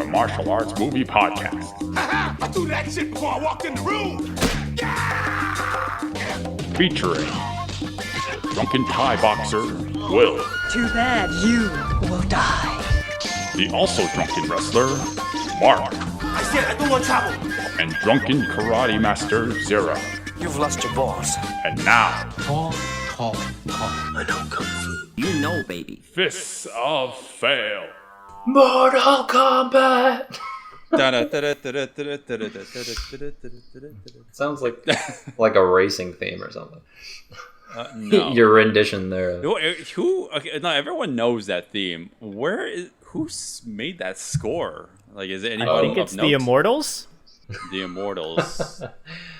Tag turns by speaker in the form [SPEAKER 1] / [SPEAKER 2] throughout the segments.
[SPEAKER 1] the Martial Arts Movie Podcast.
[SPEAKER 2] I threw that shit before I walked in the room.
[SPEAKER 1] Featuring drunken Thai boxer, Will.
[SPEAKER 3] Too bad you will die.
[SPEAKER 1] The also drunken wrestler, Mark.
[SPEAKER 2] I said I don't want trouble.
[SPEAKER 1] And drunken karate master, Zero.
[SPEAKER 4] You've lost your balls.
[SPEAKER 1] And now,
[SPEAKER 4] I know Kung Fu. You know, baby.
[SPEAKER 1] Fists of Fail.
[SPEAKER 5] Mortal Kombat! Sounds like a racing theme or something.
[SPEAKER 6] No.
[SPEAKER 5] Your rendition there.
[SPEAKER 6] Who? Okay, no, everyone knows that theme. Who's made that score? Like, is it anybody?
[SPEAKER 3] I think it's the Immortals.
[SPEAKER 6] The Immortals.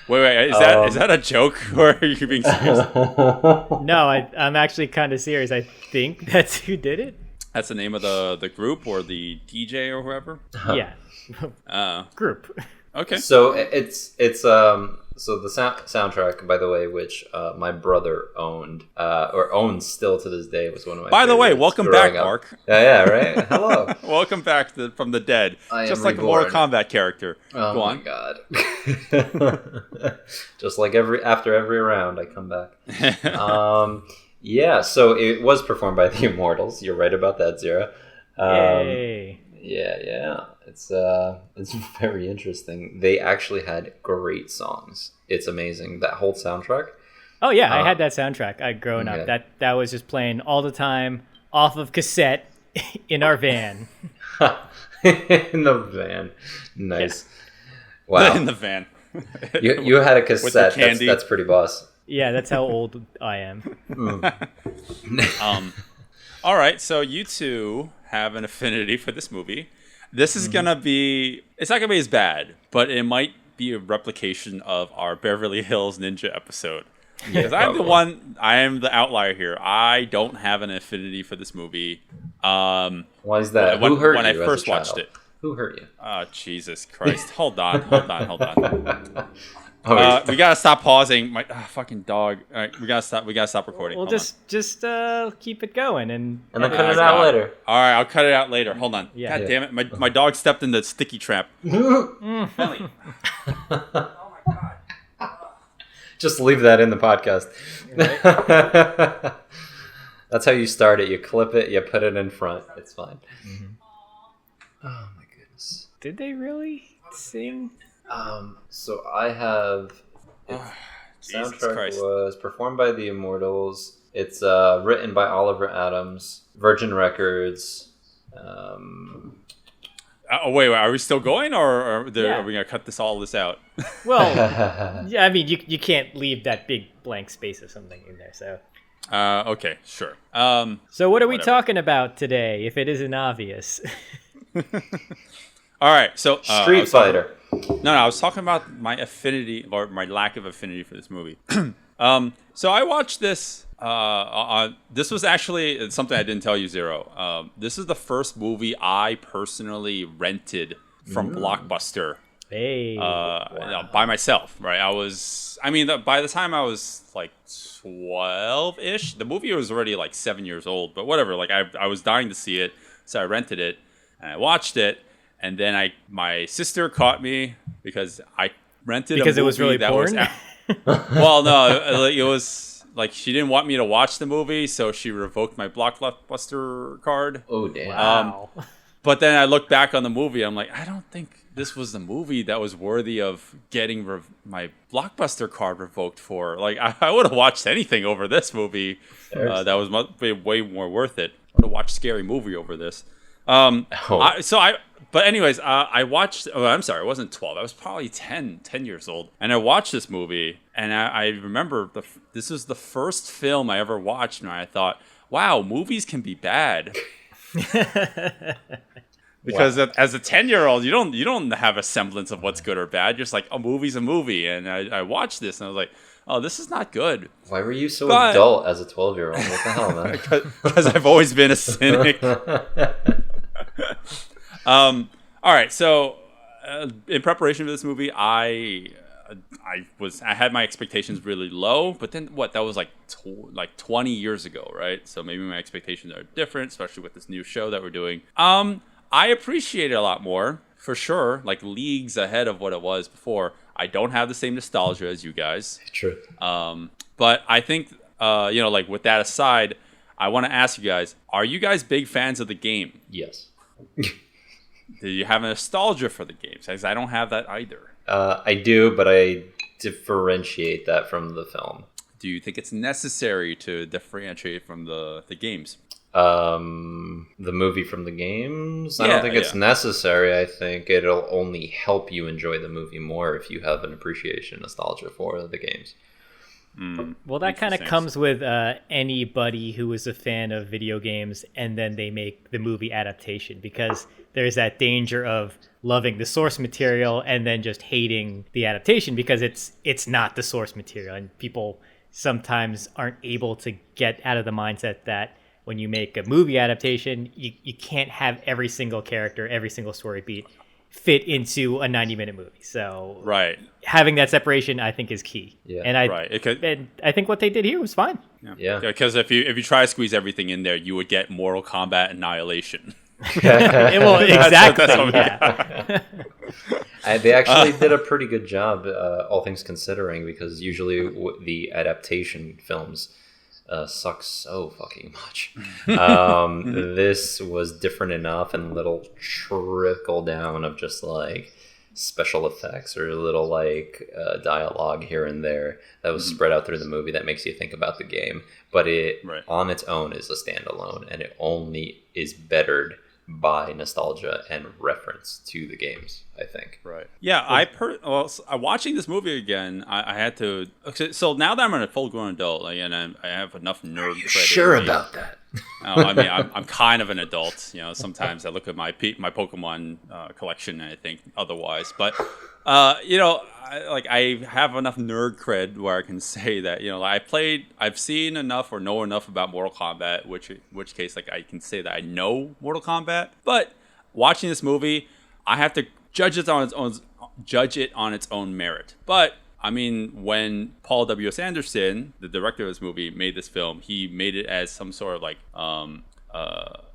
[SPEAKER 6] wait, is that a joke or are you being serious?
[SPEAKER 3] No, I'm actually kind of serious. I think that's who did it.
[SPEAKER 6] That's the name of the group or the DJ or whoever.
[SPEAKER 3] Yeah. Group.
[SPEAKER 6] Okay.
[SPEAKER 5] So it's so the soundtrack, by the way, which my brother owned or owns still to this day, was one of my.
[SPEAKER 6] By the way, welcome back,
[SPEAKER 5] up.
[SPEAKER 6] Mark.
[SPEAKER 5] Yeah, right. Hello.
[SPEAKER 6] Welcome back from the dead,
[SPEAKER 5] I
[SPEAKER 6] just
[SPEAKER 5] am
[SPEAKER 6] like
[SPEAKER 5] reborn.
[SPEAKER 6] a Mortal Kombat character.
[SPEAKER 5] Oh
[SPEAKER 6] Go
[SPEAKER 5] my
[SPEAKER 6] on.
[SPEAKER 5] god! Just like after every round, I come back. Yeah. So it was performed by the Immortals. You're right about that, Zero.
[SPEAKER 3] Yay.
[SPEAKER 5] Yeah. It's very interesting. They actually had great songs. It's amazing, that whole soundtrack.
[SPEAKER 3] Oh yeah, I had that soundtrack. Growing up,
[SPEAKER 5] Yeah.
[SPEAKER 3] that was just playing all the time off of cassette in our van.
[SPEAKER 5] In the van, nice. Wow,
[SPEAKER 6] In the van.
[SPEAKER 5] you had a cassette.
[SPEAKER 6] candy.
[SPEAKER 5] That's pretty boss.
[SPEAKER 3] Yeah, that's how old I am.
[SPEAKER 6] All right, so you two have an affinity for this movie. This is gonna be. It's not gonna be as bad, but it might be a replication of our Beverly Hills Ninja episode. Because I am the outlier here. I don't have an affinity for this movie.
[SPEAKER 5] Why is that? Who hurt
[SPEAKER 6] when
[SPEAKER 5] you
[SPEAKER 6] I
[SPEAKER 5] as a
[SPEAKER 6] first
[SPEAKER 5] child?
[SPEAKER 6] watched it?
[SPEAKER 5] Who hurt you?
[SPEAKER 6] Oh, Jesus Christ! Hold on.
[SPEAKER 5] Oh,
[SPEAKER 6] We gotta stop pausing. My fucking dog. All right, we gotta stop recording.
[SPEAKER 3] We'll
[SPEAKER 6] Hold
[SPEAKER 3] just keep it going and
[SPEAKER 5] and then
[SPEAKER 6] on.
[SPEAKER 5] cut it
[SPEAKER 6] Oh,
[SPEAKER 5] out
[SPEAKER 6] God.
[SPEAKER 5] later.
[SPEAKER 6] All right, I'll cut it out later. Hold on.
[SPEAKER 3] Yeah.
[SPEAKER 6] God damn it! My dog stepped in the sticky trap. Ellie.
[SPEAKER 5] Just leave that in the podcast. That's how you start it. You clip it. You put it in front. It's fine. Oh my goodness.
[SPEAKER 3] Did they really sing?
[SPEAKER 5] So I have.
[SPEAKER 6] Jesus
[SPEAKER 5] Soundtrack
[SPEAKER 6] Christ.
[SPEAKER 5] was performed by the Immortals. It's written by Oliver Adams, Virgin Records.
[SPEAKER 6] Wait, are we still going, or are
[SPEAKER 3] Yeah.
[SPEAKER 6] we gonna cut all this out?
[SPEAKER 3] Well, yeah. I mean, you can't leave that big blank space or something in there. So,
[SPEAKER 6] Okay, sure.
[SPEAKER 3] so what are we
[SPEAKER 6] Whatever.
[SPEAKER 3] talking about today? If it isn't obvious.
[SPEAKER 6] All right, so
[SPEAKER 5] Street Fighter.
[SPEAKER 6] No, I was talking about my affinity or my lack of affinity for this movie. So I watched this. This was actually something I didn't tell you, Zero. This is the first movie I personally rented from Blockbuster
[SPEAKER 3] Hey.
[SPEAKER 6] by myself. Right? By the time I was like 12-ish, the movie was already like 7 years old. But whatever. Like I was dying to see it, so I rented it and I watched it. And then my sister caught me because I rented
[SPEAKER 3] Because
[SPEAKER 6] a
[SPEAKER 3] it
[SPEAKER 6] movie
[SPEAKER 3] was really
[SPEAKER 6] that
[SPEAKER 3] porn?
[SPEAKER 6] well, no, it was like she didn't want me to watch the movie, so she revoked my Blockbuster card.
[SPEAKER 5] Oh damn!
[SPEAKER 3] Wow.
[SPEAKER 6] But then I look back on the movie, I'm like, I don't think this was the movie that was worthy of getting my Blockbuster card revoked for. Like, I would have watched anything over this movie. That was way more worth it. I would have watched Scary Movie over this. But anyways, I watched. Oh, I'm sorry, I wasn't 12. I was probably 10 years old, and I watched this movie, and I remember this was the first film I ever watched, and I thought, wow, movies can be bad. Because as a 10-year-old, you don't have a semblance of what's good or bad. You're just like, a movie's a movie, and I watched this, and I was like, oh, this is not good.
[SPEAKER 5] Why were you so adult as a 12-year-old? What the hell, man?
[SPEAKER 6] Because I've always been a cynic. All right, so in preparation for this movie, I had my expectations really low, but then that was like 20 years ago, right? So maybe my expectations are different, especially with this new show that we're doing. I appreciate it a lot more, for sure, like leagues ahead of what it was before. I don't have the same nostalgia as you guys.
[SPEAKER 5] True.
[SPEAKER 6] But I think, like with that aside, I want to ask you guys, are you guys big fans of the game?
[SPEAKER 5] Yes.
[SPEAKER 6] Do you have a nostalgia for the games? Because I don't have that either.
[SPEAKER 5] I do, but I differentiate that from the film.
[SPEAKER 6] Do you think it's necessary to differentiate from the games?
[SPEAKER 5] The movie from the games? I don't think it's necessary. I think it'll only help you enjoy the movie more if you have an appreciation, nostalgia for the games.
[SPEAKER 3] Well, that kind of comes with anybody who is a fan of video games and then they make the movie adaptation, because there's that danger of loving the source material and then just hating the adaptation because it's not the source material, and people sometimes aren't able to get out of the mindset that when you make a movie adaptation, you can't have every single character, every single story beat fit into a 90-minute movie. So having that separation, I think, is key. Yeah. And I think what they did here was fine.
[SPEAKER 5] Yeah.
[SPEAKER 6] Because if you try to squeeze everything in there, you would get Mortal Kombat Annihilation.
[SPEAKER 3] Well, exactly.
[SPEAKER 5] They actually did a pretty good job, all things considering, because usually the adaptation films suck so fucking much. This was different enough, and a little trickle down of just like special effects or a little like dialogue here and there that was spread out through the movie that makes you think about the game. But it on its own is a standalone, and it only is bettered by nostalgia and reference to the games, I think.
[SPEAKER 6] Right. Yeah, watching this movie again, I had to. Okay, so now that I'm a full-grown adult, and I have enough nerd credit.
[SPEAKER 5] Sure about that?
[SPEAKER 6] I mean, I'm kind of an adult. Sometimes I look at my Pokemon collection and I think otherwise. But I have enough nerd cred where I can say that I've seen enough or know enough about Mortal Kombat, which case I can say that I know Mortal Kombat. But watching this movie, I have to judge it on its own merit. But I mean, when Paul W.S. Anderson, the director of this movie, made this film, he made it as some sort of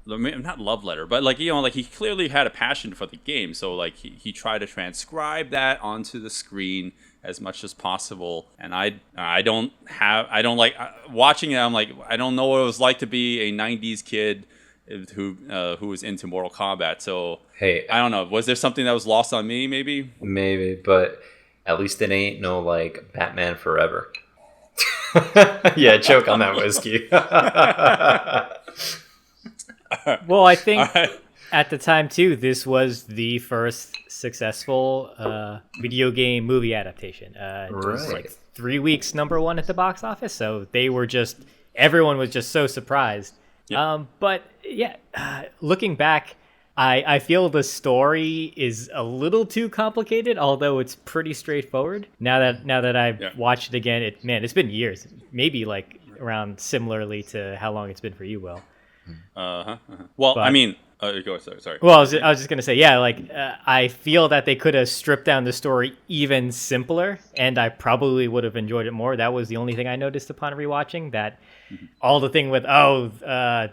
[SPEAKER 6] not love letter, but he clearly had a passion for the game. So he tried to transcribe that onto the screen as much as possible. And I don't like watching it. I'm like, I don't know what it was like to be a 90s kid who was into Mortal Kombat. So
[SPEAKER 5] hey,
[SPEAKER 6] I don't know. Was there something that was lost on me? Maybe,
[SPEAKER 5] but at least it ain't no Batman Forever. Yeah, choke on that whiskey.
[SPEAKER 3] Well, I think at the time too, this was the first successful video game movie adaptation. It was 3 weeks #1 at the box office, so everyone was just so surprised. Yep. But yeah, looking back, I feel the story is a little too complicated, although it's pretty straightforward. Now that I've watched it again, it's been years, maybe around similarly to how long it's been for you, Will.
[SPEAKER 6] Well, I mean, go. Sorry.
[SPEAKER 3] Well, I was just gonna say, I feel that they could have stripped down the story even simpler, and I probably would have enjoyed it more. That was the only thing I noticed upon rewatching. That all the thing with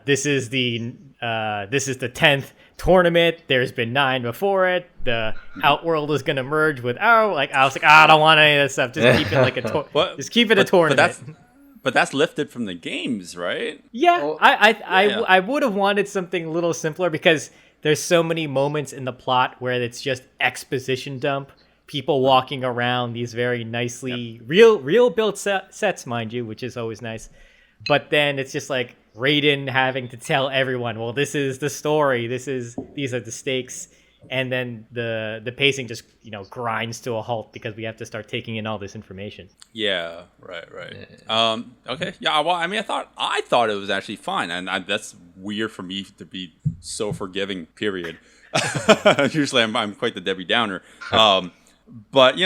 [SPEAKER 3] this is the 10th tournament. There's been 9 before it. The Outworld is gonna merge with I was like, I don't want any of that stuff. Just keep it just keep it a tournament.
[SPEAKER 6] But that's lifted from the games, right?
[SPEAKER 3] Yeah, well, I would have wanted something a little simpler, because there's so many moments in the plot where it's just exposition dump, people walking around these very nicely real built sets, mind you, which is always nice. But then it's just like Raiden having to tell everyone, well, this is the story, these are the stakes. And then the pacing just grinds to a halt because we have to start taking in all this information.
[SPEAKER 6] Yeah, right. Okay, yeah. Well, I mean, I thought it was actually fine, and that's weird for me to be so forgiving. Period. Usually, I'm quite the Debbie Downer. But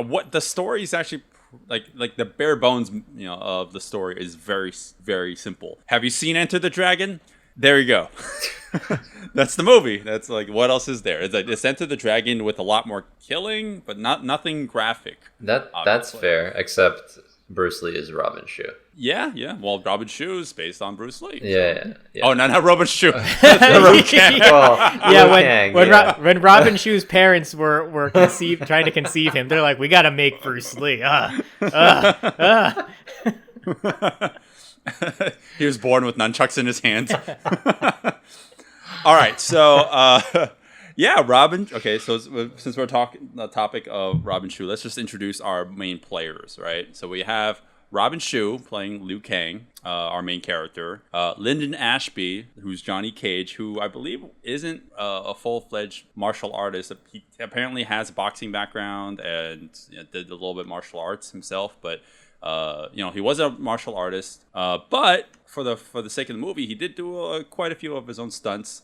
[SPEAKER 6] what the story is actually like the bare bones of the story is very, very simple. Have you seen Enter the Dragon? There you go. That's the movie. That's what else is there? It's Enter the Dragon with a lot more killing, but nothing graphic.
[SPEAKER 5] That's fair, except Bruce Lee is Robin Shu.
[SPEAKER 6] Yeah. Well, Robin Shu is based on Bruce Lee.
[SPEAKER 5] Yeah.
[SPEAKER 6] Oh, no, not Robin Shu.
[SPEAKER 5] Well,
[SPEAKER 3] Yeah,
[SPEAKER 5] Liu Kang,
[SPEAKER 3] when Robin Shu's parents were trying to conceive him, they're like, we got to make Bruce Lee.
[SPEAKER 6] He was born with nunchucks in his hands. All right, so yeah, Robin. Okay, so since we're talking the topic of Robin Shu, let's just introduce our main players, right? So we have Robin Shu playing Liu Kang, our main character. Lyndon Ashby, who's Johnny Cage, who I believe isn't a full-fledged martial artist. He apparently has a boxing background and did a little bit martial arts himself, but he was a martial artist. But for the sake of the movie, he did do quite a few of his own stunts.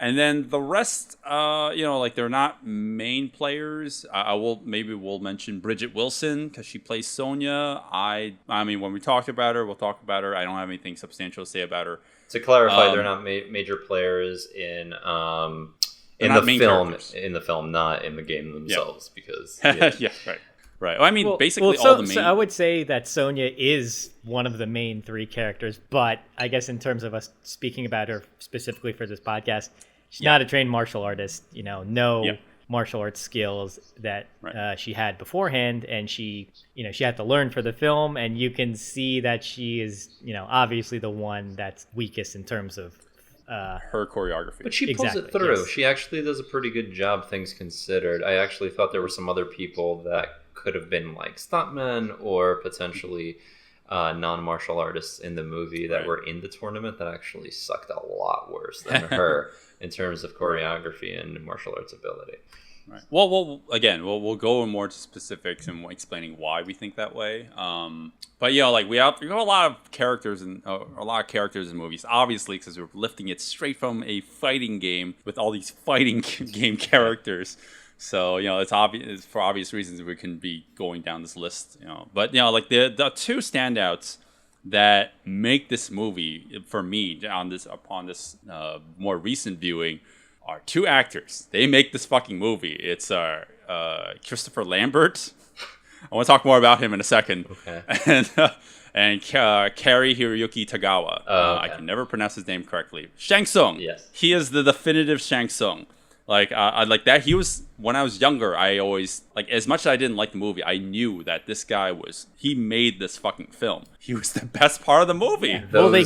[SPEAKER 6] And then the rest, they're not main players. We'll mention Bridget Wilson because she plays Sonya. I mean, when we talk about her, we'll talk about her. I don't have anything substantial to say about her.
[SPEAKER 5] To clarify, they're not major players in the film.
[SPEAKER 6] Characters.
[SPEAKER 5] In the film, not in the game themselves, because
[SPEAKER 6] yeah, right. Well, I mean, basically all the main.
[SPEAKER 3] So I would say that Sonya is one of the main three characters, but I guess in terms of us speaking about her specifically for this podcast, she's not a trained martial artist. No martial arts skills that she had beforehand, and she had to learn for the film. And you can see that she is, obviously the one that's weakest in terms of
[SPEAKER 6] her choreography.
[SPEAKER 5] But she pulls it through. Yes. She actually does a pretty good job, things considered. I actually thought there were some other people that could have been like stuntmen or potentially non-martial artists in the movie that were in the tournament that actually sucked a lot worse than her in terms of choreography and martial arts ability.
[SPEAKER 6] Right. Well, we'll go more into specifics and explaining why we think that way. But we have a lot of characters in movies, obviously, because we're lifting it straight from a fighting game with all these fighting game characters. So, it's obvious for obvious reasons we can be going down this list, But, the two standouts that make this movie, for me, upon this more recent viewing, are two actors. They make this fucking movie. It's Christopher Lambert. I want to talk more about him in a second. Okay. And Cary Hiroyuki Tagawa. Okay. I can never pronounce his name correctly. Shang Tsung.
[SPEAKER 5] Yes.
[SPEAKER 6] He is the definitive Shang Tsung. I like that. He was, when I was younger, I always, as much as I didn't like the movie, I knew that this guy he made this fucking film. He was the best part of the movie.
[SPEAKER 3] Yeah. Well, they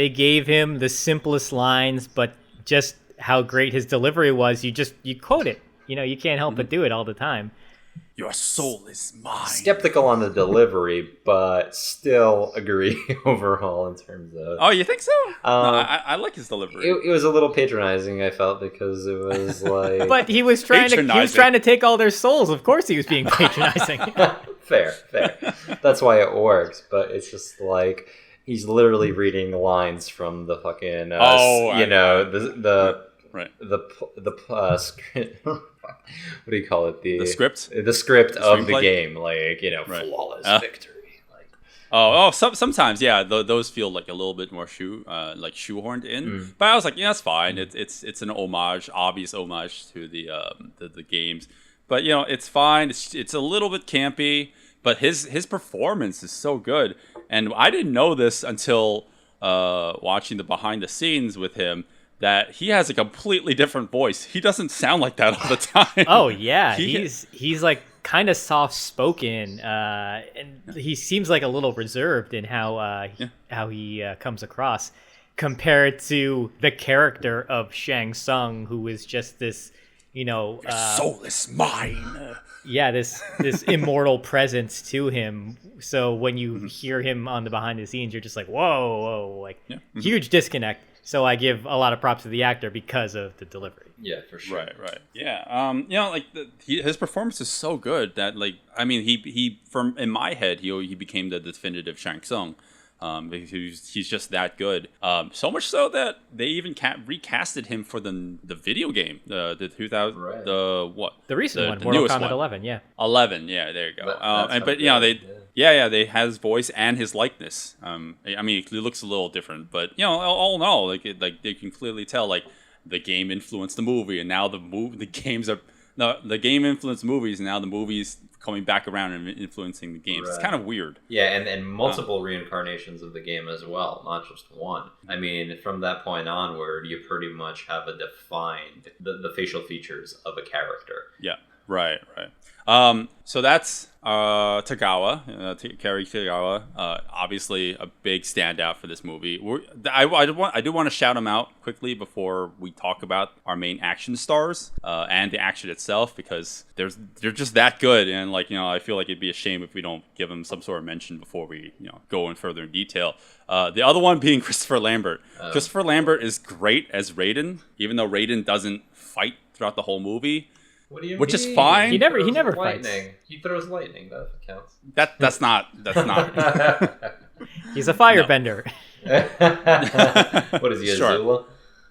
[SPEAKER 3] gave him the simplest lines, but just how great his delivery was, you quote it. You can't help but do it all the time.
[SPEAKER 6] Your soul is mine.
[SPEAKER 5] Skeptical on the delivery, but still agree overall in terms of...
[SPEAKER 6] Oh, you think so? No, I like his delivery.
[SPEAKER 5] It was a little patronizing, I felt, because it was like...
[SPEAKER 3] But he was trying to take all their souls. Of course he was being patronizing.
[SPEAKER 5] Fair. That's why it works, but it's just like... He's literally reading lines from the fucking... script... What do you call it? The
[SPEAKER 6] script?
[SPEAKER 5] The script of the game, flawless victory.
[SPEAKER 6] Sometimes, yeah, those feel like a little bit more shoehorned in. But I was like, yeah, that's fine. It's an obvious homage to the games. But it's fine. It's a little bit campy, but his performance is so good. And I didn't know this until watching the behind the scenes with him, that he has a completely different voice. He doesn't sound like that all the time.
[SPEAKER 3] Oh yeah, he's like kind of soft spoken, and he seems like a little reserved in how he comes across, compared to the character of Shang Tsung, who is just this,
[SPEAKER 6] your soul is mine.
[SPEAKER 3] Yeah, this immortal presence to him. So when you hear him on the behind the scenes, you're just like, whoa, huge disconnect. So I give a lot of props to the actor because of the delivery.
[SPEAKER 5] Yeah, for sure.
[SPEAKER 6] Right. Yeah. His performance is so good that he in my head he became the definitive Shang Tsung. He's just that good. So much so that they even recasted him for the video game, the 2000
[SPEAKER 3] the recent one, Mortal Kombat 11. Yeah,
[SPEAKER 6] 11. Yeah, there you go. They has his voice and his likeness. He looks a little different, but all in all, they can clearly tell the game influenced the movie, and now the games are the game influenced movies, and now the movies coming back around and influencing the games. It's kind of weird.
[SPEAKER 5] Yeah, and multiple reincarnations of the game as well, not just one. I mean, from that point onward, you pretty much have a defined the facial features of a character.
[SPEAKER 6] Yeah, right. So that's Tagawa, Cary Tagawa. Obviously, a big standout for this movie. I do want to shout him out quickly before we talk about our main action stars and the action itself, because they're just that good. And I feel like it'd be a shame if we don't give them some sort of mention before we go in further in detail. The other one being Christopher Lambert. Christopher Lambert is great as Raiden, even though Raiden doesn't fight throughout the whole movie.
[SPEAKER 5] What do you
[SPEAKER 6] Which
[SPEAKER 5] mean?
[SPEAKER 6] is fine.
[SPEAKER 3] He never fights.
[SPEAKER 5] He throws lightning. That counts.
[SPEAKER 6] That's not.
[SPEAKER 3] He's a firebender.
[SPEAKER 5] What is he,
[SPEAKER 6] Sure.
[SPEAKER 5] Azula?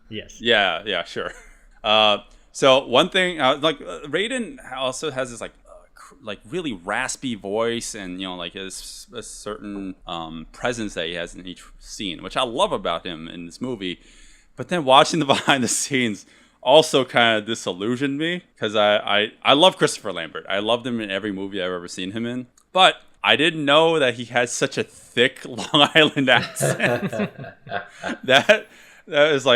[SPEAKER 3] Yes.
[SPEAKER 6] Yeah, sure. So one thing, Raiden also has this really raspy voice, and his a certain presence that he has in each scene, which I love about him in this movie. But then watching the behind the scenes also kind of disillusioned me, because I love Christopher Lambert. I loved him in every movie I've ever seen him in, but I didn't know that he had such a thick Long Island accent. that is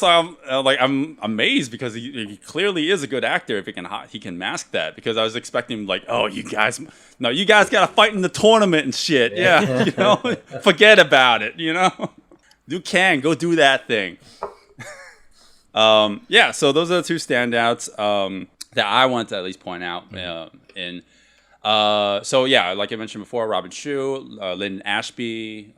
[SPEAKER 6] I'm amazed, because he clearly is a good actor if he can mask that, because I was expecting you guys got to fight in the tournament and shit. Yeah, forget about it. You can go do that thing. So those are the two standouts that I want to at least point out. Like I mentioned before, Robin Shue, Lyndon Ashby,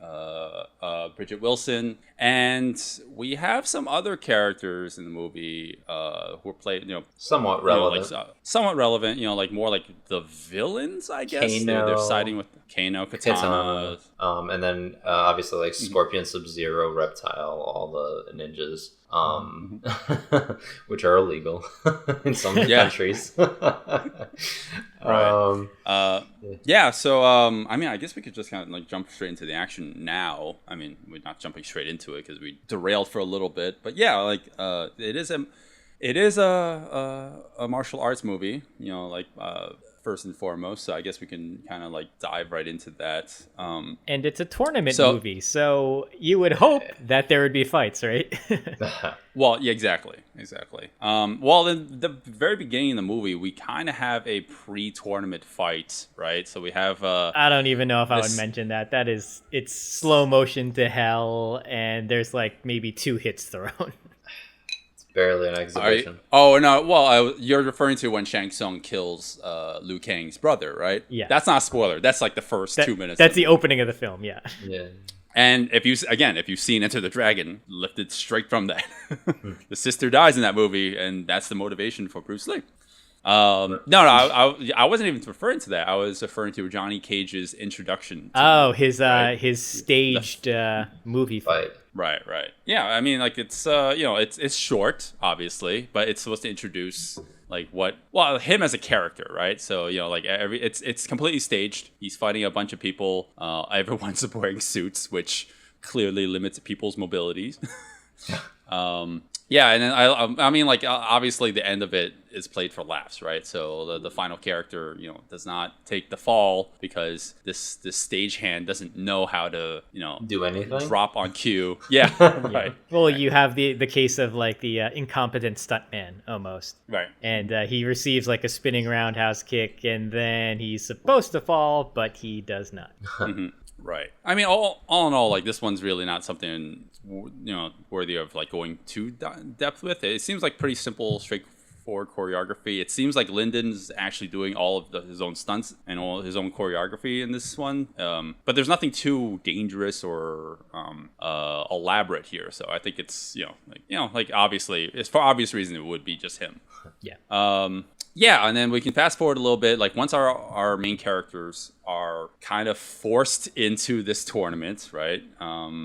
[SPEAKER 6] Bridget Wilson, and we have some other characters in the movie who are played,
[SPEAKER 5] somewhat relevant.
[SPEAKER 6] Somewhat relevant, more like the villains, I guess. They're siding with Kano, Katana.
[SPEAKER 5] And then obviously Scorpion, Sub-Zero, Reptile, all the ninjas. Which are illegal in some countries.
[SPEAKER 6] Right. So I guess we could just kind of jump straight into the action now. I mean, we're not jumping straight into it because we derailed for a little bit, but it is a martial arts movie, first and foremost. So I guess we can kind of dive right into that.
[SPEAKER 3] And it's a tournament movie, so you would hope that there would be fights, right?
[SPEAKER 6] Well, yeah, exactly. Well, in the very beginning of the movie, we kind of have a pre-tournament fight, right? So we have.
[SPEAKER 3] I don't even know if I would mention that. It's slow motion to hell, and there's maybe 2 hits thrown.
[SPEAKER 5] Barely an exhibition.
[SPEAKER 6] Oh no! Well, you're referring to when Shang Tsung kills Liu Kang's brother, right?
[SPEAKER 3] Yeah.
[SPEAKER 6] That's not a spoiler. That's the first 2 minutes.
[SPEAKER 3] That's the opening of the film. Yeah.
[SPEAKER 5] Yeah.
[SPEAKER 6] And if you've seen Enter the Dragon, lifted straight from that, the sister dies in that movie, and that's the motivation for Bruce Lee. I wasn't even referring to that. I was referring to Johnny Cage's introduction.
[SPEAKER 3] His staged movie fight.
[SPEAKER 6] Right. Yeah, I mean, it's short, obviously, but it's supposed to introduce him as a character, right? So it's completely staged. He's fighting a bunch of people. Everyone's wearing suits, which clearly limits people's mobilities. Yeah, and then obviously the end of it is played for laughs, right? So the final character, does not take the fall because this stagehand doesn't know how to,
[SPEAKER 5] do anything,
[SPEAKER 6] drop on cue. Yeah, right.
[SPEAKER 3] Well, you have the case of the incompetent stuntman almost,
[SPEAKER 6] right?
[SPEAKER 3] And he receives a spinning roundhouse kick, and then he's supposed to fall, but he does not.
[SPEAKER 6] Mm-hmm. Right. I mean, all in all, this one's really not something worthy of going too depth with it. It seems pretty simple, straightforward choreography. It seems like Lyndon's actually doing all of his own stunts and all his own choreography in this one. But there's nothing too dangerous or elaborate here. So I think it's obviously, it's for obvious reason, it would be just him.
[SPEAKER 3] Yeah.
[SPEAKER 6] Yeah, and then we can fast forward a little bit. Once our main characters are kind of forced into this tournament, right?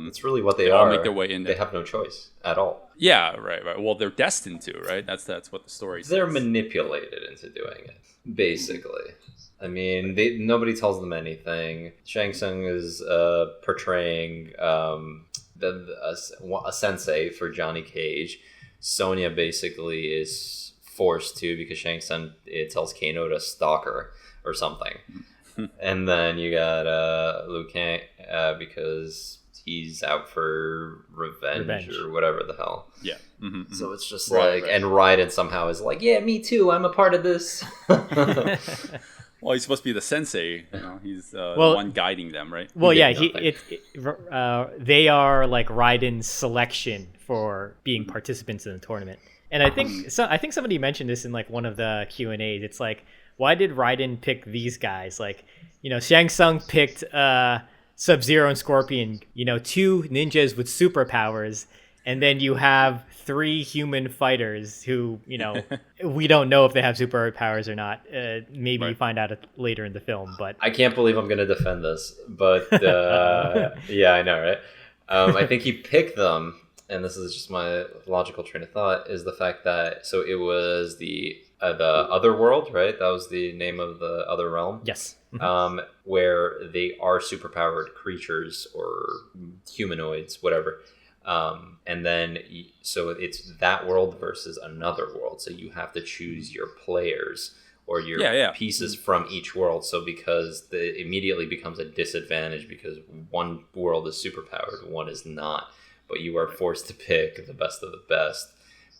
[SPEAKER 5] It's really what they
[SPEAKER 6] all
[SPEAKER 5] are.
[SPEAKER 6] make their way in.
[SPEAKER 5] They have no choice at all.
[SPEAKER 6] Yeah, right. Well, they're destined to, right? That's what the story says.
[SPEAKER 5] They're manipulated into doing it, basically. I mean, nobody tells them anything. Shang Tsung is portraying a sensei for Johnny Cage. Sonya basically is forced to because Shang Tsung it tells Kano to stalk her or something. And then you got Liu Kang because he's out for revenge or whatever the hell.
[SPEAKER 6] Yeah. Mm-hmm.
[SPEAKER 5] So it's just
[SPEAKER 6] Right.
[SPEAKER 5] and Raiden somehow is like, yeah, me too. I'm a part of this.
[SPEAKER 6] Well, he's supposed to be the sensei. He's the one guiding them, right?
[SPEAKER 3] Well, yeah,
[SPEAKER 5] did
[SPEAKER 3] they are like Raiden's selection for being participants in the tournament. And I think somebody mentioned this in like one of the Q&As. It's like, why did Raiden pick these guys? Like, Shang Tsung picked Sub-Zero and Scorpion, 2 ninjas with superpowers, and then you have 3 human fighters who, we don't know if they have superpowers or not. Maybe you find out later in the film, but
[SPEAKER 5] I can't believe I'm going to defend this, but yeah, I know, right? I think he picked them, and this is just my logical train of thought, is the fact that, so it was the other world, right? That was the name of the other realm.
[SPEAKER 3] yes.
[SPEAKER 5] Where they are superpowered creatures or humanoids, whatever. And then, so it's that world versus another world. So you have to choose your players or your pieces from each world. So because it immediately becomes a disadvantage because one world is superpowered, one is not. But you are forced to pick the best of the best.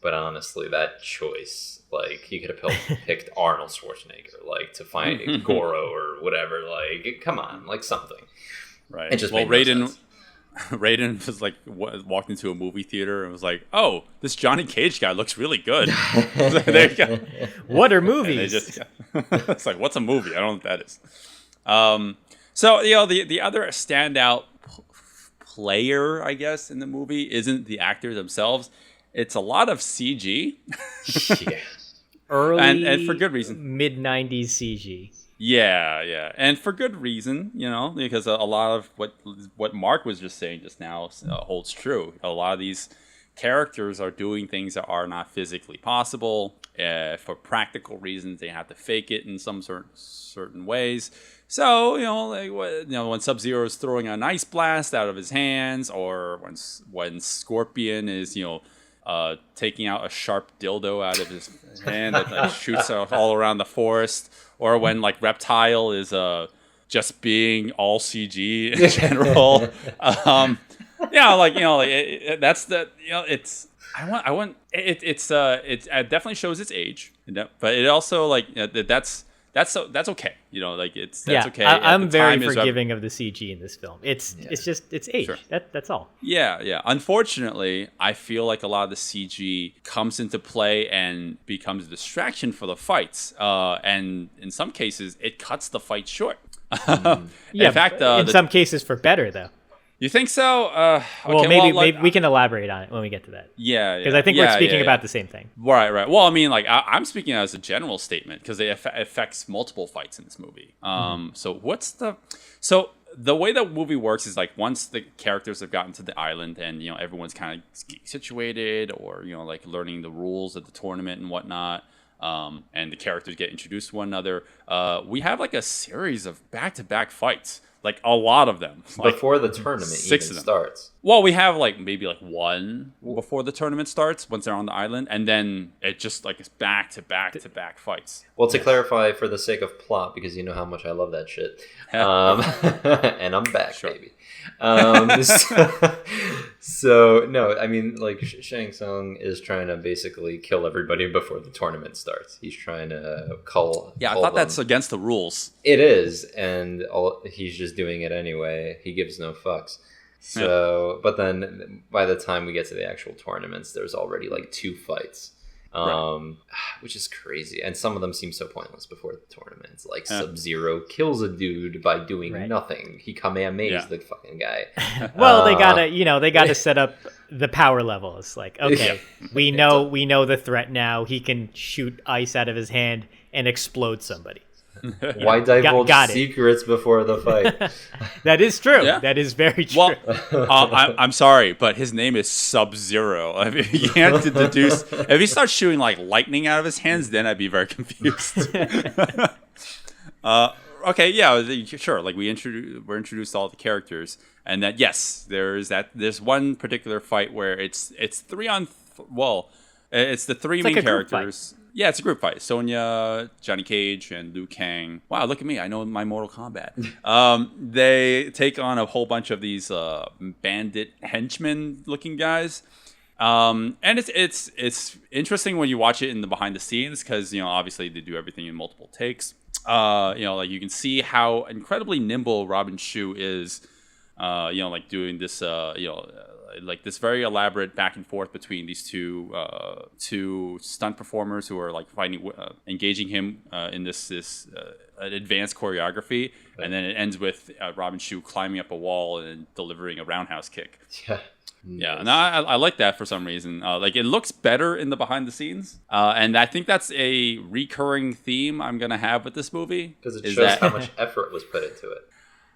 [SPEAKER 5] But honestly, that choice, like, he could have picked Arnold Schwarzenegger, like, to find Goro or whatever. Like, come on, like, something.
[SPEAKER 6] Right.
[SPEAKER 5] It just
[SPEAKER 6] well,
[SPEAKER 5] made no
[SPEAKER 6] Raiden,
[SPEAKER 5] sense.
[SPEAKER 6] Raiden was like walked into a movie theater and was like, "Oh, this Johnny Cage guy looks really good." There you go.
[SPEAKER 3] What are
[SPEAKER 6] And they
[SPEAKER 3] movies?
[SPEAKER 6] just, it's like, what's a movie? I don't know what that is. So the other standout player, I guess, in the movie isn't the actors themselves. It's a lot of CG.
[SPEAKER 5] Yeah.
[SPEAKER 3] Early
[SPEAKER 6] and for good reason.
[SPEAKER 3] Mid-90s CG.
[SPEAKER 6] Yeah, and for good reason, because a lot of what Mark was just saying just now holds true. A lot of these characters are doing things that are not physically possible. For practical reasons, they have to fake it in some certain ways. So, when Sub-Zero is throwing an ice blast out of his hands, or when Scorpion is, taking out a sharp dildo out of his hand that shoots all around the forest, or when Reptile is just being all CG in general. That's the it definitely shows its age, but it also that's okay. That's okay.
[SPEAKER 3] I'm very forgiving of the CG in this film. It's age.
[SPEAKER 6] Sure.
[SPEAKER 3] That's all.
[SPEAKER 6] Yeah. Unfortunately, I feel like a lot of the CG comes into play and becomes a distraction for the fights. And in some cases, it cuts the fight short. In fact,
[SPEAKER 3] in some cases for better though.
[SPEAKER 6] You think so? Okay,
[SPEAKER 3] well, maybe we can elaborate on it when we get to that.
[SPEAKER 6] Yeah.
[SPEAKER 3] Because I think we're speaking about the same thing.
[SPEAKER 6] Right. Well, I mean, I'm speaking as a general statement because it affects multiple fights in this movie. So the way the movie works is once the characters have gotten to the island and everyone's kind of getting situated or learning the rules of the tournament and whatnot. And the characters get introduced to one another. We have a series of back-to-back fights. A lot of them.
[SPEAKER 5] Before the tournament even starts.
[SPEAKER 6] Well, we have maybe one before the tournament starts once they're on the island, and then it just it's back to back fights.
[SPEAKER 5] Well, to clarify, for the sake of plot, because you know how much I love that shit, and I'm back, baby. So no, I mean, Shang Tsung is trying to basically kill everybody before the tournament starts. He's trying to cull.
[SPEAKER 6] Yeah, I thought that's against the rules.
[SPEAKER 5] It is, and he's just doing it anyway. He gives no fucks. So, but then by the time we get to the actual tournaments, there's already 2 fights. Which is crazy, and some of them seem so pointless before the tournaments. Sub-Zero kills a dude by doing nothing. He Kamehamehas the fucking guy.
[SPEAKER 3] Well, they gotta set up the power levels. We know the threat now. He can shoot ice out of his hand and explode somebody.
[SPEAKER 5] Why divulge secrets before the fight?
[SPEAKER 3] That is true.
[SPEAKER 6] Yeah.
[SPEAKER 3] That is very true.
[SPEAKER 6] Well, I'm sorry, but his name is Sub-Zero. I mean, you can't deduce. If he starts shooting lightning out of his hands, then I'd be very confused. Okay, yeah, sure. We're introduced to all the characters, and that there's one particular fight where it's 3 on. It's the 3 main characters. Yeah, it's a group fight. Sonya, Johnny Cage, and Liu Kang. Wow, look at me. I know my Mortal Kombat. They take on a whole bunch of these bandit henchmen-looking guys. And it's interesting when you watch it in the behind the scenes because, obviously they do everything in multiple takes. Like you can see how incredibly nimble Robin Shou is, like doing this, like this very elaborate back and forth between these two stunt performers who are like engaging him in this advanced choreography, and then it ends with Robin Shou climbing up a wall and delivering a roundhouse kick.
[SPEAKER 5] Yeah.
[SPEAKER 6] Yeah, and I like that for some reason. Like it looks better in the behind the scenes, and I think that's a recurring theme I'm gonna have with this movie
[SPEAKER 5] because it shows how much effort was put into it.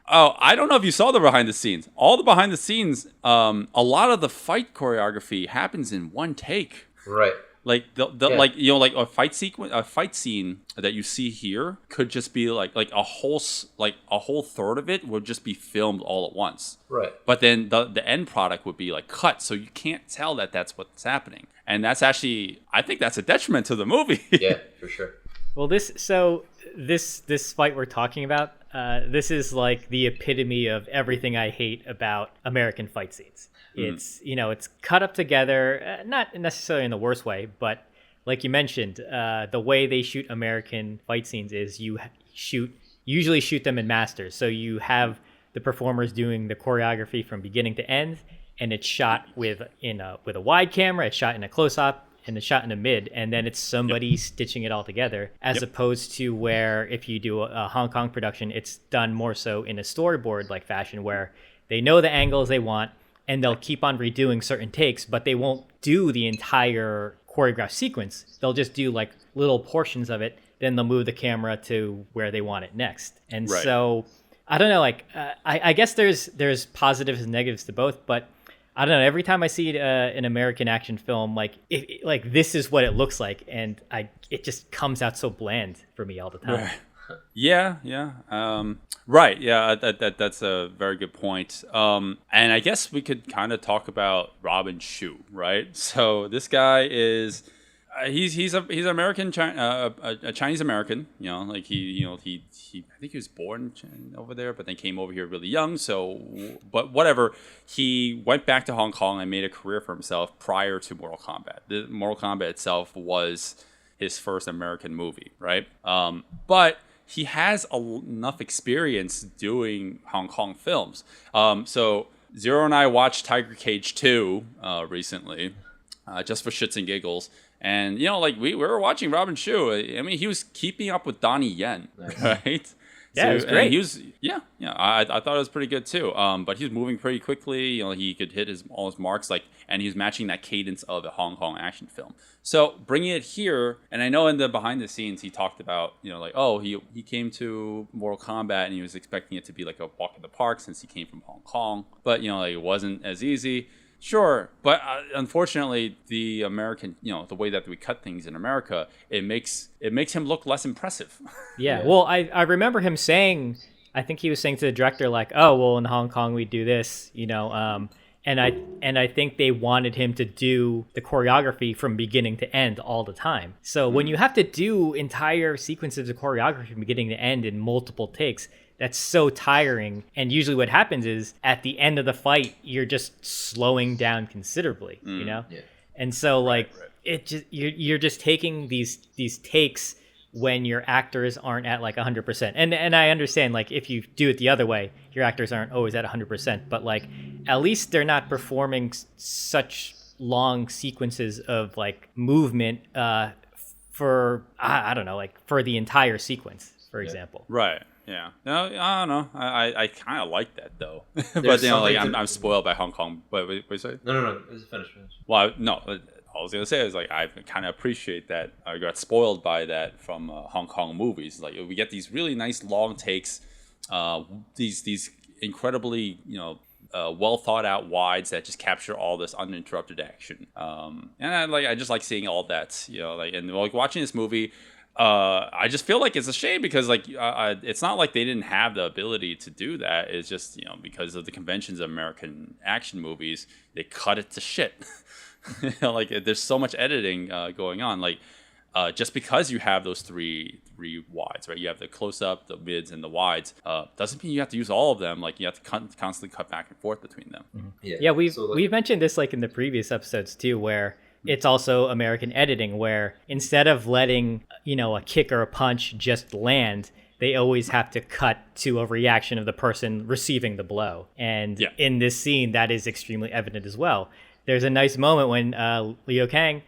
[SPEAKER 6] Oh, I don't know if you saw the behind the scenes. All the behind the scenes, a lot of the fight choreography happens in one take.
[SPEAKER 5] Right.
[SPEAKER 6] Like like a fight scene that you see here could just be like a whole third of it would just be filmed all at once.
[SPEAKER 5] Right.
[SPEAKER 6] But then the end product would be like cut, so you can't tell that that's what's happening. And that's actually, I think that's a detriment to the movie.
[SPEAKER 5] Yeah, for sure.
[SPEAKER 3] Well, this fight we're talking about, this is like the epitome of everything I hate about American fight scenes. It's it's cut up together, not necessarily in the worst way, but like you mentioned, the way they shoot American fight scenes is you usually shoot them in masters. So you have the performers doing the choreography from beginning to end, and it's shot with a wide camera, it's shot in a close up, and it's shot in a mid, and then it's somebody stitching it all together, as opposed to where if you do a Hong Kong production, it's done more so in a storyboard like fashion where they know the angles they want and they'll keep on redoing certain takes, but they won't do the entire choreographed sequence. They'll just do like little portions of it, then they'll move the camera to where they want it next. And so I don't know, like I guess there's positives and negatives to both, but I don't know. Every time I see an American action film, like this is what it looks like, and it just comes out so bland for me all the time.
[SPEAKER 6] Yeah. Right. Yeah. That's a very good point. And I guess we could kind of talk about Robin Shou, right? So this guy is. He's American, a Chinese American. Like he I think he was born over there, but then came over here really young. So, but whatever. He went back to Hong Kong and made a career for himself prior to Mortal Kombat. The Mortal Kombat itself was his first American movie, right? But he has enough experience doing Hong Kong films. So Zero and I watched Tiger Cage 2 recently, just for shits and giggles. And, like we were watching Robin Shou. I mean, he was keeping up with Donnie Yen, right?
[SPEAKER 3] Yeah, it was great.
[SPEAKER 6] He was, I thought it was pretty good too. But he was moving pretty quickly. He could hit all his marks, and he was matching that cadence of a Hong Kong action film. So bringing it here, and I know in the behind the scenes he talked about, he came to Mortal Kombat and he was expecting it to be like a walk in the park since he came from Hong Kong, but it wasn't as easy. Sure, but unfortunately, the American, the way that we cut things in America, it makes him look less impressive.
[SPEAKER 3] Yeah. Well, I remember him saying, I think he was saying to the director, like, "Oh, well, in Hong Kong we do this," and I think they wanted him to do the choreography from beginning to end all the time. So when you have to do entire sequences of choreography from beginning to end in multiple takes, that's so tiring. And usually what happens is at the end of the fight, you're just slowing down considerably, Yeah. And so it just you're just taking these takes when your actors aren't at like 100%. And I understand, like, if you do it the other way, your actors aren't always at 100%, but like at least they're not performing such long sequences of like movement for I don't know, like for the entire sequence, for example.
[SPEAKER 6] Right. Yeah. No, I don't know. I kind of like that though. But I'm spoiled by Hong Kong. What you say?
[SPEAKER 5] No. It's finished.
[SPEAKER 6] Well, no. All I was gonna say is like I kind of appreciate that. I got spoiled by that from Hong Kong movies. Like we get these really nice long takes, these incredibly well thought out wides that just capture all this uninterrupted action. And I just like seeing all that. And watching this movie. I just feel like it's a shame because it's not like they didn't have the ability to do that. It's just because of the conventions of American action movies, they cut it to shit. There's so much editing going on. just because you have those three wides, right? You have the close up, the mids, and the wides. Doesn't mean you have to use all of them. Like you have to constantly cut back and forth between them.
[SPEAKER 3] Yeah, we've mentioned this like in the previous episodes too, where it's also American editing, where instead of letting a kick or a punch just land, they always have to cut to a reaction of the person receiving the blow. And in this scene, that is extremely evident as well. There's a nice moment when Liu Kang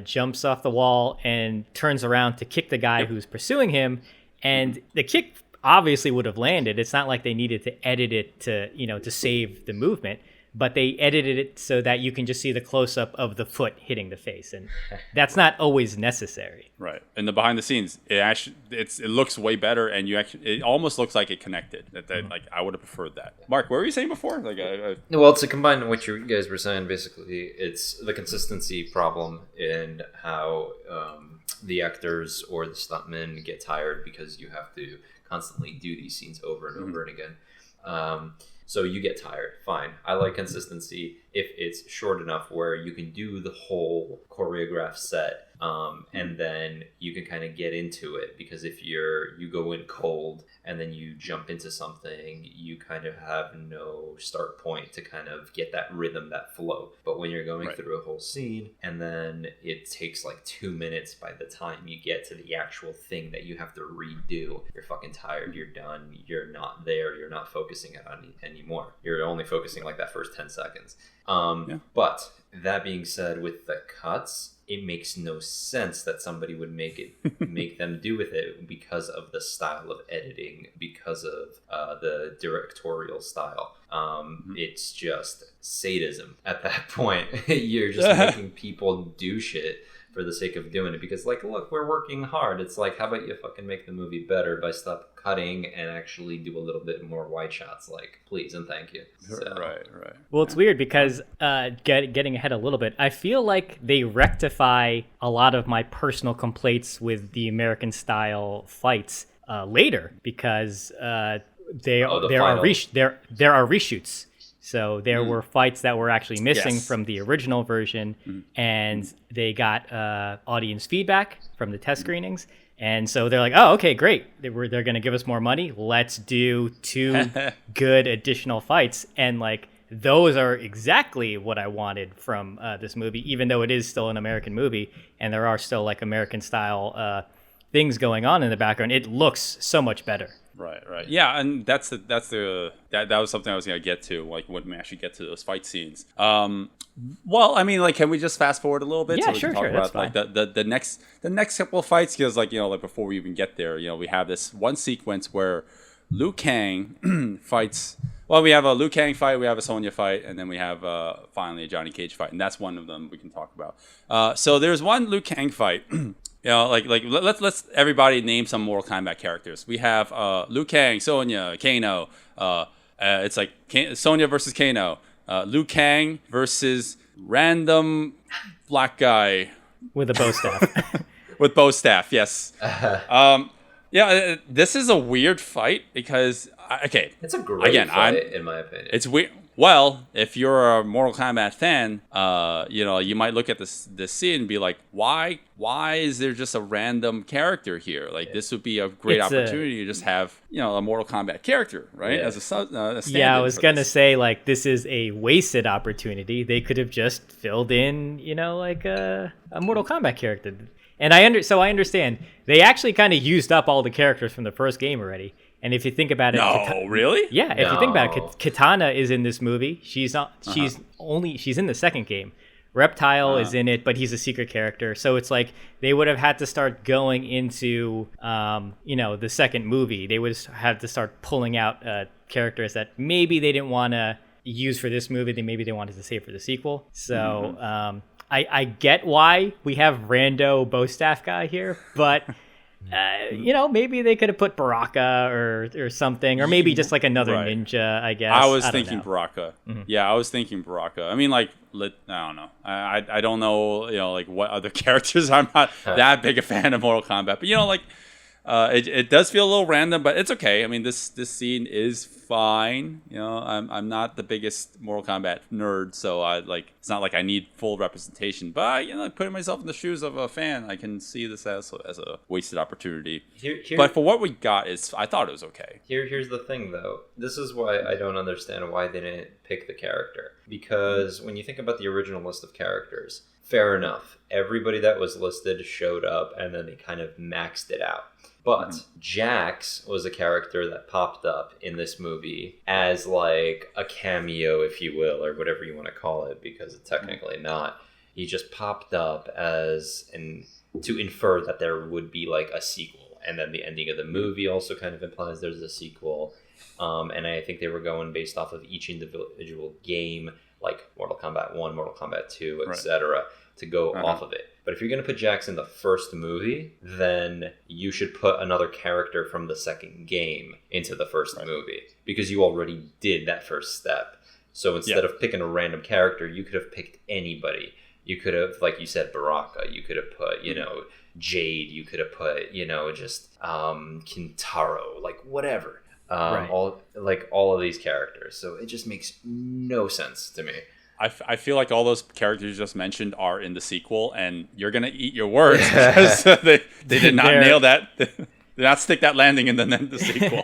[SPEAKER 3] jumps off the wall and turns around to kick the guy who's pursuing him, and the kick obviously would have landed. It's not like they needed to edit it to save the movement, but they edited it so that you can just see the close-up of the foot hitting the face, and that's not always necessary.
[SPEAKER 6] Right. And the behind the scenes, it looks way better, and it almost looks like it connected. Like I would have preferred that. Mark, what were you saying before?
[SPEAKER 5] Well, to combine what you guys were saying, basically, it's the consistency problem in how the actors or the stuntmen get tired because you have to constantly do these scenes over and over and again. So you get tired. Fine. I like consistency if it's short enough where you can do the whole choreographed set, and then you can kind of get into it. Because if you go in cold and then you jump into something, you kind of have no start point to kind of get that rhythm, that flow. But when you're going through a whole scene and then it takes like 2 minutes by the time you get to the actual thing that you have to redo, you're fucking tired, you're done, you're not there, you're not focusing on it anymore. You're only focusing like that first 10 seconds. But that being said, with the cuts, it makes no sense that somebody would make them do with it because of the style of editing, because of the directorial style. It's just sadism at that point. You're just making people do shit for the sake of doing it because, like, look, we're working hard. It's like, how about you fucking make the movie better by stop cutting and actually do a little bit more wide shots, like, please and thank you. So.
[SPEAKER 6] Right.
[SPEAKER 3] Well, it's weird because getting ahead a little bit, I feel like they rectify a lot of my personal complaints with the American style fights later because there are reshoots. So there were fights that were actually missing from the original version, and they got audience feedback from the test screenings. And so they're like, oh, okay, great. They're going to give us more money. Let's do 2 good additional fights. And like those are exactly what I wanted from this movie, even though it is still an American movie and there are still like American style things going on in the background. It looks so much better.
[SPEAKER 6] Right. Yeah, and that was something I was gonna get to, like when we actually get to those fight scenes. Well, I mean, like, can we just fast forward a little bit so we can talk about like the next couple of fights? Because like like before we even get there, we have this one sequence where Liu Kang fights. Well, we have a Liu Kang fight, we have a Sonya fight, and then we have finally a Johnny Cage fight, and that's one of them we can talk about. So there's one Liu Kang fight. Let's everybody name some Mortal Kombat characters. We have Liu Kang, Sonya, Kano. It's like Sonya versus Kano. Liu Kang versus random black guy
[SPEAKER 3] with a bow staff.
[SPEAKER 6] With bow staff, yes. This is a weird fight because
[SPEAKER 5] it's a great fight in my opinion.
[SPEAKER 6] It's weird. Well, if you're a Mortal Kombat fan, you might look at this scene and be like, why is there just a random character here? Like, this would be a great opportunity to just have, a Mortal Kombat character, right? As a stand-in.
[SPEAKER 3] Yeah, I was going to say, like, this is a wasted opportunity. They could have just filled in, like a Mortal Kombat character. And I understand. They actually kind of used up all the characters from the first game already. And if you think about it,
[SPEAKER 6] really?
[SPEAKER 3] Yeah, if you think about it, Katana is in this movie. She's in the second game. Reptile is in it, but he's a secret character. So it's like they would have had to start going into the second movie. They would have to start pulling out characters that maybe they didn't want to use for this movie. Maybe they wanted to save for the sequel. So I get why we have rando bow staff guy here, but maybe they could have put Baraka or something, or maybe just like another ninja, I guess.
[SPEAKER 6] I was thinking Baraka. Yeah, I was thinking Baraka. I mean, like, I don't know. I don't know, like what other characters. I'm not that big a fan of Mortal Kombat, but it does feel a little random, but it's okay. I mean, this scene is fine. I'm not the biggest Mortal Kombat nerd, so It's not like I need full representation, but putting myself in the shoes of a fan, I can see this as a wasted opportunity. But for what we got, I thought it was okay.
[SPEAKER 5] Here's the thing, though. This is why I don't understand why they didn't pick the character. Because when you think about the original list of characters, fair enough. Everybody that was listed showed up, and then they kind of maxed it out. But Jax was a character that popped up in this movie as like a cameo, if you will, or whatever you want to call it, because it's technically not. He just popped up to infer that there would be like a sequel. And then the ending of the movie also kind of implies there's a sequel. And I think they were going based off of each individual game, like Mortal Kombat 1, Mortal Kombat 2, etc., to go off of it. But if you're going to put Jax in the first movie, then you should put another character from the second game into the first movie, because you already did that first step. So instead of picking a random character, you could have picked anybody. You could have, like you said, Baraka. You could have put, Jade. You could have put, just Kintaro, like whatever. All of these characters. So it just makes no sense to me.
[SPEAKER 6] I feel like all those characters you just mentioned are in the sequel, and you're gonna eat your words because they did not nail that. They did not stick that landing in the sequel.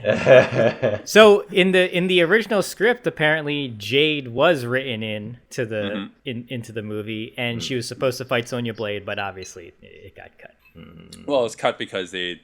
[SPEAKER 3] So in the original script, apparently Jade was written into the movie, and she was supposed to fight Sonya Blade, but obviously it got cut.
[SPEAKER 6] Well, it's cut because they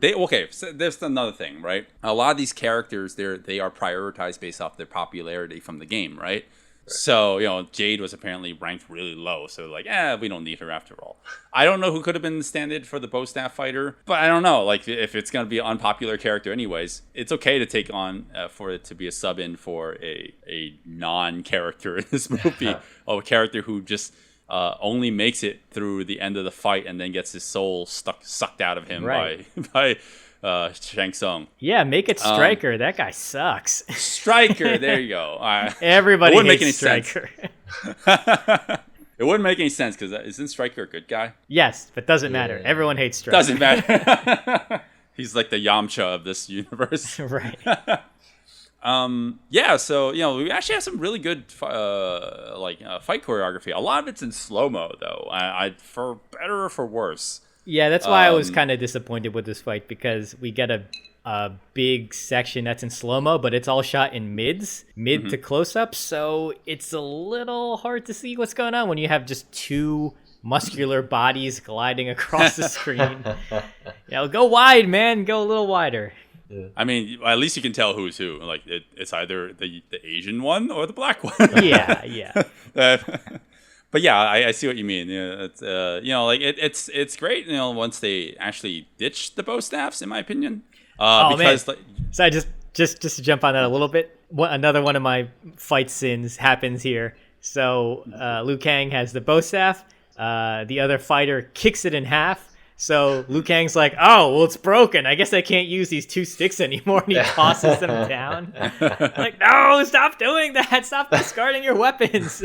[SPEAKER 6] okay. So there's another thing, right? A lot of these characters, they are prioritized based off their popularity from the game, right? So, Jade was apparently ranked really low. So, we don't need her after all. I don't know who could have been the stand-in for the bow staff fighter. But I don't know. If it's going to be an unpopular character anyways, it's okay to take on, for it to be a sub-in for a non-character in this movie. Or a character who just only makes it through the end of the fight and then gets his soul sucked out of him by Shang Tsung.
[SPEAKER 3] Yeah, make it Stryker. That guy sucks.
[SPEAKER 6] Stryker, there you go.
[SPEAKER 3] Everybody hates Stryker.
[SPEAKER 6] It wouldn't make any sense because isn't Stryker a good guy?
[SPEAKER 3] Yes, but doesn't matter. Everyone hates Stryker.
[SPEAKER 6] Doesn't matter. He's like the Yamcha of this universe.
[SPEAKER 3] Right.
[SPEAKER 6] So we actually have some really good fight choreography. A lot of it's in slow-mo though. For better or for worse.
[SPEAKER 3] Yeah, that's why I was kind of disappointed with this fight, because we get a big section that's in slow-mo, but it's all shot in mid to close-up, so it's a little hard to see what's going on when you have just two muscular bodies gliding across the screen. Go wide, man. Go a little wider.
[SPEAKER 6] Yeah. I mean, at least you can tell who's who. Like it's either the Asian one or the black one.
[SPEAKER 3] Yeah.
[SPEAKER 6] But yeah, I see what you mean. It's it's great. Once they actually ditch the bow staffs, in my opinion. Because, man.
[SPEAKER 3] So I just to jump on that a little bit. Another one of my fight sins happens here. So Liu Kang has the bow staff. The other fighter kicks it in half. So Liu Kang's like, oh, well, it's broken. I guess I can't use these two sticks anymore. And he tosses them down. Like, no, stop doing that. Stop discarding your weapons.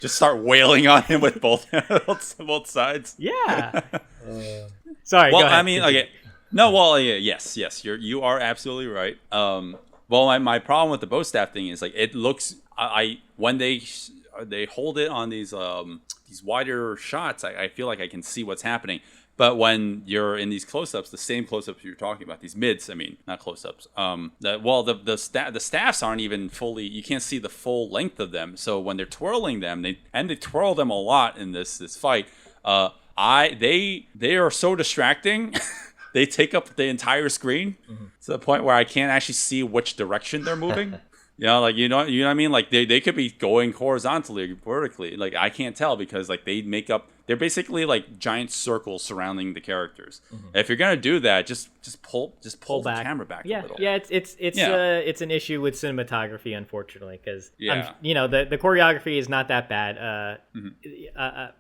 [SPEAKER 6] Just start wailing on him with both sides.
[SPEAKER 3] Yeah. Sorry.
[SPEAKER 6] Well,
[SPEAKER 3] go ahead.
[SPEAKER 6] I mean, okay. No, well, yes. You are absolutely right. Well, my problem with the bow staff thing is it looks. When they hold it on these wider shots, I feel like I can see what's happening. But when you're in these close-ups, the same close-ups you're talking about, these mids, I mean, not close-ups. The staffs aren't even fully. You can't see the full length of them. So when they're twirling them, they twirl them a lot in this fight. They are so distracting. They take up the entire screen to the point where I can't actually see which direction they're moving. You know what I mean? They could be going horizontally or vertically. I can't tell because they make up. They're basically giant circles surrounding the characters. If you're gonna do that, just pull the camera back a little.
[SPEAKER 3] Yeah, it's an issue with cinematography, unfortunately, because the choreography is not that bad.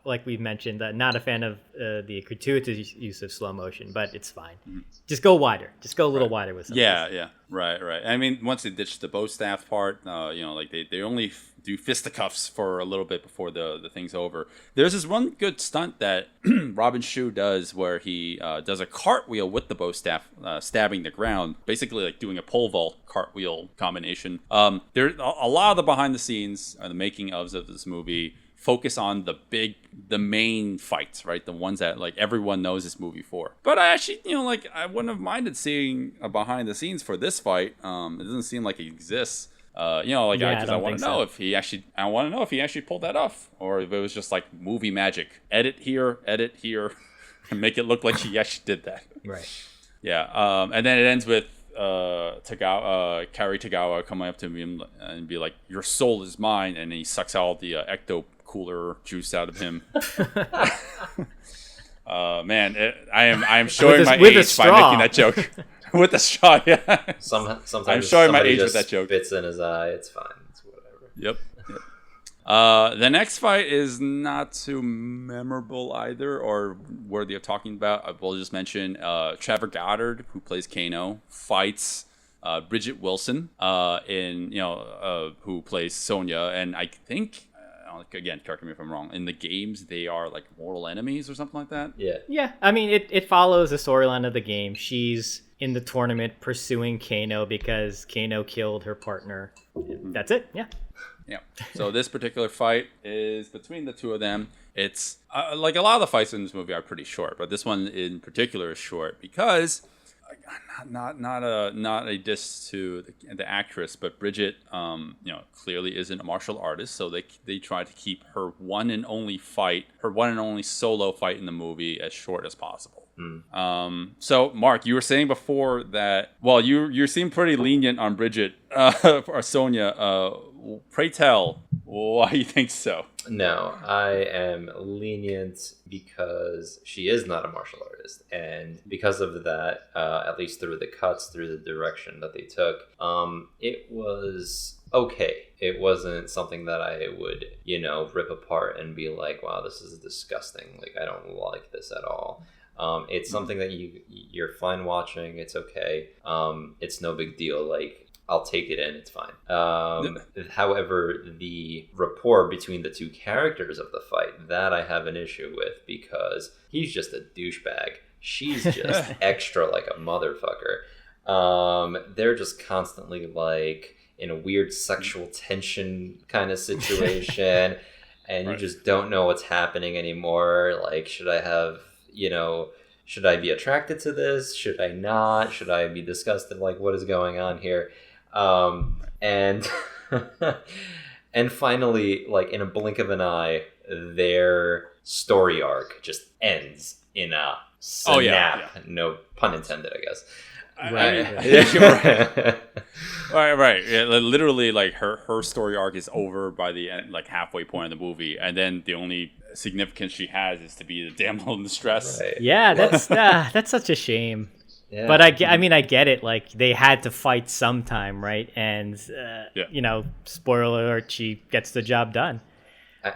[SPEAKER 3] Like we've mentioned, not a fan of the gratuitous use of slow motion, but it's fine. Just go wider. Just go a little wider with something.
[SPEAKER 6] Yeah. Right. I mean, once they ditch the bow staff part, they only do fisticuffs for a little bit before the thing's over. There's this one good stunt that Robin Shu does where he does a cartwheel with the bow staff, stabbing the ground, basically doing a pole vault cartwheel combination. There a lot of the behind the scenes, the making ofs of this movie focus on the main fights, right? The ones that like everyone knows this movie for. But I actually, like I wouldn't have minded seeing a behind the scenes for this fight. It doesn't seem like it exists. I want to know if he actually pulled that off, or if it was just like movie magic. Edit here, and make it look like he actually did that.
[SPEAKER 3] Right.
[SPEAKER 6] Yeah. And then it ends with Cary Tagawa coming up to him and be like, "Your soul is mine," and he sucks all the ecto cooler juice out of him. Man, I am showing my age by making that joke. With a straw, yeah.
[SPEAKER 5] Sometimes
[SPEAKER 6] I'm showing my age
[SPEAKER 5] just
[SPEAKER 6] with that joke.
[SPEAKER 5] Spits in his eye. It's fine. It's whatever.
[SPEAKER 6] Yep. The next fight is not too memorable either, or worthy of talking about. I will just mention Trevor Goddard, who plays Kano, fights Bridget Wilson, who plays Sonya, and I think. Again, correct me if I'm wrong. In the games, they are like mortal enemies or something like that.
[SPEAKER 5] Yeah.
[SPEAKER 3] Yeah. I mean, it follows the storyline of the game. She's in the tournament pursuing Kano because Kano killed her partner. That's it. Yeah.
[SPEAKER 6] Yeah. So this particular fight is between the two of them. It's like a lot of the fights in this movie are pretty short, but this one in particular is short because not a diss to the actress, but Bridget, clearly isn't a martial artist, so they try to keep her one and only solo fight in the movie as short as possible. So Mark, you were saying before that, well, you seem pretty lenient on Bridget or Sonya. Pray tell, why you think so?
[SPEAKER 5] No, I am lenient because she is not a martial artist, and because of that, at least through the cuts, through the direction that they took, it was okay. It wasn't something that I would, rip apart and be like, wow, this is disgusting. Like, I don't like this at all. It's something that you're fine watching. It's okay. It's no big deal. Like, I'll take it in. It's fine. However, the rapport between the two characters of the fight, that I have an issue with because he's just a douchebag. She's just extra like a motherfucker. They're just constantly like in a weird sexual tension kind of situation. And you just don't know what's happening anymore. Like, should I be attracted to this? Should I not? Should I be disgusted? Like, what is going on here? And and finally, like in a blink of an eye, their story arc just ends in a snap. No pun intended, I guess.
[SPEAKER 6] Right. Yeah, literally, like her story arc is over by the end, like halfway point of the movie, and then the only significance she has is to be the damsel in distress. Right.
[SPEAKER 3] Yeah, that's such a shame. Yeah. But I get it. Like, they had to fight sometime, right? And spoiler alert, she gets the job done.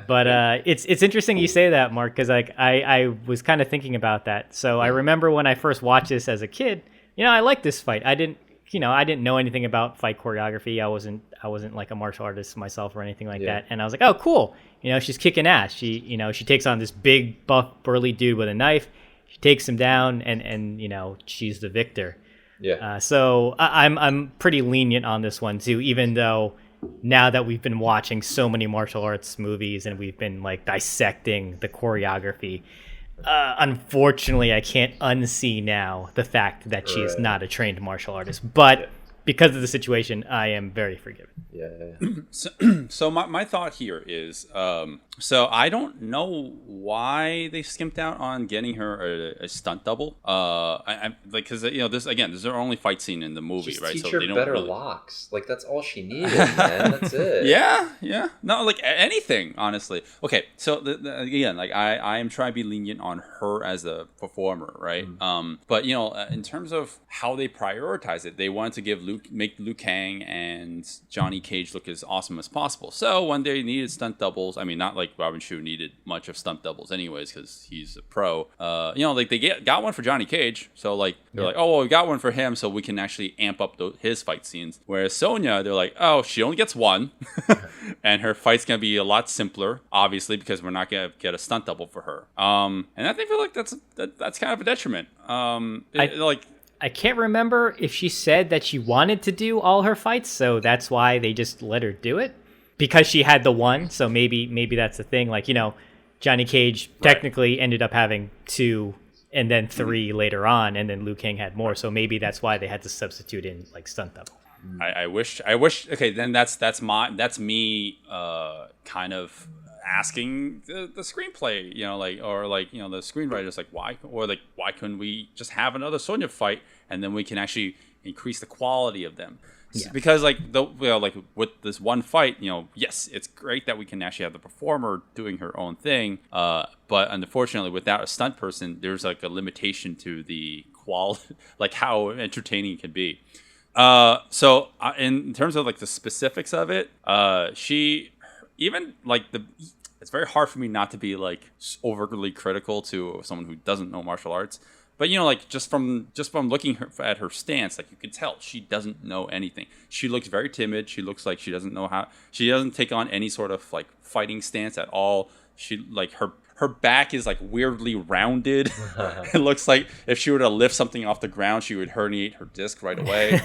[SPEAKER 3] But it's interesting you say that, Mark, because like I was kind of thinking about that. So I remember when I first watched this as a kid. I liked this fight. I didn't know anything about fight choreography. I wasn't like a martial artist myself or anything like that. And I was like, oh, cool. She's kicking ass. She takes on this big, buff, burly dude with a knife. She takes him down, and she's the victor. Yeah. So I'm pretty lenient on this one too, even though now that we've been watching so many martial arts movies and we've been like dissecting the choreography. Unfortunately, I can't unsee now the fact that she is not a trained martial artist. But because of the situation, I am very forgiving.
[SPEAKER 6] Yeah. So my thought here is, so I don't know why they skimped out on getting her a stunt double. I like, because this is their only fight scene in the movie,
[SPEAKER 5] just
[SPEAKER 6] right?
[SPEAKER 5] Teach
[SPEAKER 6] so
[SPEAKER 5] her
[SPEAKER 6] they don't
[SPEAKER 5] better
[SPEAKER 6] really...
[SPEAKER 5] locks. Like, that's all she needed, man. That's it.
[SPEAKER 6] Yeah. No, like anything, honestly. Okay, so again, like I am trying to be lenient on her as a performer, right? But in terms of how they prioritize it, they wanted to make Liu Kang and Johnny Cage look as awesome as possible. So when they needed stunt doubles, I mean, not like Robin Shou needed much of stunt doubles anyways, because he's a pro. Like they got one for Johnny Cage, so like they're like, oh, well, we got one for him, so we can actually amp up his fight scenes. Whereas Sonya, they're like, oh, she only gets one, and her fight's gonna be a lot simpler, obviously, because we're not gonna get a stunt double for her. And I feel like that's kind of a detriment.
[SPEAKER 3] I can't remember if she said that she wanted to do all her fights, so that's why they just let her do it. because she had the one, so maybe that's the thing. Like, Johnny Cage technically ended up having 2 and then 3 later on, and then Liu Kang had more. So maybe that's why they had to substitute in like stunt double.
[SPEAKER 6] I wish. Okay, then that's me kind of asking the screenplay, the screenwriters, like why couldn't we just have another Sonya fight, and then we can actually increase the quality of them. Yeah. Because with this one fight, yes, it's great that we can actually have the performer doing her own thing, but unfortunately without a stunt person, there's like a limitation to the quality, like how entertaining it can be. So in terms of like the specifics of it, she even like it's very hard for me not to be like overly critical to someone who doesn't know martial arts. But just from looking at her stance, like you can tell she doesn't know anything. She looks very timid. She looks like she doesn't know how. She doesn't take on any sort of like fighting stance at all. She like her back is like weirdly rounded. It looks like if she were to lift something off the ground, she would herniate her disc right away.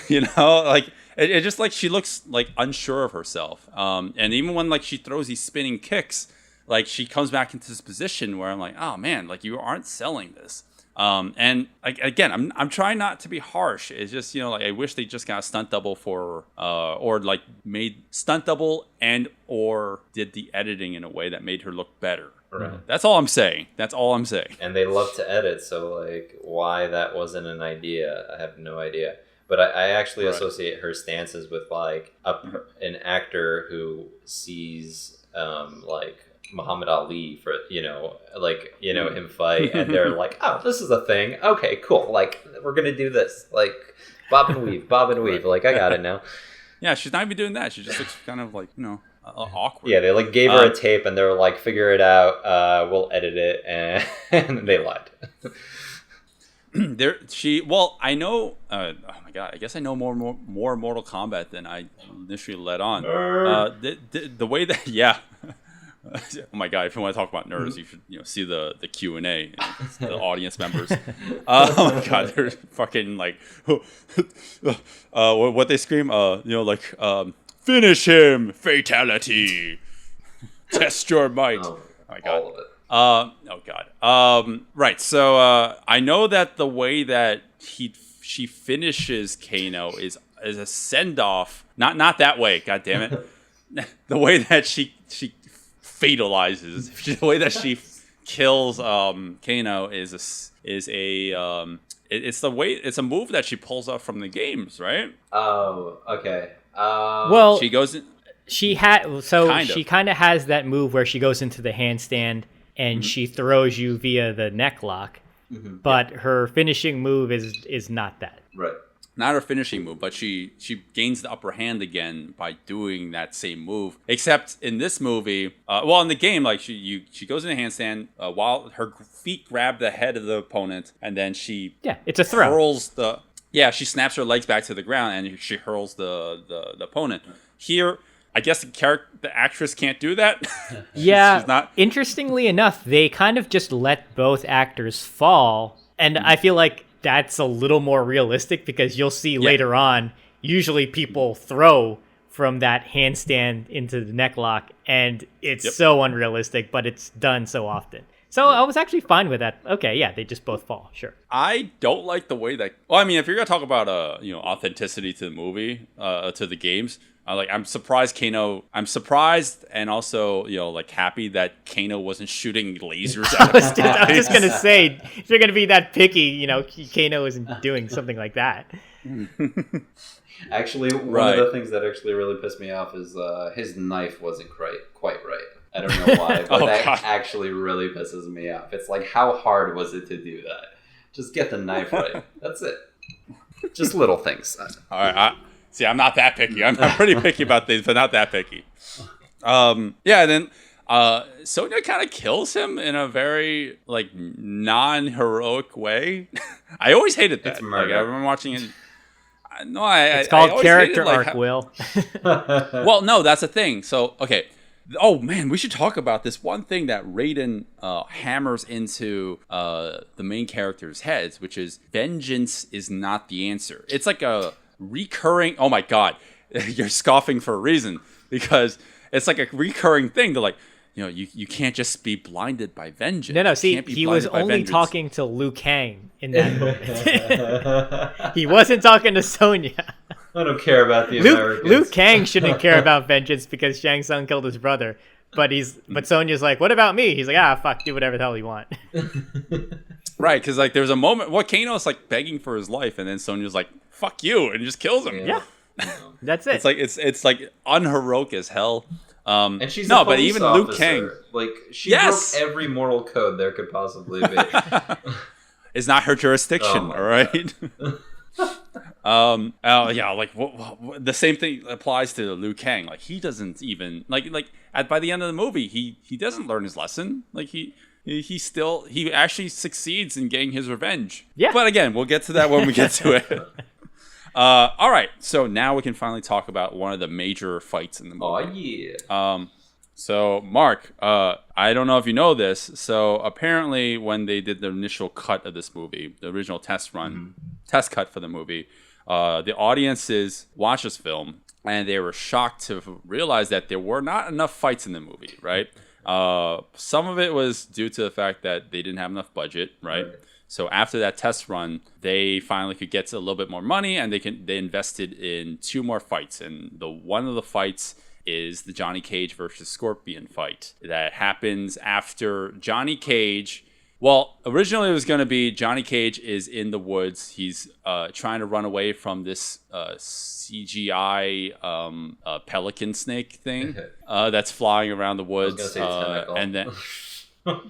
[SPEAKER 6] Like it just like she looks like unsure of herself. And even when like she throws these spinning kicks, like she comes back into this position where I'm like, oh man, like you aren't selling this. And again, I'm trying not to be harsh. It's just, like I wish they just got a stunt double for, or like made stunt double and or did the editing in a way that made her look better.
[SPEAKER 5] Right.
[SPEAKER 6] That's all I'm saying.
[SPEAKER 5] And they love to edit, so like why that wasn't an idea, I have no idea. But I actually associate her stances with like an actor who sees like Muhammad Ali for him fight, and they're like, oh, this is a thing, okay, cool, like we're gonna do this, like bob and weave like I got it now.
[SPEAKER 6] Yeah, she's not even doing that. She just looks kind of like awkward.
[SPEAKER 5] Yeah, they like gave her a tape and they were like, figure it out, we'll edit it, and they lied.
[SPEAKER 6] I know. Oh my god! I guess I know more Mortal Kombat than I initially let on. The way that oh my god! If you want to talk about nerds, you should see the Q&A, the audience members. Oh my god, they're fucking like what they scream. Finish him, fatality, test your might. Oh my god.
[SPEAKER 5] All of it.
[SPEAKER 6] Oh god. Right. So I know that the way that she finishes Kano is a send off. Not that way. God damn it. The way that she fatalizes. The way that she kills Kano is it's a move that she pulls off from the games, right?
[SPEAKER 5] Oh, okay.
[SPEAKER 3] Well,
[SPEAKER 6] she goes in.
[SPEAKER 3] She kind of has that move where she goes into the handstand and she throws you via the neck lock, but her finishing move is not that.
[SPEAKER 5] Right.
[SPEAKER 6] Not her finishing move, but she gains the upper hand again by doing that same move. Except in this movie, in the game, like she goes in a handstand while her feet grab the head of the opponent, and then
[SPEAKER 3] it's a throw.
[SPEAKER 6] Hurls she snaps her legs back to the ground and she hurls the opponent. Here, I guess the actress can't do that.
[SPEAKER 3] Yeah.
[SPEAKER 6] She's not.
[SPEAKER 3] Interestingly enough, they kind of just let both actors fall, and I feel like that's a little more realistic because you'll see later on, usually people throw from that handstand into the neck lock, and it's so unrealistic, but it's done so often. So I was actually fine with that. Okay, yeah, they just both fall, sure.
[SPEAKER 6] I don't like the way that... Well, I mean, if you're going to talk about authenticity to the movie, to the games, I'm surprised I'm surprised and also, happy that Kano wasn't shooting lasers at his eyes.
[SPEAKER 3] I was just going to say, if you're going to be that picky, Kano isn't doing something like that.
[SPEAKER 5] Actually, one of the things that actually really pissed me off is his knife wasn't quite right. I don't know why, but actually really pisses me off. It's like, how hard was it to do that? Just get the knife right. That's it. Just little things.
[SPEAKER 6] All right. See, I'm not that picky. I'm pretty picky about things, but not that picky. Then Sonya kind of kills him in a very non-heroic way. I always hated that.
[SPEAKER 5] It's murder.
[SPEAKER 6] I remember watching it.
[SPEAKER 3] It's called character arc, Will.
[SPEAKER 6] Well, no, that's the thing. So, okay. Oh man, we should talk about this one thing that Raiden hammers into the main character's heads, which is vengeance is not the answer. It's like a recurring. Oh my god, you're scoffing for a reason, because it's like a recurring thing. They're like, you can't just be blinded by vengeance.
[SPEAKER 3] No,
[SPEAKER 6] You
[SPEAKER 3] see,
[SPEAKER 6] can't be
[SPEAKER 3] he was
[SPEAKER 6] blinded by
[SPEAKER 3] only
[SPEAKER 6] vengeance.
[SPEAKER 3] talking to Liu Kang in that moment. He wasn't talking to Sonya.
[SPEAKER 5] I don't care about the Americans.
[SPEAKER 3] Liu Kang shouldn't care about vengeance because Shang Tsung killed his brother. But Sonya's like, what about me? He's like, fuck, do whatever the hell you want.
[SPEAKER 6] Right, because like there's a moment where Kano's like begging for his life, and then Sonya's like, fuck you, and just kills him.
[SPEAKER 3] Yeah. That's it.
[SPEAKER 6] It's like unheroic as hell.
[SPEAKER 5] And she's
[SPEAKER 6] no,
[SPEAKER 5] a
[SPEAKER 6] but
[SPEAKER 5] police
[SPEAKER 6] even
[SPEAKER 5] officer.
[SPEAKER 6] Luke Kang,
[SPEAKER 5] like she
[SPEAKER 6] Yes!
[SPEAKER 5] broke every moral code there could possibly be.
[SPEAKER 6] it's not her jurisdiction.
[SPEAKER 5] Oh my
[SPEAKER 6] all right. The same thing applies to Liu Kang. Like he doesn't even by the end of the movie, he doesn't learn his lesson. Like he actually succeeds in getting his revenge.
[SPEAKER 3] Yeah.
[SPEAKER 6] But again, we'll get to that when we get to it. All right, so now we can finally talk about one of the major fights in the movie.
[SPEAKER 5] Oh yeah.
[SPEAKER 6] So Mark, I don't know if you know this. So apparently, when they did the initial cut of this movie, the original test cut for the movie, the audiences watched this film and they were shocked to realize that there were not enough fights in the movie. Right. Some of it was due to the fact that they didn't have enough budget. Right. So after that test run, they finally could get to a little bit more money, and they invested in 2 more fights. And one of the fights is the Johnny Cage versus Scorpion fight that happens after Johnny Cage. Well, originally it was going to be Johnny Cage is in the woods. He's trying to run away from this CGI pelican snake thing that's flying around the woods.
[SPEAKER 5] I was gonna say tentacle.
[SPEAKER 6] And then.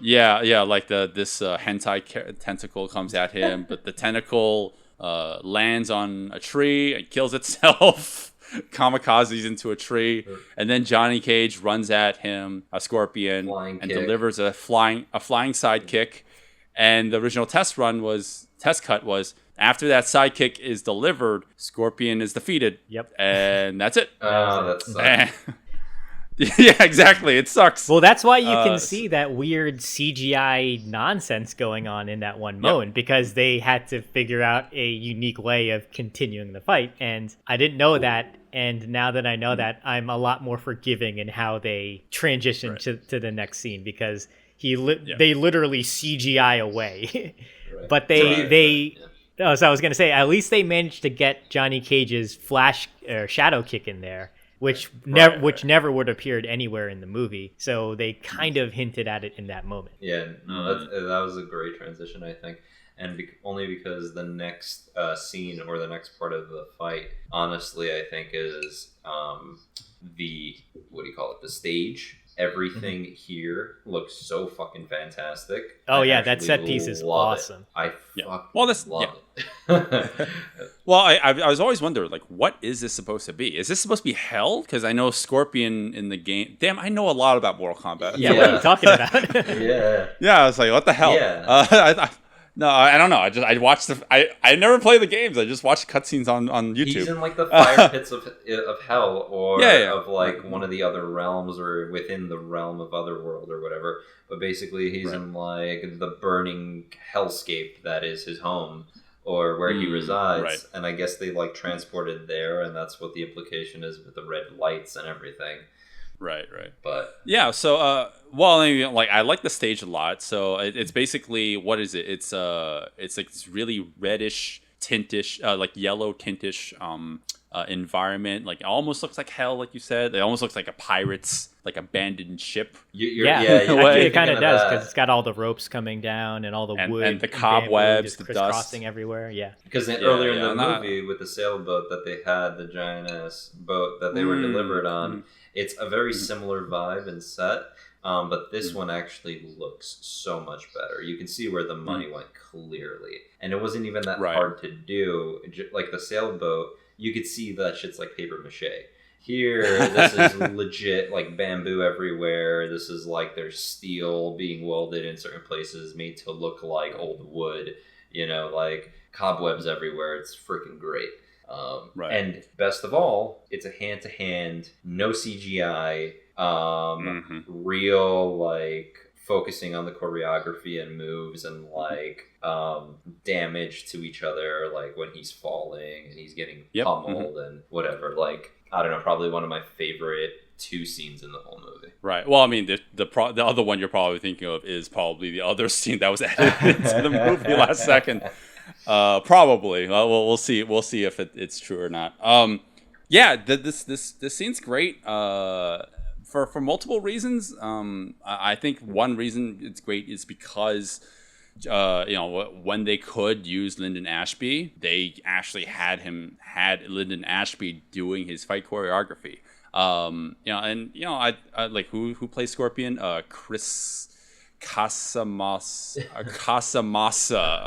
[SPEAKER 6] Yeah, like this hentai tentacle comes at him, but the tentacle lands on a tree and kills itself, kamikazes into a tree, and then Johnny Cage runs at him, a scorpion, and delivers a flying sidekick. And the original test cut was after that sidekick is delivered, Scorpion is defeated.
[SPEAKER 3] Yep.
[SPEAKER 6] And that's it.
[SPEAKER 5] Oh, that sucks.
[SPEAKER 6] Yeah, exactly. It sucks.
[SPEAKER 3] Well, that's why you can see that weird CGI nonsense going on in that one moment, because they had to figure out a unique way of continuing the fight. And I didn't know that. And now that I know that, I'm a lot more forgiving in how they transition to the next scene, because they literally CGI away. But so I was going to say, at least they managed to get Johnny Cage's flash or shadow kick in there, which never would have appeared anywhere in the movie. So they kind of hinted at it in that moment.
[SPEAKER 5] Yeah, no, that was a great transition, I think. And only because the next scene or the next part of the fight, honestly, I think is the stage. Everything here looks so fucking fantastic.
[SPEAKER 3] Oh yeah, that set piece is awesome.
[SPEAKER 5] Love it.
[SPEAKER 6] Well, I was always wondering, like, what is this supposed to be? Is this supposed to be hell? Because I know Scorpion in the game. Damn, I know a lot about Mortal Kombat.
[SPEAKER 3] Yeah, what are you talking about?
[SPEAKER 5] Yeah.
[SPEAKER 6] I was like, what the hell?
[SPEAKER 5] Yeah.
[SPEAKER 6] No, I don't know. I watched I never play the games. I just watched cutscenes on YouTube.
[SPEAKER 5] He's in like the fire pits of hell, or of like
[SPEAKER 6] Mm-hmm.
[SPEAKER 5] one of the other realms, or within the realm of Otherworld or whatever. But basically, he's in like the burning hellscape that is his home, or where he resides.
[SPEAKER 6] Right.
[SPEAKER 5] And I guess they like transported there, and that's what the implication is with the red lights and everything.
[SPEAKER 6] Right.
[SPEAKER 5] But
[SPEAKER 6] yeah, so I like the stage a lot. So it's basically, what is it? It's like this really reddish tintish, like yellow tintish environment. Like it almost looks like hell, like you said. It almost looks like a pirate's like abandoned ship.
[SPEAKER 3] Actually, it kind of does, because it's got all the ropes coming down and all the wood
[SPEAKER 6] and the cobwebs,
[SPEAKER 3] just
[SPEAKER 6] the
[SPEAKER 3] crisscrossing
[SPEAKER 6] dust
[SPEAKER 3] everywhere. Yeah,
[SPEAKER 5] because earlier in the movie with the sailboat that they had, the giant ass boat that they were delivered on. It's a very similar vibe and set, but this one actually looks so much better. You can see where the money went clearly. And it wasn't even that hard to do. Like the sailboat, you could see that shit's like paper mache. Here, this is legit, like bamboo everywhere. This is like there's steel being welded in certain places made to look like old wood. Like cobwebs everywhere. It's freaking great. And best of all, it's a hand-to-hand, no CGI, real like focusing on the choreography and moves and like damage to each other, like when he's falling and he's getting pummeled and whatever. Like I don't know, probably one of my favorite 2 scenes in the whole movie.
[SPEAKER 6] Right. Well, I mean, the other one you're probably thinking of is probably the other scene that was added into the movie last second. Probably. We'll see. We'll see if it's true or not. Yeah. This scene's great. For multiple reasons. I think one reason it's great is because when they could use Lyndon Ashby, they actually had Lyndon Ashby doing his fight choreography. I like who plays Scorpion? Chris Casamassa.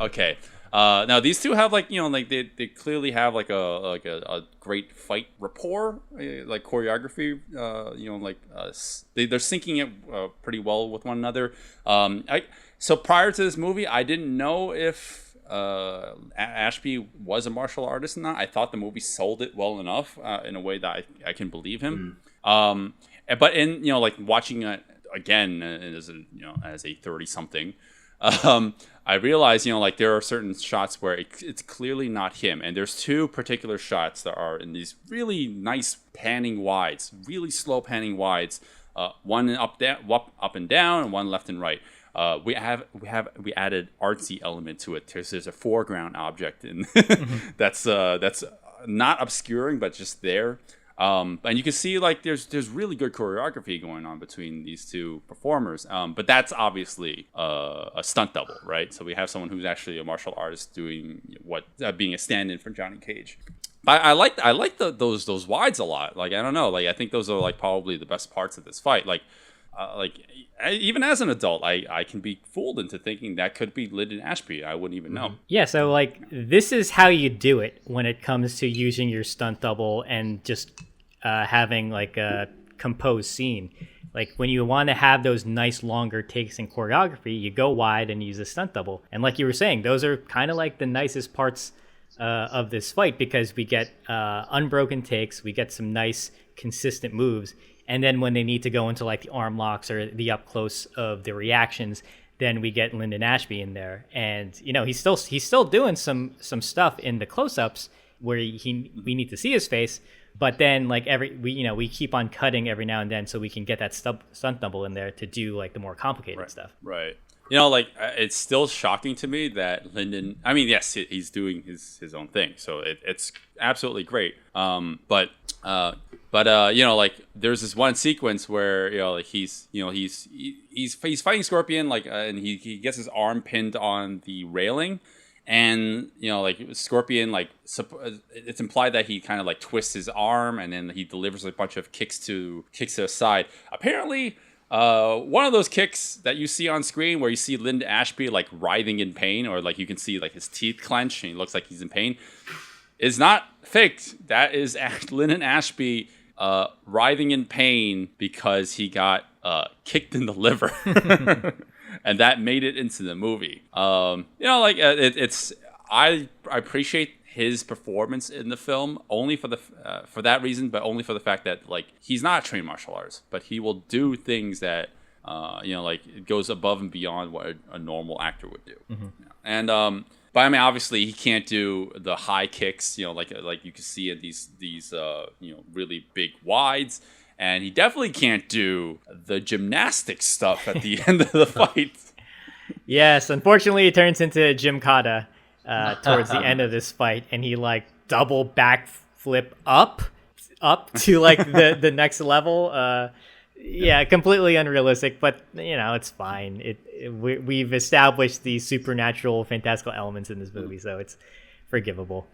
[SPEAKER 6] Okay. Now these two have they clearly have a great fight rapport, like choreography. They're syncing it pretty well with one another. So prior to this movie, I didn't know if Ashby was a martial artist or not. I thought the movie sold it well enough in a way that I can believe him. But in watching it again as a 30-something, I realized there are certain shots where it's clearly not him, and there's 2 particular shots that are in these really nice panning wides, really slow panning wides, one up and down, and one left and right. We added artsy element to it. There's a foreground object and that's not obscuring but just there. And you can see there's really good choreography going on between these 2 performers. But that's obviously a stunt double, right? So we have someone who's actually a martial artist doing being a stand-in for Johnny Cage. I like those wides a lot. I don't know. I think those are probably the best parts of this fight. Even as an adult, I can be fooled into thinking that could be Lyndon Ashby. I wouldn't even know.
[SPEAKER 3] Yeah, so this is how you do it when it comes to using your stunt double and just having a composed scene. When you want to have those nice longer takes in choreography, you go wide and use a stunt double. And like you were saying, those are kind of the nicest parts of this fight because we get unbroken takes, we get some nice consistent moves. And then when they need to go into the arm locks or the up close of the reactions, then we get Lyndon Ashby in there. And he's still doing some stuff in the close-ups where we need to see his face, but then we keep on cutting every now and then so we can get that stunt double in there to do the more complicated stuff.
[SPEAKER 6] Right. It's still shocking to me that Lyndon, I mean, yes, he's doing his own thing, so it's absolutely great. But there's this one sequence where he's fighting Scorpion and he gets his arm pinned on the railing, and Scorpion it's implied that he kind of twists his arm and then he delivers a bunch of kicks to the side. Apparently, one of those kicks that you see on screen where you see Lyndon Ashby writhing in pain, or you can see his teeth clench and he looks like he's in pain, is not faked. That is Lyndon Ashby writhing in pain because he got kicked in the liver, and that made it into the movie. It's I appreciate his performance in the film only for that reason, but only for the fact that he's not a trained martial artist, but he will do things that it goes above and beyond what a normal actor would do. And but I mean, obviously he can't do the high kicks, like you can see in these really big wides, and he definitely can't do the gymnastics stuff at the end of the fight.
[SPEAKER 3] Yes, unfortunately, it turns into Gymkata towards the end of this fight, and he double backflip up to the next level. Yeah, completely unrealistic, but it's fine. We've established the supernatural, fantastical elements in this movie, so it's forgivable.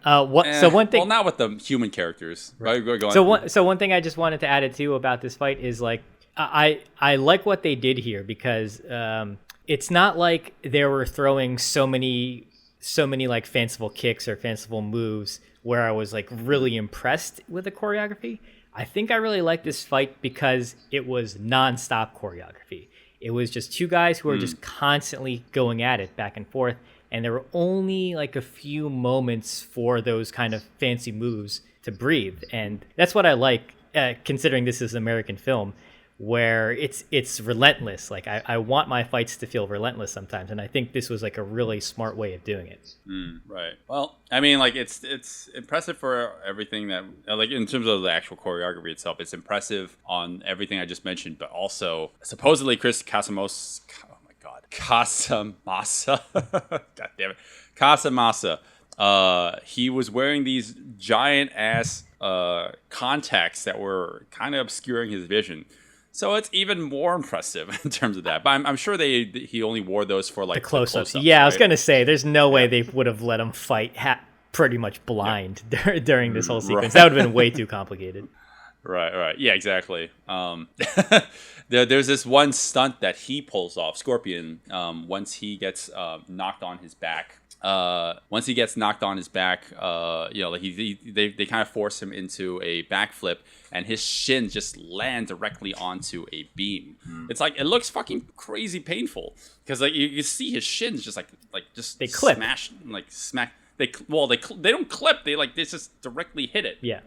[SPEAKER 3] So one thing,
[SPEAKER 6] well, not with the human characters. Right. Go on.
[SPEAKER 3] So one thing I just wanted to add too about this fight is I like what they did here because it's not like they were throwing so many fanciful kicks or fanciful moves where I was really impressed with the choreography. I think I really liked this fight because it was nonstop choreography. It was just 2 guys who were just constantly going at it back and forth, and there were only a few moments for those kind of fancy moves to breathe, and that's what I like, considering this is an American film, where it's relentless. Like I want my fights to feel relentless sometimes, and I think this was like a really smart way of doing it.
[SPEAKER 6] Right. Well, I mean, like it's impressive for everything that, like, in terms of the actual choreography itself, it's impressive on everything I just mentioned, but also supposedly Chris Casamasa. Oh my God, Casamasa. God damn it, Casamasa. He was wearing these giant ass contacts that were kind of obscuring his vision. So it's even more impressive in terms of that. But I'm sure he only wore those for like
[SPEAKER 3] The close-ups.
[SPEAKER 6] the
[SPEAKER 3] Yeah,
[SPEAKER 6] right?
[SPEAKER 3] I was gonna say there's no way they would have let him fight pretty much blind during this whole sequence. That would have been way too complicated.
[SPEAKER 6] Right. Yeah, exactly. There's this one stunt that he pulls off, Scorpion, once he gets knocked on his back. Once he gets knocked on his back, like they kind of force him into a backflip, and his shins just land directly onto a beam. It's like, it looks fucking crazy painful because like you see his shins just just
[SPEAKER 3] they clip,
[SPEAKER 6] smash, like smack. They don't clip. They just directly hit it.
[SPEAKER 3] Yeah.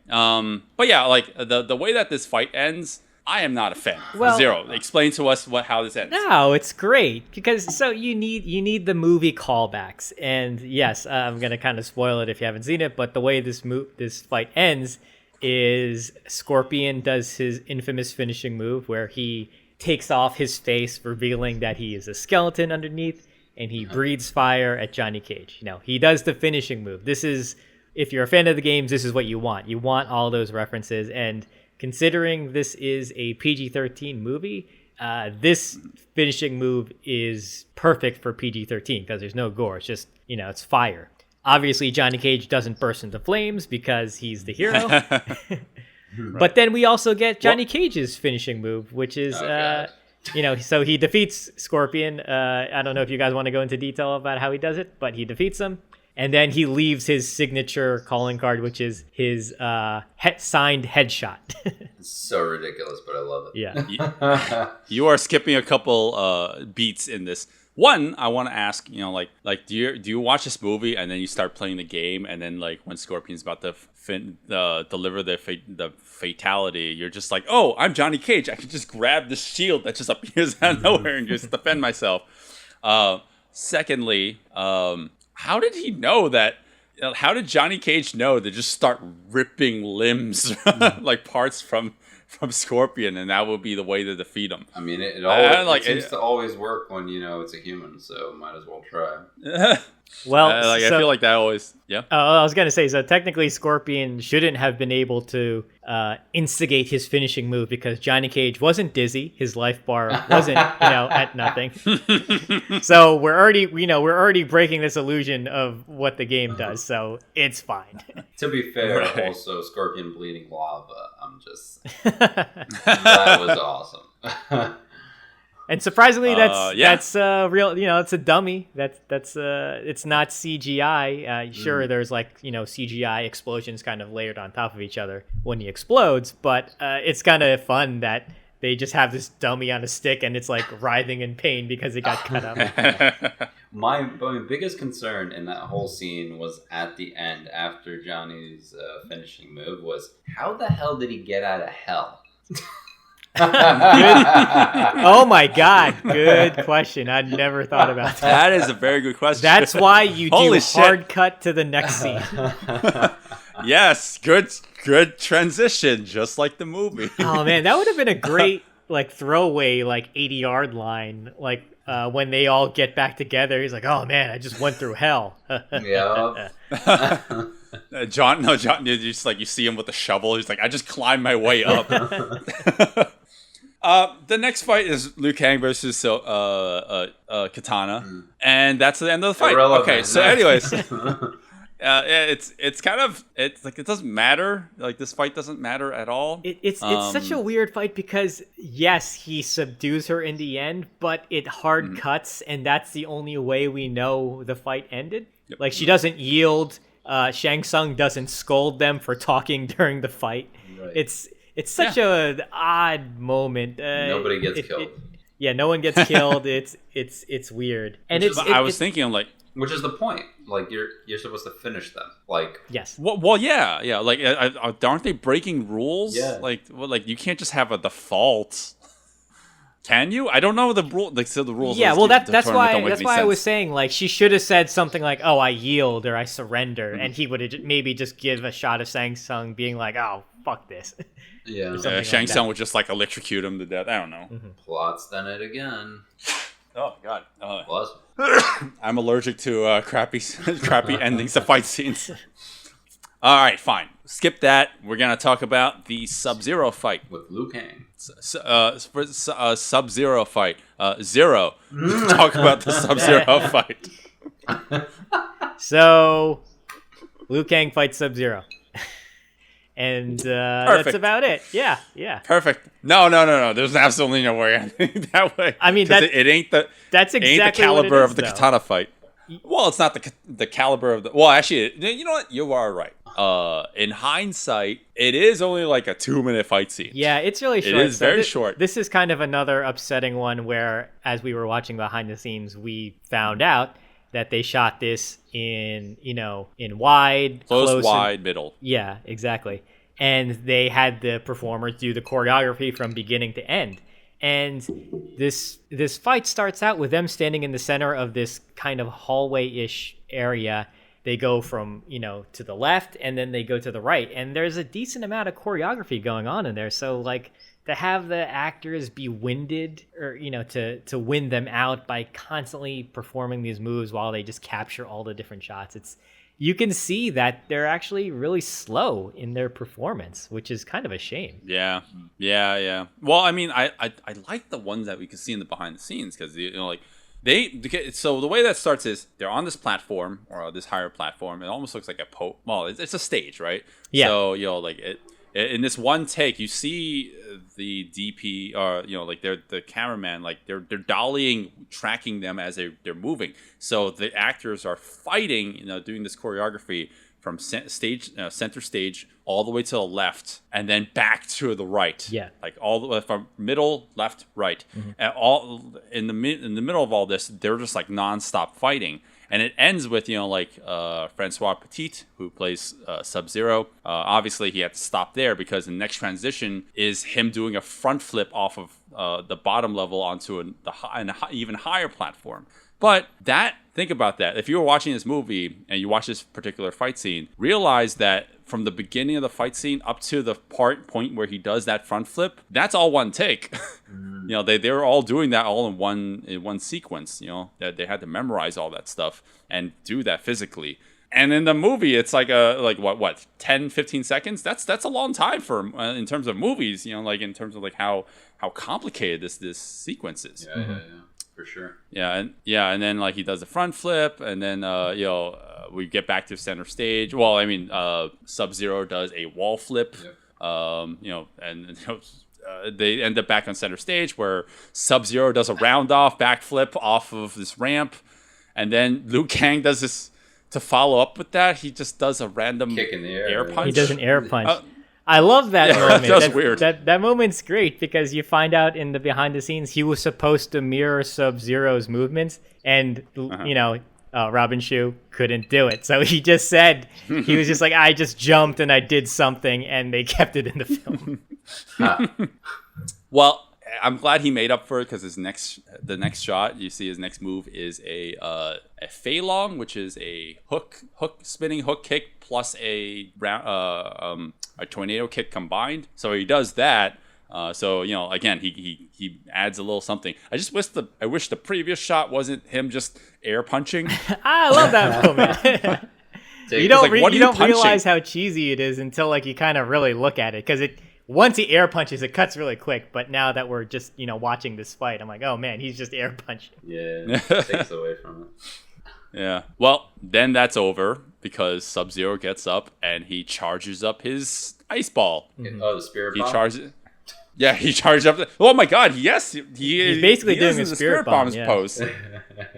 [SPEAKER 6] But yeah, like the way that this fight ends, I am not a fan.
[SPEAKER 3] Well,
[SPEAKER 6] Zero. Explain to us how this ends.
[SPEAKER 3] No, it's great because so you need the movie callbacks, and yes, I'm gonna kind of spoil it if you haven't seen it. But the way this fight ends is Scorpion does his infamous finishing move where he takes off his face, revealing that he is a skeleton underneath, and he breathes fire at Johnny Cage. He does the finishing move. This is, if you're a fan of the games, this is what you want. You want all those references, and considering this is a PG-13 movie, this finishing move is perfect for PG-13 because there's no gore. It's just, it's fire. Obviously, Johnny Cage doesn't burst into flames because he's the hero. But then we also get Johnny Cage's finishing move, which is, so he defeats Scorpion. I don't know if you guys want to go into detail about how he does it, but he defeats him. And then he leaves his signature calling card, which is his signed headshot.
[SPEAKER 5] It's so ridiculous, but I love it.
[SPEAKER 3] Yeah.
[SPEAKER 6] You are skipping a couple beats in this. One, I want to ask, do you watch this movie and then you start playing the game, and then like when Scorpion's about to deliver the fatality, you're just like, oh, I'm Johnny Cage. I can just grab this shield that just appears out of nowhere and just defend myself. Secondly, how did he know that? How did Johnny Cage know to just start ripping limbs, like parts from Scorpion, and that would be the way to defeat him?
[SPEAKER 5] I mean, it seems to always work when it's a human, so might as well try.
[SPEAKER 3] Well,
[SPEAKER 6] I feel like that always, yeah.
[SPEAKER 3] I was gonna say, so technically, Scorpion shouldn't have been able to instigate his finishing move because Johnny Cage wasn't dizzy. His life bar wasn't, at nothing. So we're already breaking this illusion of what the game does. So it's fine.
[SPEAKER 5] To be fair,
[SPEAKER 6] Right.
[SPEAKER 5] also Scorpion bleeding lava. That was awesome.
[SPEAKER 3] And surprisingly, that's real. It's a dummy. That's it's not CGI. Sure, there's like CGI explosions kind of layered on top of each other when he explodes, but it's kind of fun that they just have this dummy on a stick and it's like writhing in pain because it got cut up.
[SPEAKER 5] My biggest concern in that whole scene was at the end after Johnny's finishing move was how the hell did he get out of hell?
[SPEAKER 3] Oh my God, good question. I'd never thought about that.
[SPEAKER 6] That is a very good question.
[SPEAKER 3] That's why you
[SPEAKER 6] Holy
[SPEAKER 3] do
[SPEAKER 6] shit.
[SPEAKER 3] hard cut to the next scene.
[SPEAKER 6] Yes, good transition, just like the movie.
[SPEAKER 3] Oh man, that would have been a great like throwaway 80-yard line when they all get back together. He's like, "Oh man, I just went through hell."
[SPEAKER 5] Yeah.
[SPEAKER 6] John, you just you see him with a shovel. He's like, I just climbed my way up. The next fight is Liu Kang versus Katana, and that's the end of the fight.
[SPEAKER 5] Irrelevant.
[SPEAKER 6] Okay, so anyways, it's kind of it doesn't matter. Like this fight doesn't matter at all.
[SPEAKER 3] It's such a weird fight because yes, he subdues her in the end, but it hard cuts, and that's the only way we know the fight ended.
[SPEAKER 6] Yep.
[SPEAKER 3] Like she doesn't yield. Shang Tsung doesn't scold them for talking during the fight.
[SPEAKER 5] Right.
[SPEAKER 3] It's such an odd moment.
[SPEAKER 5] Nobody gets killed.
[SPEAKER 3] No one gets killed. It's weird. And
[SPEAKER 6] I was thinking, I'm like,
[SPEAKER 5] Which is the point. Like you're supposed to finish them. Like
[SPEAKER 3] Yes.
[SPEAKER 6] Well, yeah. Like, aren't they breaking rules?
[SPEAKER 5] Yeah.
[SPEAKER 6] Like you can't just have a default. Can you? I don't know the rule. Like, so the rules.
[SPEAKER 3] Yeah,
[SPEAKER 6] of
[SPEAKER 3] well,
[SPEAKER 6] this
[SPEAKER 3] that's
[SPEAKER 6] tournament
[SPEAKER 3] why
[SPEAKER 6] don't make
[SPEAKER 3] that's
[SPEAKER 6] any
[SPEAKER 3] why I
[SPEAKER 6] sense.
[SPEAKER 3] was saying, like, she should have said something like, "Oh, I yield" or "I surrender," and he would have maybe just give a shot of Shang Tsung being like, "Oh, fuck this."
[SPEAKER 5] yeah,
[SPEAKER 3] something like
[SPEAKER 6] Shang
[SPEAKER 3] that.
[SPEAKER 6] Tsung would just like electrocute him to death. I don't know.
[SPEAKER 5] plots done it again.
[SPEAKER 6] Oh God.
[SPEAKER 5] Plus,
[SPEAKER 6] I'm allergic to crappy endings to fight scenes. All right, fine. Skip that. We're gonna talk about the Sub-Zero fight.
[SPEAKER 5] with Liu Kang.
[SPEAKER 6] Sub-Zero fight. Zero. Talk about the Sub-Zero fight.
[SPEAKER 3] So, Liu Kang fights Sub-Zero. And that's about it. Yeah.
[SPEAKER 6] Perfect. No. There's absolutely no way I think that way.
[SPEAKER 3] I mean,
[SPEAKER 6] 'Cause it ain't the
[SPEAKER 3] that's
[SPEAKER 6] it ain't
[SPEAKER 3] exactly
[SPEAKER 6] the
[SPEAKER 3] what it
[SPEAKER 6] caliber
[SPEAKER 3] is,
[SPEAKER 6] of the
[SPEAKER 3] though.
[SPEAKER 6] katana fight. Well, it's not the caliber of the. Well, actually, you know what? You are right. In hindsight, it is only like a 2-minute fight scene.
[SPEAKER 3] Yeah, it's really short.
[SPEAKER 6] It is very short.
[SPEAKER 3] This is kind of another upsetting one where, as we were watching behind the scenes, we found out that they shot this in wide,
[SPEAKER 6] Close,
[SPEAKER 3] and-
[SPEAKER 6] wide, middle.
[SPEAKER 3] Yeah, exactly. And they had the performers do the choreography from beginning to end. And this fight starts out with them standing in the center of this kind of hallway-ish area. They go from, to the left, and then they go to the right. And there's a decent amount of choreography going on in there. So, like, to have the actors be winded or, to win them out by constantly performing these moves while they just capture all the different shots, you can see that they're actually really slow in their performance, which is kind of a shame.
[SPEAKER 6] Yeah. Well, I mean, I like the ones that we can see in the behind the scenes because so the way that starts is they're on this platform or this higher platform. It almost looks like it's a stage, right?
[SPEAKER 3] Yeah.
[SPEAKER 6] So in this one take, you see the DP or they're the cameraman, like they're dollying, tracking them as they're moving. So the actors are fighting, doing this choreography from center stage all the way to the left, and then back to the right.
[SPEAKER 3] Yeah,
[SPEAKER 6] like all the way from middle, left, right, and all in the middle of all this, they're just like nonstop fighting. And it ends with, Francois Petit, who plays Sub-Zero. Obviously, he had to stop there because the next transition is him doing a front flip off of the bottom level onto an even higher platform. But think about that. If you were watching this movie and you watch this particular fight scene, realize that from the beginning of the fight scene up to the point where he does that front flip, that's all one take. They were all doing that all in one sequence. They had to memorize all that stuff and do that physically. And in the movie, it's like 10, 15 seconds. That's a long time for in terms of movies. In terms of how complicated this sequence is.
[SPEAKER 5] Yeah. For sure.
[SPEAKER 6] And then he does the front flip, and then we get back to center stage. Well, I mean, Sub-Zero does a wall flip. Yep. They end up back on center stage where Sub-Zero does a round off backflip off of this ramp, and then Liu Kang does this to follow up with that. He just does a random
[SPEAKER 5] kick in the air
[SPEAKER 6] punch.
[SPEAKER 3] He does an air punch. I love that moment.
[SPEAKER 6] That's weird.
[SPEAKER 3] That moment's great because you find out in the behind the scenes he was supposed to mirror Sub-Zero's movements, and Robin Shu couldn't do it. So he just said he was just like, I just jumped and I did something, and they kept it in the film.
[SPEAKER 6] Well, I'm glad he made up for it because the next shot you see, his next move is a Fei Long, which is a spinning hook kick plus a tornado kick combined. So he does that. So again, he adds a little something. I wish the previous shot wasn't him just air punching.
[SPEAKER 3] I love that moment. You don't realize how cheesy it is until you kind of really look at it, because once he air punches, it cuts really quick. But now that we're just watching this fight, I'm like, oh man, he's just air punching.
[SPEAKER 5] Yeah, takes away from it.
[SPEAKER 6] Yeah. Well, then that's over because Sub-Zero gets up and he charges up his ice ball.
[SPEAKER 5] Mm-hmm. Oh, the spirit bomb?
[SPEAKER 6] He charges. Yeah, he charged up. Oh my God! Yes,
[SPEAKER 3] he's basically doing a spirit bomb
[SPEAKER 6] pose.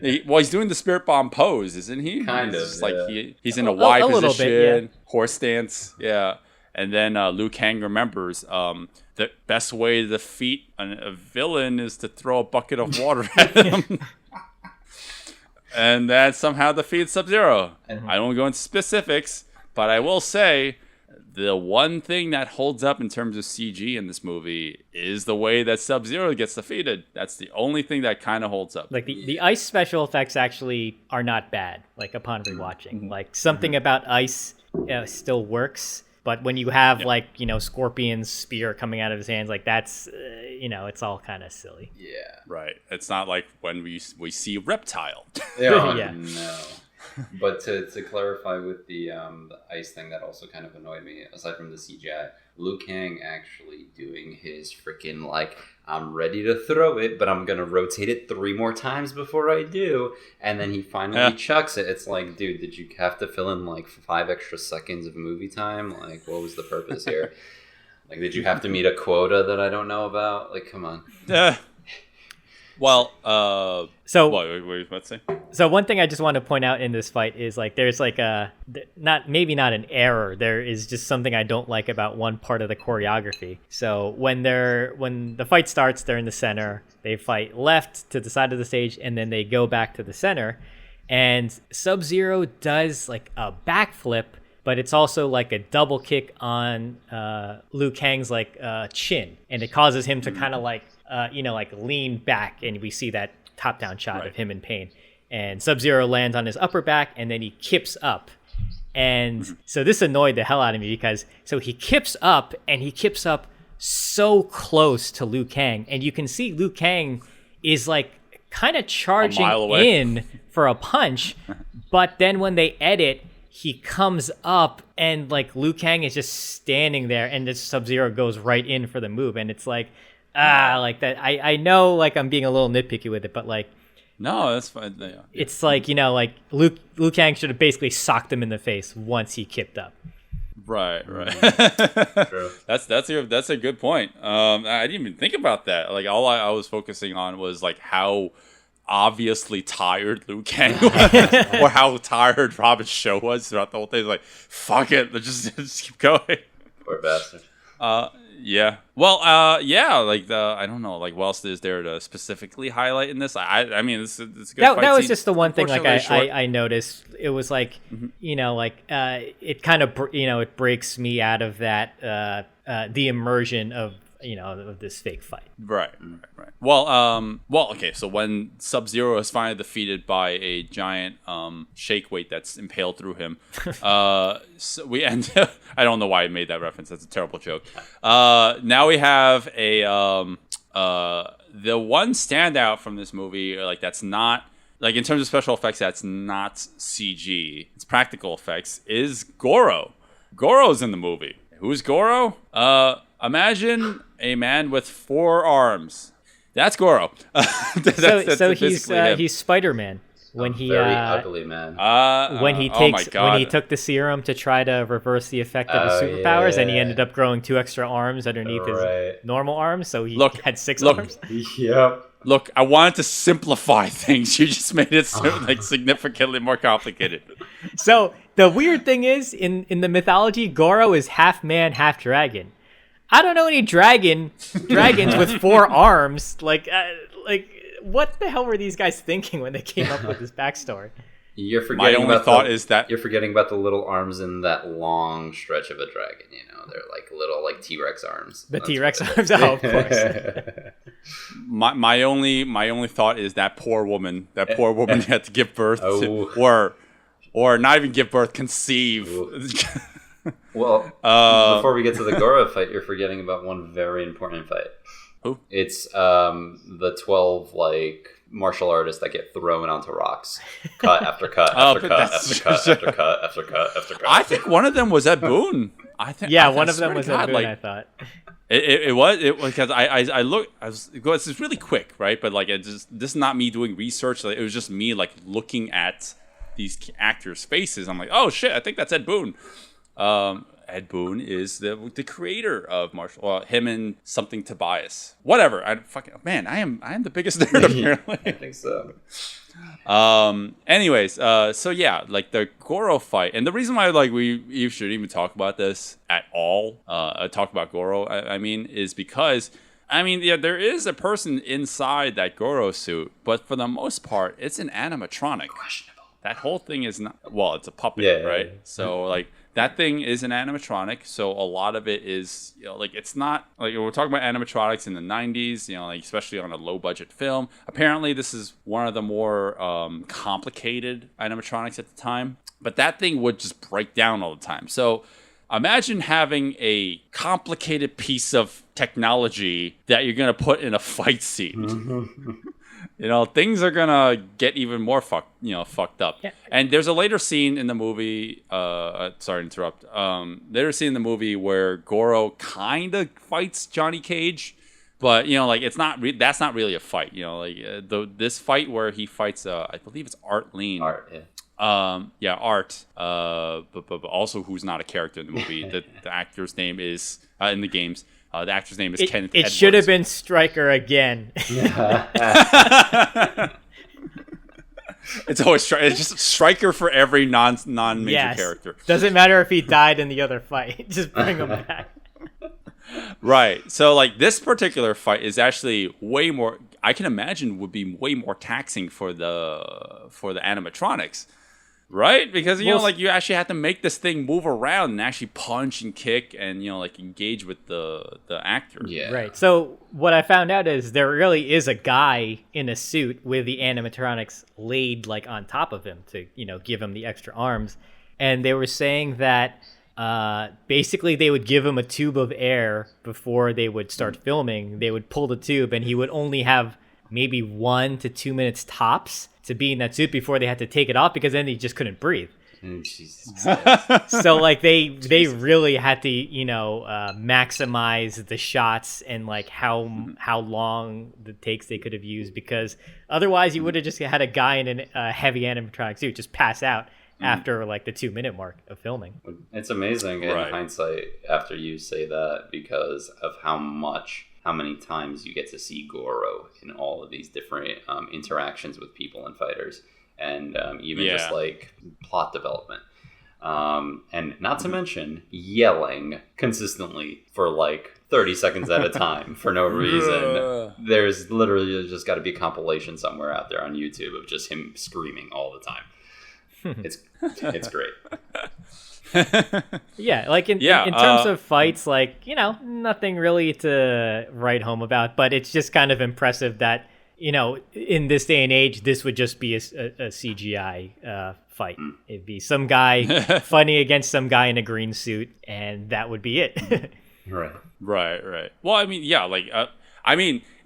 [SPEAKER 6] He's doing the spirit bomb pose, isn't he?
[SPEAKER 5] Kind of.
[SPEAKER 6] Just he's in a wide position,
[SPEAKER 3] bit,
[SPEAKER 6] horse stance. Yeah, and then Liu Kang remembers the best way to defeat a villain is to throw a bucket of water at him. and that somehow defeats Sub-Zero. I don't go into specifics, but I will say the one thing that holds up in terms of CG in this movie is the way that Sub-Zero gets defeated. That's the only thing that kind of holds up.
[SPEAKER 3] Like the ice special effects actually are not bad. Like upon rewatching, like something about ice still works. But when you have Scorpion's spear coming out of his hands, like that's it's all kind of silly.
[SPEAKER 5] Yeah.
[SPEAKER 6] Right. It's not like when we see Reptile.
[SPEAKER 3] Yeah.
[SPEAKER 5] No. But to clarify with the ice thing, that also kind of annoyed me. Aside from the CGI, Liu Kang actually doing his freaking I'm ready to throw it, but I'm gonna rotate it 3 more times before I do, and then he finally chucks it. It's like, dude, did you have to fill in 5 extra seconds of movie time? What was the purpose here? Did you have to meet a quota that I don't know about? Come on.
[SPEAKER 6] Well,
[SPEAKER 3] so
[SPEAKER 6] what were you about to say?
[SPEAKER 3] So one thing I just want to point out in this fight is there's not an error. There is just something I don't like about one part of the choreography. So when the fight starts, they're in the center. They fight left to the side of the stage, and then they go back to the center. And Sub-Zero does a backflip, but it's also a double kick on Liu Kang's chin, and it causes him to kind of lean back, and we see that top-down shot of him in pain. And Sub-Zero lands on his upper back, and then he kips up. And so this annoyed the hell out of me because he kips up, and he kips up so close to Liu Kang, and you can see Liu Kang is kind of charging in for a punch, but then when they edit, he comes up, and Liu Kang is just standing there, and this Sub-Zero goes right in for the move, and it's that. I know I'm being a little nitpicky with it, but
[SPEAKER 6] no, that's fine. Yeah.
[SPEAKER 3] It's Liu Kang should have basically socked him in the face once he kipped up.
[SPEAKER 6] Right.
[SPEAKER 5] True.
[SPEAKER 6] That's a good point. I didn't even think about that. All I was focusing on was how obviously tired Liu Kang was, or how tired Robin's show was throughout the whole thing. Fuck it, let's just keep going.
[SPEAKER 5] Poor bastard.
[SPEAKER 6] Yeah. Well, I don't know, what else is there to specifically highlight in this? I mean, it's a good fight
[SPEAKER 3] that was
[SPEAKER 6] scene.
[SPEAKER 3] just the one thing I noticed. It was it kind of it breaks me out of that the immersion of of this fake fight.
[SPEAKER 6] Right. Well, okay. So when Sub-Zero is finally defeated by a giant shake weight that's impaled through him, so we end. I don't know why I made that reference. That's a terrible joke. Now we have a the one standout from this movie, that's not in terms of special effects, that's not CG. It's practical effects. Is Goro? Goro's in the movie. Who's Goro? Imagine a man with 4 arms. That's Goro.
[SPEAKER 3] He's Spider-Man when he
[SPEAKER 5] very ugly man.
[SPEAKER 3] When he took the serum to try to reverse the effect of his superpowers, and he ended up growing 2 extra arms underneath his normal arms, so he had 6 arms.
[SPEAKER 5] Yep.
[SPEAKER 6] Look, I wanted to simplify things. You just made it significantly more complicated.
[SPEAKER 3] So the weird thing is, in the mythology, Goro is half man, half dragon. I don't know any dragons with 4 arms. What the hell were these guys thinking when they came up with this backstory?
[SPEAKER 5] You're forgetting
[SPEAKER 6] you're
[SPEAKER 5] forgetting about the little arms in that long stretch of a dragon. They're little T-Rex arms.
[SPEAKER 3] The T-Rex arms, oh, of course.
[SPEAKER 6] my only thought is that poor woman had to give birth to, or not even give birth, conceive.
[SPEAKER 5] Well, before we get to the Goro fight, you're forgetting about one very important fight.
[SPEAKER 6] Who?
[SPEAKER 5] It's the 12 martial artists that get thrown onto rocks, cut after cut after cut after cut after cut after cut after cut.
[SPEAKER 6] I think one of them was Ed Boon.
[SPEAKER 3] One of them was Ed Boon. I thought
[SPEAKER 6] it was because I looked. It's really quick, right? But this is not me doing research. It was just me looking at these actors' faces. I'm like, oh shit, I think that's Ed Boon. Ed Boon is the creator of martial. Well, him and something Tobias. Whatever. I am the biggest nerd apparently.
[SPEAKER 5] I think so.
[SPEAKER 6] Anyways, so yeah, the Goro fight, and the reason why we should even talk about this at all, talk about Goro, I mean, is because I mean, yeah, there is a person inside that Goro suit, but for the most part, it's an animatronic.
[SPEAKER 5] Questionable.
[SPEAKER 6] That whole thing is not. Well, it's a puppet, right? So like that thing is an animatronic. So a lot of it is, like it's not like we're talking about animatronics in the '90s. Like especially on a low budget film. Apparently, this is one of the more complicated animatronics at the time. But that thing would just break down all the time. So imagine having a complicated piece of technology that you're going to put in a fight scene. Things are going to get even more fucked up. Yeah. And there's a later scene in the movie, sorry to interrupt, later scene in the movie where Goro kind of fights Johnny Cage. But, like, it's not, that's not really a fight. This fight where he fights, I believe it's Art Lean.
[SPEAKER 5] Art, yeah.
[SPEAKER 6] Art, but also who's not a character in the movie. The actor's name is in the games. The actor's name is Kenneth Edwards.
[SPEAKER 3] It should have been Stryker again.
[SPEAKER 6] It's always it's just Stryker for every non-major character.
[SPEAKER 3] Doesn't matter if he died in the other fight. Just bring him back.
[SPEAKER 6] Right. So like this particular fight is actually way more. I can imagine would be way more taxing for the animatronics. Right? Because, you actually have to make this thing move around and actually punch and kick and, like, engage with the actor.
[SPEAKER 5] Yeah.
[SPEAKER 3] Right. So what I found out is there really is a guy in a suit with the animatronics laid, like, on top of him to, give him the extra arms. And they were saying that basically they would give him a tube of air before they would start filming. They would pull the tube and he would only have maybe 1 to 2 minutes tops to be in that suit before they had to take it off because then he just couldn't breathe.
[SPEAKER 5] Jesus.
[SPEAKER 3] So like they really had to maximize the shots and like how long the takes they could have used, because otherwise you would have just had a guy in a heavy animatronic suit just pass out after like the 2-minute mark of filming.
[SPEAKER 5] It's amazing in hindsight after you say that because of how many times you get to see Goro in all of these different interactions with people and fighters, and even just like plot development. And not to mention yelling consistently for like 30 seconds at a time for no reason. There's literally just got to be a compilation somewhere out there on YouTube of just him screaming all the time. It's great.
[SPEAKER 3] Yeah, like in terms of fights, like, nothing really to write home about, but it's just kind of impressive that, in this day and age, this would just be a CGI fight. It'd be some guy fighting against some guy in a green suit, and that would be it.
[SPEAKER 6] Right. Well, I mean, yeah, like,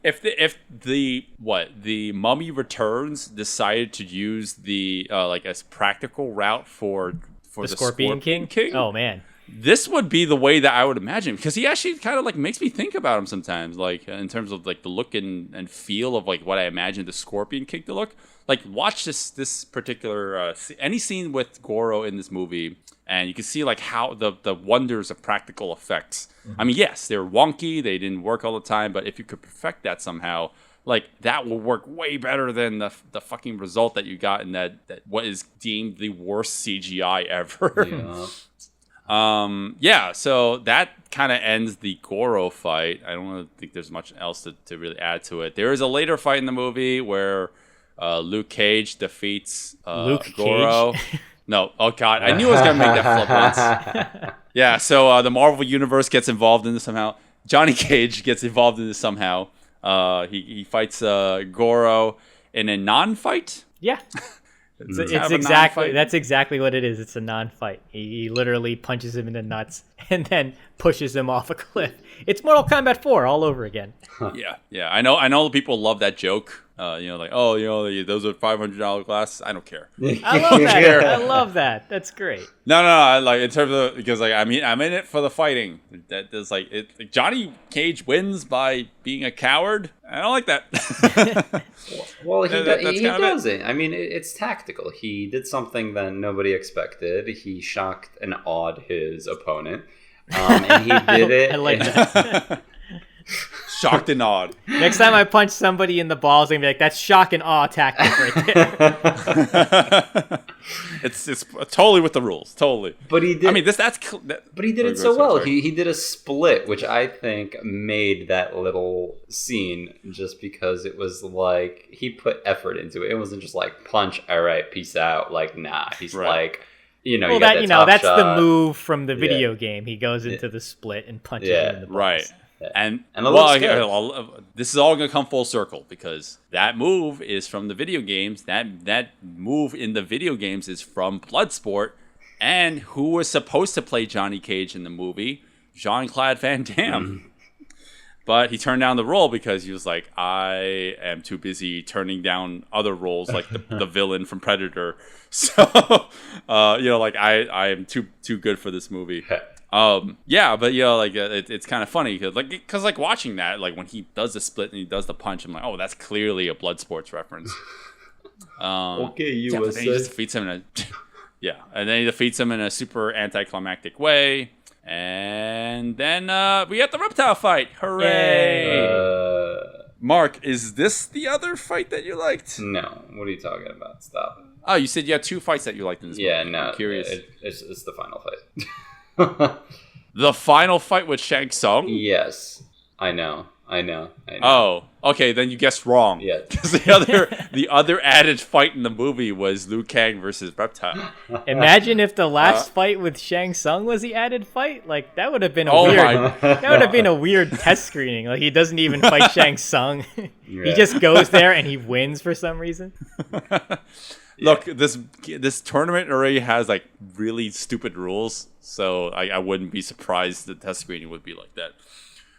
[SPEAKER 6] if the Mummy Returns decided to use the like as practical route for the Scorpion King.
[SPEAKER 3] Oh man,
[SPEAKER 6] this would be the way that I would imagine, because he actually kind of like makes me think about him sometimes, like in terms of like the look and feel of like what I imagine the Scorpion King to look like. Watch this particular any scene with Goro in this movie, and you can see like how the wonders of practical effects. I mean, yes, they're wonky, they didn't work all the time, but if you could perfect that somehow, like that will work way better than the fucking result that you got in that what is deemed the worst CGI ever. So that kind of ends the Goro fight. I don't think there's much else to really add to it. There is a later fight in the movie where Luke Cage defeats Goro. No, oh god, I knew I was gonna make that flip once. Yeah, so the Marvel Universe gets involved in this somehow. Johnny Cage gets involved in this somehow. He fights Goro in a non-fight.
[SPEAKER 3] Yeah, that's exactly what it is. It's a non-fight. He literally punches him in the nuts and then pushes him off a cliff. It's Mortal Kombat 4 all over again.
[SPEAKER 6] Yeah. I know people love that joke. Like, those are $500 glasses. I don't care.
[SPEAKER 3] I love that. I love that. That's great.
[SPEAKER 6] No. I like in terms of, because like I'm in it for the fighting. That is like it. Like, Johnny Cage wins by being a coward. I don't like that.
[SPEAKER 5] Well, he doesn't. I mean, it's tactical. He did something that nobody expected. He shocked and awed his opponent, and he did it.
[SPEAKER 3] I like that.
[SPEAKER 6] Shocked and awed.
[SPEAKER 3] Next time I punch somebody in the balls, I'm gonna be like, "That's shock and awe tactic right there."
[SPEAKER 6] It's totally with the rules. Totally.
[SPEAKER 5] But he did.
[SPEAKER 6] I mean,
[SPEAKER 5] But he did it so well. He did a split, which I think made that little scene just because it was like he put effort into it. It wasn't just like punch, all right, peace out. Like, nah, he's like, you know,
[SPEAKER 3] well, that's
[SPEAKER 5] shot.
[SPEAKER 3] the move from the video game. He goes into the split and punches him in the balls.
[SPEAKER 6] Right. And
[SPEAKER 5] well,
[SPEAKER 6] this is all going to come full circle because that move is from the video games. That move in the video games is from Bloodsport. And who was supposed to play Johnny Cage in the movie? Jean-Claude Van Damme. But he turned down the role because he was like, I am too busy turning down other roles like the villain from Predator. So, like I am too good for this movie. Yeah, but like it's kind of funny because watching that, like when he does the split and he does the punch, I'm like, oh, that's clearly a Bloodsports reference.
[SPEAKER 5] Okay,
[SPEAKER 6] but then he just defeats him in a and then he defeats him in a super anticlimactic way, and then we get the reptile fight. Hooray! Mark, is this the other fight that you liked?
[SPEAKER 5] No, what are you talking about? Stop it.
[SPEAKER 6] Oh, you said you had 2 fights that you liked in this movie.
[SPEAKER 5] Yeah, no,
[SPEAKER 6] I'm curious.
[SPEAKER 5] It's the final fight.
[SPEAKER 6] The final fight with Shang Tsung?
[SPEAKER 5] Yes, I know.
[SPEAKER 6] Oh, okay, then you guessed wrong.
[SPEAKER 5] Yeah,
[SPEAKER 6] because the other added fight in the movie was Liu Kang versus Reptile.
[SPEAKER 3] Imagine if the last fight with Shang Tsung was the added fight. Like that would have been a weird test screening. Like he doesn't even fight Shang Tsung. He just goes there and he wins for some reason.
[SPEAKER 6] Look, this tournament already has like really stupid rules, so I wouldn't be surprised the test screening would be like that.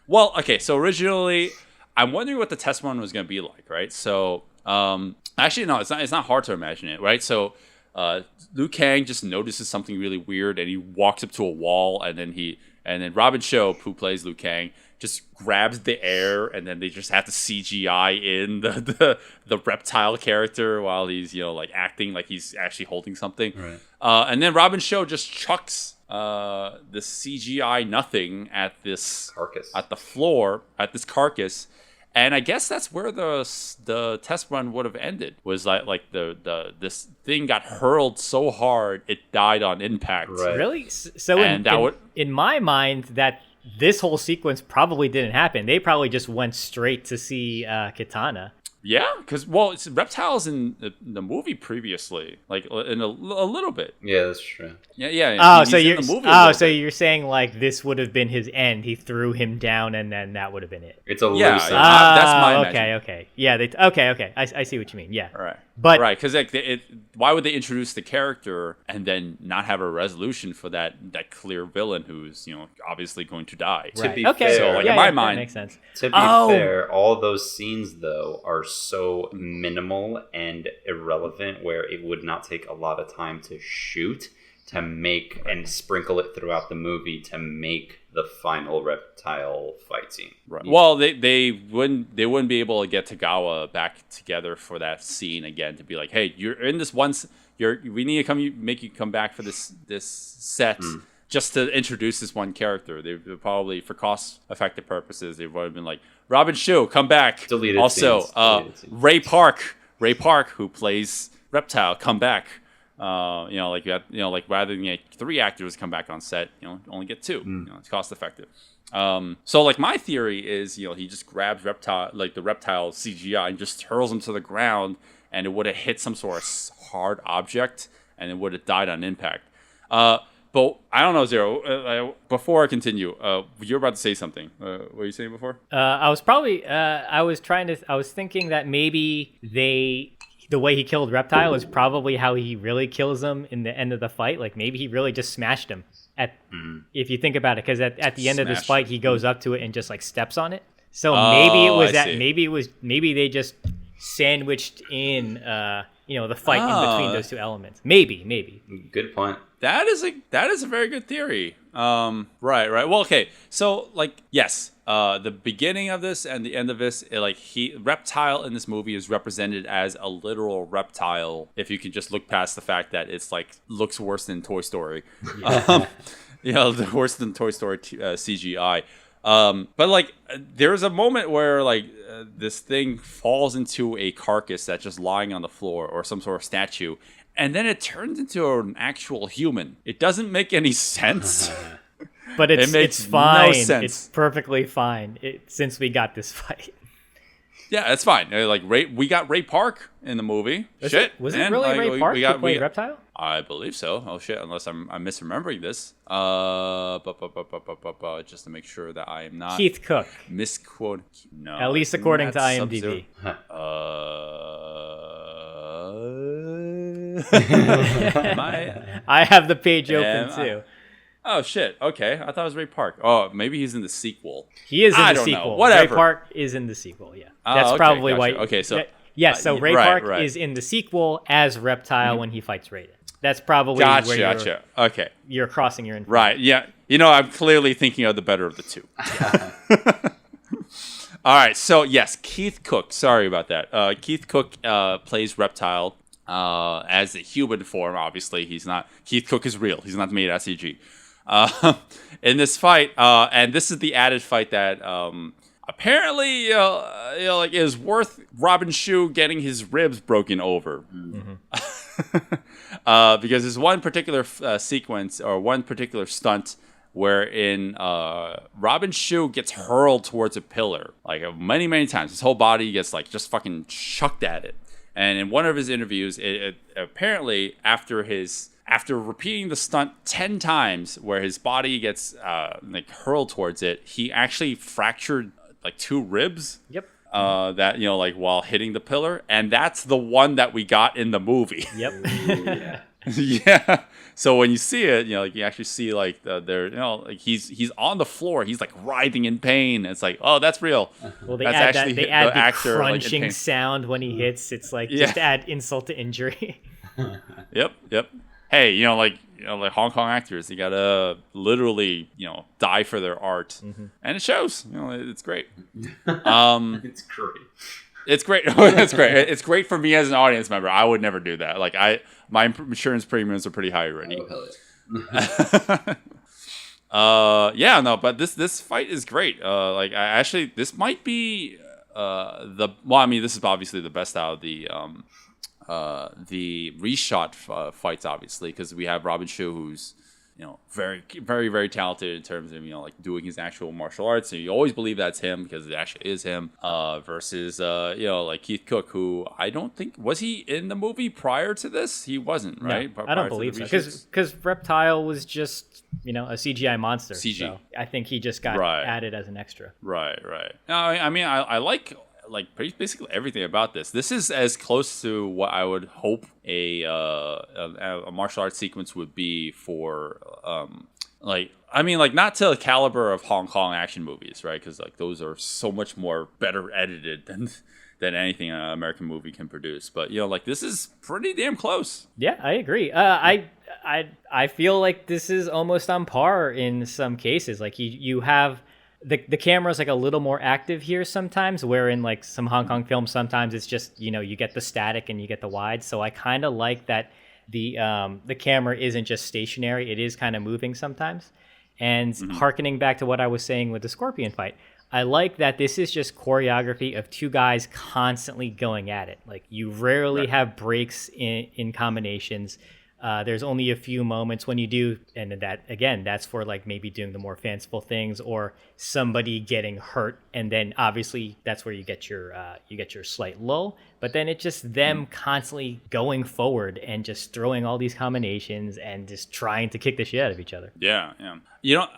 [SPEAKER 6] Well, okay, so originally, I'm wondering what the test one was going to be like, right? So, actually, no, it's not hard to imagine it, right? So, Liu Kang just notices something really weird, and he walks up to a wall, and then Robin Shope, who plays Liu Kang, just grabs the air, and then they just have to CGI in the reptile character while he's acting like he's actually holding something.
[SPEAKER 5] Right.
[SPEAKER 6] And then Robin Shope just chucks the CGI nothing at this
[SPEAKER 5] carcass,
[SPEAKER 6] at the floor, at this carcass, and I guess that's where the test run would have ended. Was like this thing got hurled so hard it died on impact.
[SPEAKER 5] Right.
[SPEAKER 3] Really? So in my mind, that this whole sequence probably didn't happen. They probably just went straight to see Kitana.
[SPEAKER 6] Yeah, because it's reptiles in the movie previously, like in a little bit.
[SPEAKER 5] Yeah, that's true.
[SPEAKER 6] Yeah.
[SPEAKER 3] So you're saying like this would have been his end. He threw him down, and then that would have been it.
[SPEAKER 5] It's a loose.
[SPEAKER 6] That's my
[SPEAKER 3] imagination. Okay. Yeah. Okay. I see what you mean. Yeah.
[SPEAKER 6] All right.
[SPEAKER 3] But
[SPEAKER 6] right, because why would they introduce the character and then not have a resolution for that clear villain who's obviously going to die?
[SPEAKER 5] To be
[SPEAKER 3] fair,
[SPEAKER 5] so
[SPEAKER 6] in my mind,
[SPEAKER 3] that makes sense.
[SPEAKER 5] To be fair, all those scenes though are so minimal and irrelevant, where it would not take a lot of time to shoot to make and sprinkle it throughout the movie to make the final reptile fight scene.
[SPEAKER 6] Right. Well, they wouldn't be able to get Tagawa back together for that scene again to be like, hey, you're in this once. We need to make you come back for this set just to introduce this one character. They probably, for cost-effective purposes, they would have been like, Robin Shope, come back.
[SPEAKER 5] Deleted
[SPEAKER 6] also,
[SPEAKER 5] scenes.
[SPEAKER 6] Ray Park, who plays Reptile, come back. Rather than 3 actors come back on set, only get 2. It's cost effective. So like my theory is, he just grabs the reptile CGI and just hurls him to the ground, and it would have hit some sort of hard object, and it would have died on impact. But I don't know, Zero. Before I continue, you're about to say something. What were you saying before?
[SPEAKER 3] I was thinking that maybe the way he killed Reptile is probably how he really kills him in the end of the fight. Like maybe he really just smashed him if you think about it, because at the end of this fight he goes up to it and just like steps on it. So maybe it was maybe they just sandwiched in the fight in between those 2 elements. Maybe.
[SPEAKER 5] Good point.
[SPEAKER 6] That is a very good theory. Right. Well, okay. So like yes. The beginning of this and the end of this, reptile in this movie is represented as a literal reptile. If you can just look past the fact that it's like looks worse than Toy Story, worse than Toy Story CGI. But like, there's a moment where like this thing falls into a carcass that's just lying on the floor or some sort of statue, and then it turns into an actual human. It doesn't make any sense.
[SPEAKER 3] But
[SPEAKER 6] It makes
[SPEAKER 3] it's fine.
[SPEAKER 6] no sense.
[SPEAKER 3] It's perfectly fine since we got this fight.
[SPEAKER 6] Yeah, it's fine. Like we got Ray Park in the movie.
[SPEAKER 3] Was
[SPEAKER 6] Shit,
[SPEAKER 3] it
[SPEAKER 6] man.
[SPEAKER 3] really
[SPEAKER 6] Like,
[SPEAKER 3] Ray Park who played Reptile?
[SPEAKER 6] I believe so. Oh shit! Unless I'm misremembering this. Just to make sure that I am not
[SPEAKER 3] Keith Cook,
[SPEAKER 6] misquoting. No,
[SPEAKER 3] at least according to
[SPEAKER 6] that's
[SPEAKER 3] IMDb.
[SPEAKER 6] Am I?
[SPEAKER 3] I have the page open too.
[SPEAKER 6] Oh shit! Okay, I thought it was Ray Park. Oh, maybe he's in the sequel.
[SPEAKER 3] He is in
[SPEAKER 6] I
[SPEAKER 3] the
[SPEAKER 6] don't know.
[SPEAKER 3] sequel.
[SPEAKER 6] Whatever.
[SPEAKER 3] Ray Park is in the sequel. Yeah,
[SPEAKER 6] Oh,
[SPEAKER 3] that's
[SPEAKER 6] okay,
[SPEAKER 3] probably
[SPEAKER 6] gotcha.
[SPEAKER 3] why.
[SPEAKER 6] Okay, so
[SPEAKER 3] yes, so Ray
[SPEAKER 6] right,
[SPEAKER 3] Park
[SPEAKER 6] right.
[SPEAKER 3] is in the sequel as Reptile when he fights Raiden. That's probably where
[SPEAKER 6] Gotcha. Okay.
[SPEAKER 3] you're crossing your information.
[SPEAKER 6] Right. Yeah. I'm clearly thinking of the better of the two. All right. So yes, Keith Cook. Sorry about that. Keith Cook plays Reptile as the human form. Obviously, he's not. Keith Cook is real. He's not made out of CG. In this fight, and this is the added fight that apparently like is worth Robin Shou getting his ribs broken over. Because there's one particular sequence or one particular stunt wherein Robin Shou gets hurled towards a pillar like many, many times. His whole body gets like just fucking chucked at it. And in one of his interviews, it apparently after repeating the stunt 10 times where his body gets like hurled towards it, he actually fractured like 2 ribs.
[SPEAKER 3] Yep.
[SPEAKER 6] That like while hitting the pillar, and that's the one that we got in the movie.
[SPEAKER 3] Yep.
[SPEAKER 6] Yeah. So when you see it, like you actually see like there, like he's on the floor, he's like writhing in pain. It's like, oh, that's real.
[SPEAKER 3] Well, they
[SPEAKER 6] That's
[SPEAKER 3] add
[SPEAKER 6] actually
[SPEAKER 3] the
[SPEAKER 6] actor, like, in
[SPEAKER 3] crunching
[SPEAKER 6] pain.
[SPEAKER 3] sound when he hits. It's like
[SPEAKER 6] Yeah.
[SPEAKER 3] just to add insult to injury.
[SPEAKER 6] Yep. Hey, like Hong Kong actors, they gotta literally, die for their art, and it shows. It's great.
[SPEAKER 5] It's great.
[SPEAKER 6] It's great. It's great. It's great for me as an audience member. I would never do that. Like my insurance premiums are pretty high already.
[SPEAKER 5] Oh, hell yeah.
[SPEAKER 6] But this fight is great. This might be this is obviously the best out of the reshot fights, obviously, because we have Robin Shou, who's very, very, very talented in terms of like doing his actual martial arts, and you always believe that's him because it actually is him. Versus like Keith Cook, who I don't think was he in the movie prior to this. He wasn't, right?
[SPEAKER 3] No, I don't believe so, because Reptile was just a CGI monster.
[SPEAKER 6] CG.
[SPEAKER 3] So I think he just got added as an extra.
[SPEAKER 6] Right. No, I mean, I like basically everything about this. This is as close to what I would hope a martial arts sequence would be for not to the caliber of Hong Kong action movies, right? Because like those are so much more better edited than anything an American movie can produce. But this is pretty damn close.
[SPEAKER 3] Yeah, I agree. I feel like this is almost on par in some cases. Like you have. The camera's like a little more active here sometimes, where in like some Hong Kong films, sometimes it's just, you get the static and you get the wide. So I kind of like that the camera isn't just stationary. It is kind of moving sometimes. And hearkening back to what I was saying with the Scorpion fight, I like that this is just choreography of 2 guys constantly going at it. Like you rarely have breaks in combinations. There's only a few moments when you do, and that's for like maybe doing the more fanciful things or somebody getting hurt, and then obviously that's where you get your slight lull. But then it's just them constantly going forward and just throwing all these combinations and just trying to kick the shit out of each other.
[SPEAKER 6] Yeah.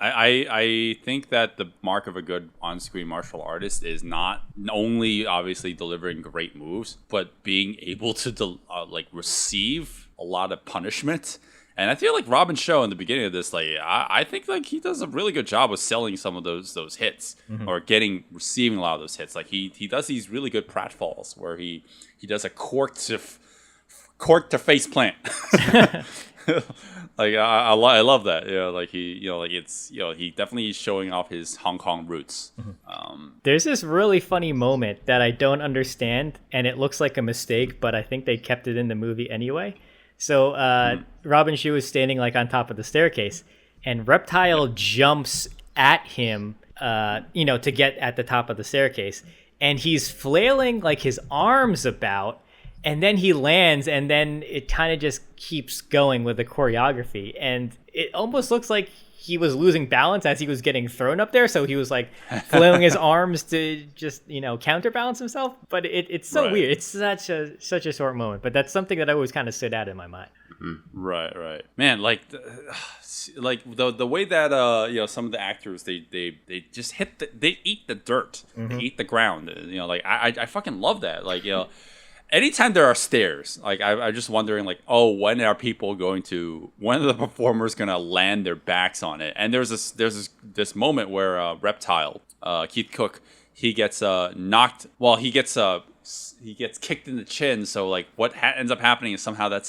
[SPEAKER 6] I think that the mark of a good on-screen martial artist is not only obviously delivering great moves, but being able to receive a lot of punishment. And I feel like Robin Shou in the beginning of this, I think like he does a really good job of selling some of those hits or receiving a lot of those hits. Like he does these really good pratfalls where he does a cork to face plant. I love that. He definitely is showing off his Hong Kong roots.
[SPEAKER 3] There's this really funny moment that I don't understand, and it looks like a mistake, but I think they kept it in the movie anyway. So Robin Shou is standing like on top of the staircase, and Reptile jumps at him to get at the top of the staircase. And he's flailing like his arms about, and then he lands, and then it kind of just keeps going with the choreography. And it almost looks like he was losing balance as he was getting thrown up there. So he was like flailing his arms to just, counterbalance himself. But it's so weird. It's such a short moment. But that's something that always kind of stood out in my mind.
[SPEAKER 6] Right. Man, like the way that some of the actors they just they eat the dirt, they eat the ground. I fucking love that. Anytime there are stairs, I'm just wondering, when are the performers gonna land their backs on it? And there's this moment where Reptile, Keith Cook, he gets knocked. Well, he gets kicked in the chin. So what ends up happening is somehow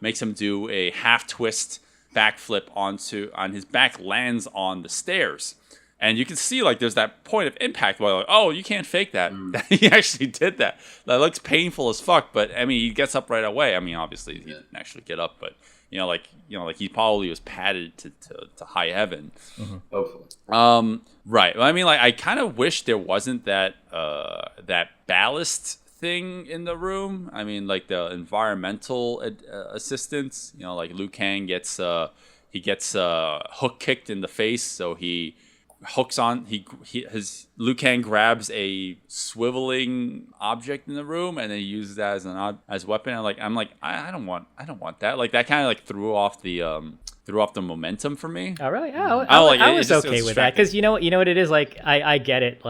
[SPEAKER 6] makes him do a half twist backflip on his back, lands on the stairs. And you can see there's that point of impact where you can't fake that. He actually did that. That looks painful as fuck, but I mean he gets up right away. I mean obviously he didn't actually get up, but he probably was padded to high heaven.
[SPEAKER 5] Hopefully.
[SPEAKER 6] Right. I mean I kind of wish there wasn't that ballast thing in the room. I mean the environmental assistance. Liu Kang gets hook kicked in the face, so he hooks on. Liu Kang grabs a swiveling object in the room and then he uses that as a weapon. I don't want that. That kind of threw off the momentum for me.
[SPEAKER 3] Oh really? I was okay with that because you know what it is. I get it.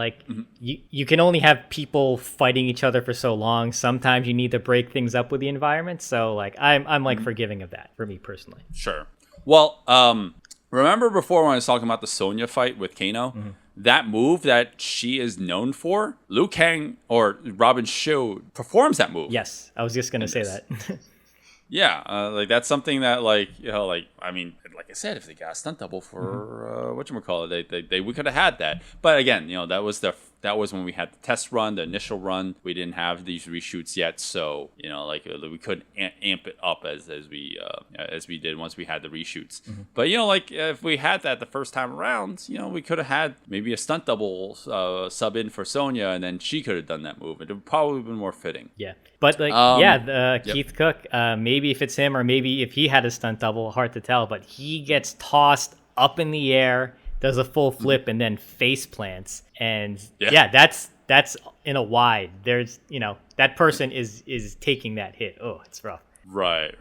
[SPEAKER 3] You can only have people fighting each other for so long. Sometimes you need to break things up with the environment. So I'm forgiving of that for me personally.
[SPEAKER 6] Sure. Well, remember before when I was talking about the Sonya fight with Kano? That move that she is known for, Liu Kang or Robin Shou performs that move.
[SPEAKER 3] Yes, I was just gonna say that.
[SPEAKER 6] Yeah, that's something that I mean, like I said, if they got a stunt double for whatchamacallit, we could have had that. But again, that was when we had the test run, the initial run. We didn't have these reshoots yet, so we couldn't amp it up as we did once we had the reshoots. But if we had that the first time around, we could have had maybe a stunt double sub in for Sonya, and then she could have done that move. It would probably have been more fitting.
[SPEAKER 3] Yeah, but Keith Cook, maybe if it's him or maybe if he had a stunt double, hard to tell. But he gets tossed up in the air, does a full flip, and then face plants. And that's in a wide. There's that person is taking that hit. Oh, it's rough.
[SPEAKER 6] Right.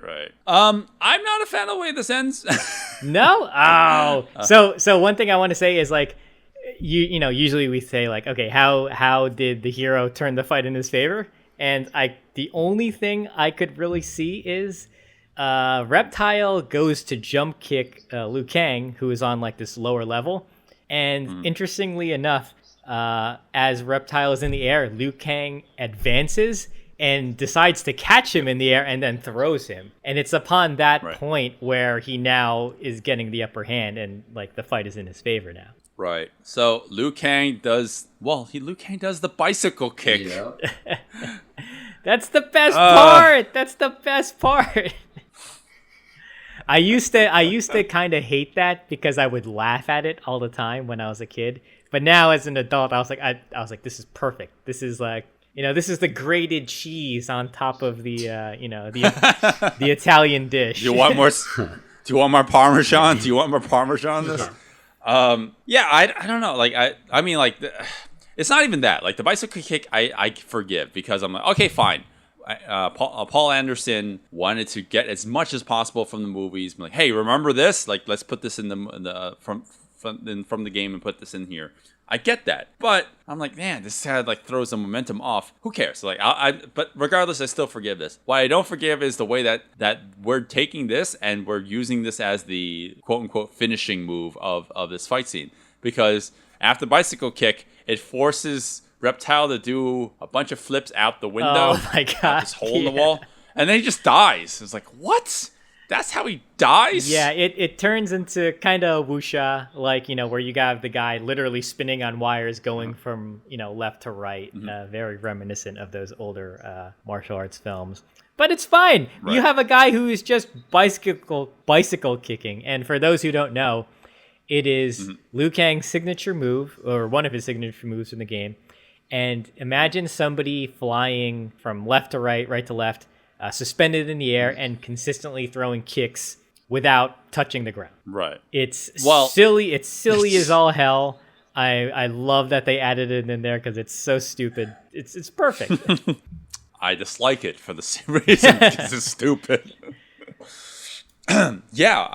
[SPEAKER 6] I'm not a fan of the way this ends.
[SPEAKER 3] No? So one thing I want to say is usually we say okay, how did the hero turn the fight in his favor? And the only thing I could really see is Reptile goes to jump kick Liu Kang, who is on this lower level. And interestingly enough, as Reptile is in the air, Liu Kang advances and decides to catch him in the air and then throws him. And it's upon that point where he now is getting the upper hand and the fight is in his favor now.
[SPEAKER 6] Right. So Liu Kang does the bicycle kick.
[SPEAKER 5] Yeah.
[SPEAKER 3] That's the best part. That's the best part. I used to kind of hate that because I would laugh at it all the time when I was a kid. But now as an adult, I was like, this is perfect. This is this is the grated cheese on top of the the Italian dish.
[SPEAKER 6] Do you want more Parmesan? Do you want more Parmesan? This. I don't know. I mean, it's not even that. The bicycle kick, I forgive because I'm like, okay, fine. Paul Anderson wanted to get as much as possible from the movies. I'm like, hey, remember this? Let's put this in the from the game and put this in here. I get that, but I'm like, man, this kind of throws the momentum off. Who cares? But regardless, I still forgive this. What I don't forgive is the way that we're taking this and we're using this as the quote unquote finishing move of this fight scene. Because after bicycle kick, it forces Reptile to do a bunch of flips out the window.
[SPEAKER 3] Oh my god!
[SPEAKER 6] This hole in the wall, and then he just dies. It's like, what? That's how he dies?
[SPEAKER 3] Yeah, it turns into kind of wuxia, where you got the guy literally spinning on wires going from, left to right. Very reminiscent of those older martial arts films. But it's fine. Right. You have a guy who is just bicycle kicking. And for those who don't know, It is Liu Kang's signature move, or one of his signature moves in the game. And imagine somebody flying from left to right, right to left, suspended in the air, and consistently throwing kicks without touching the ground.
[SPEAKER 6] Right.
[SPEAKER 3] It's silly. It's silly as all hell. I love that they added it in there because it's so stupid. It's perfect.
[SPEAKER 6] I dislike it for the same reason because it's stupid. Yeah.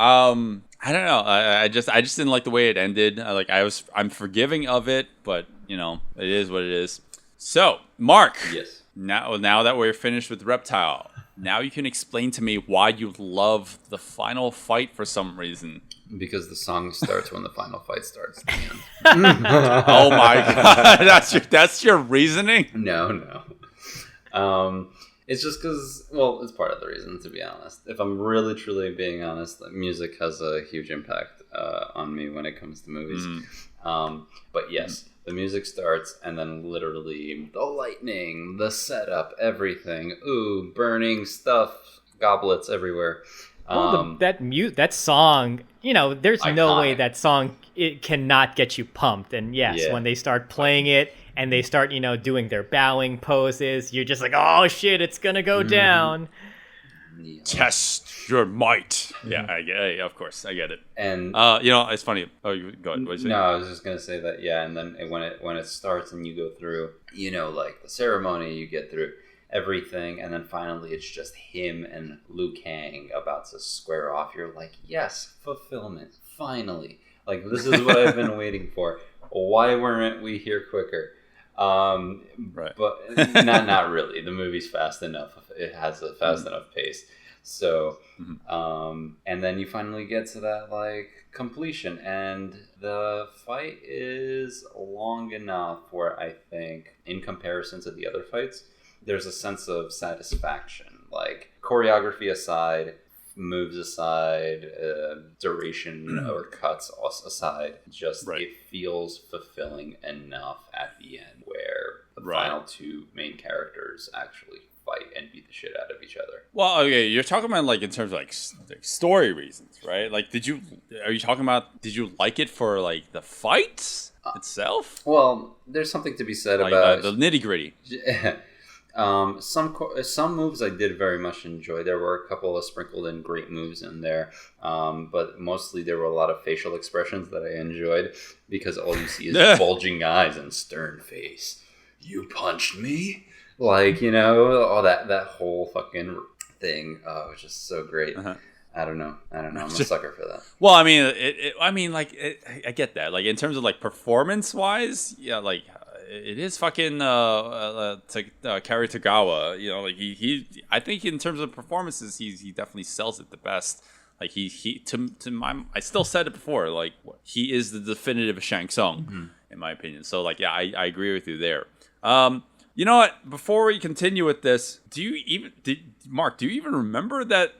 [SPEAKER 6] I don't know. I just didn't like the way it ended. I'm forgiving of it, but it is what it is. So, Mark.
[SPEAKER 5] Yes.
[SPEAKER 6] Now that we're finished with Reptile, now you can explain to me why you love the final fight for some reason.
[SPEAKER 5] Because the song starts when the final fight starts. At the end.
[SPEAKER 6] Oh my god, that's your reasoning?
[SPEAKER 5] No. It's just because, it's part of the reason, to be honest. If I'm really, truly being honest, music has a huge impact on me when it comes to movies. But yes, the music starts, and then literally the lightning, the setup, everything. Ooh, burning stuff, goblets everywhere.
[SPEAKER 3] Well, that song, there's
[SPEAKER 5] Iconic.
[SPEAKER 3] no way that song it cannot get you pumped. And yes, when they start playing it and they start, doing their bowing poses, you're just like, oh shit, it's gonna go down.
[SPEAKER 5] Yeah.
[SPEAKER 6] Test your might. Yeah, of course, I get it.
[SPEAKER 5] And
[SPEAKER 6] it's funny. Oh, you go ahead. What did you say?
[SPEAKER 5] No, I was just gonna say that. Yeah, and then when it starts and you go through, like the ceremony, you get through everything, and then finally it's just him and Liu Kang about to square off. You're like, yes, fulfillment, finally. Like, this is what I've been waiting for. Why weren't we here quicker?
[SPEAKER 6] Right.
[SPEAKER 5] But not really. The movie's fast enough. It has a fast enough pace. So, and then you finally get to that completion, and the fight is long enough where I think, in comparison to the other fights, there's a sense of satisfaction. Like, choreography aside, moves aside, duration or cuts aside, it feels fulfilling enough at the end where the final two main characters actually fight and beat the shit out of each other.
[SPEAKER 6] Well, okay, you're talking about in terms of story reasons, right? Did you like it for the fight itself?
[SPEAKER 5] Well, there's something to be said about
[SPEAKER 6] the nitty gritty.
[SPEAKER 5] Some moves I did very much enjoy. There were a couple of sprinkled in great moves in there, but mostly there were a lot of facial expressions that I enjoyed, because all you see is bulging eyes and stern face. You punched me? All that whole fucking thing. Oh, it's just so great. I don't know. I'm a sucker for that.
[SPEAKER 6] Well, I mean, I get that. In terms of performance wise, yeah, it is fucking Cary Tagawa. He I think in terms of performances, he definitely sells it the best. I still said it before. He is the definitive Shang Tsung, in my opinion. So I agree with you there. You know what? Before we continue with this, Mark, do you even remember that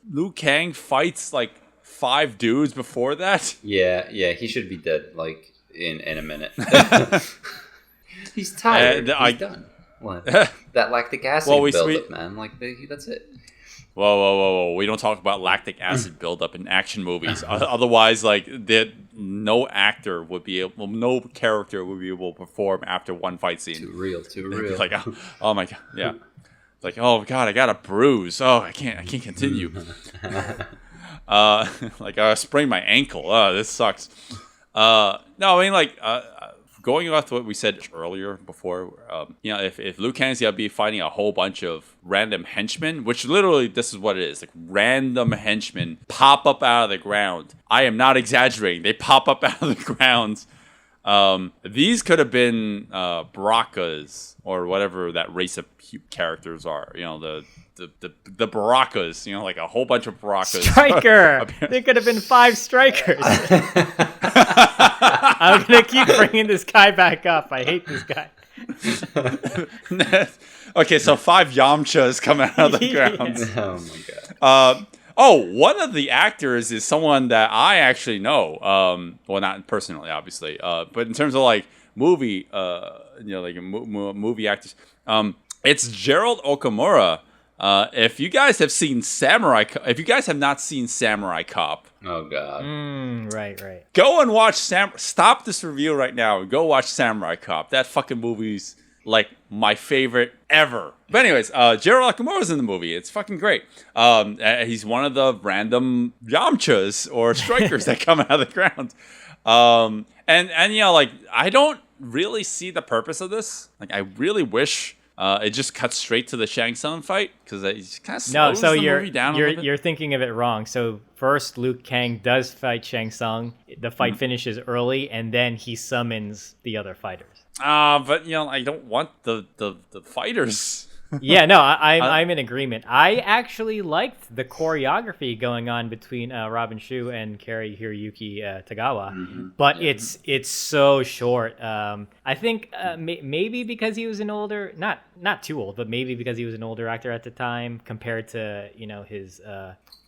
[SPEAKER 6] Liu Kang fights 5 dudes before that?
[SPEAKER 5] Yeah, he should be dead in a minute. He's tired. He's done. What? That lactic acid buildup, man. That's it.
[SPEAKER 6] Whoa. We don't talk about lactic acid buildup in action movies. Otherwise, no character would be able to perform after one fight scene.
[SPEAKER 5] Too real.
[SPEAKER 6] Oh my god, yeah. Oh god, I got a bruise. Oh, I can't continue. I sprained my ankle. Oh, this sucks. No, I mean going off what we said earlier before, if Liu Kang's gonna be fighting a whole bunch of random henchmen, which literally this is what it is, random henchmen pop up out of the ground. I am not exaggerating. They pop up out of the ground. These could have been Baracas or whatever that race of characters are. The Baracas, a whole bunch of Baracas.
[SPEAKER 3] Striker! There could have been 5 strikers. I'm going to keep bringing this guy back up. I hate this guy.
[SPEAKER 6] Okay, so 5 Yamchas come out of the ground.
[SPEAKER 5] Oh my god.
[SPEAKER 6] One of the actors is someone that I actually know. Well, not personally, obviously. But in terms of movie, movie actors, it's Gerald Okamura. If you guys have seen if you guys have not seen Samurai Cop,
[SPEAKER 5] Oh god.
[SPEAKER 3] Right.
[SPEAKER 6] go and watch Stop this review right now and go watch Samurai Cop. That fucking movie's like my favorite ever. But anyways, Jiro Nakamura's in the movie. It's fucking great. He's one of the random Yamchas or strikers that come out of the ground. And you know, like, I don't really see the purpose of this. Like, I really wish it just cuts straight to the Shang Tsung fight, because it kind of slows the movie down a little bit.
[SPEAKER 3] You're thinking of it wrong. So first, Liu Kang does fight Shang Tsung. The fight finishes early, and then he summons the other fighters.
[SPEAKER 6] But you know, I don't want the fighters.
[SPEAKER 3] Yeah, no, I'm in agreement. I actually liked the choreography going on between Robin Shu and Kari Hiroyuki Tagawa, but it's so short. I think maybe because he was an older, not too old, but maybe because he was an older actor at the time compared to his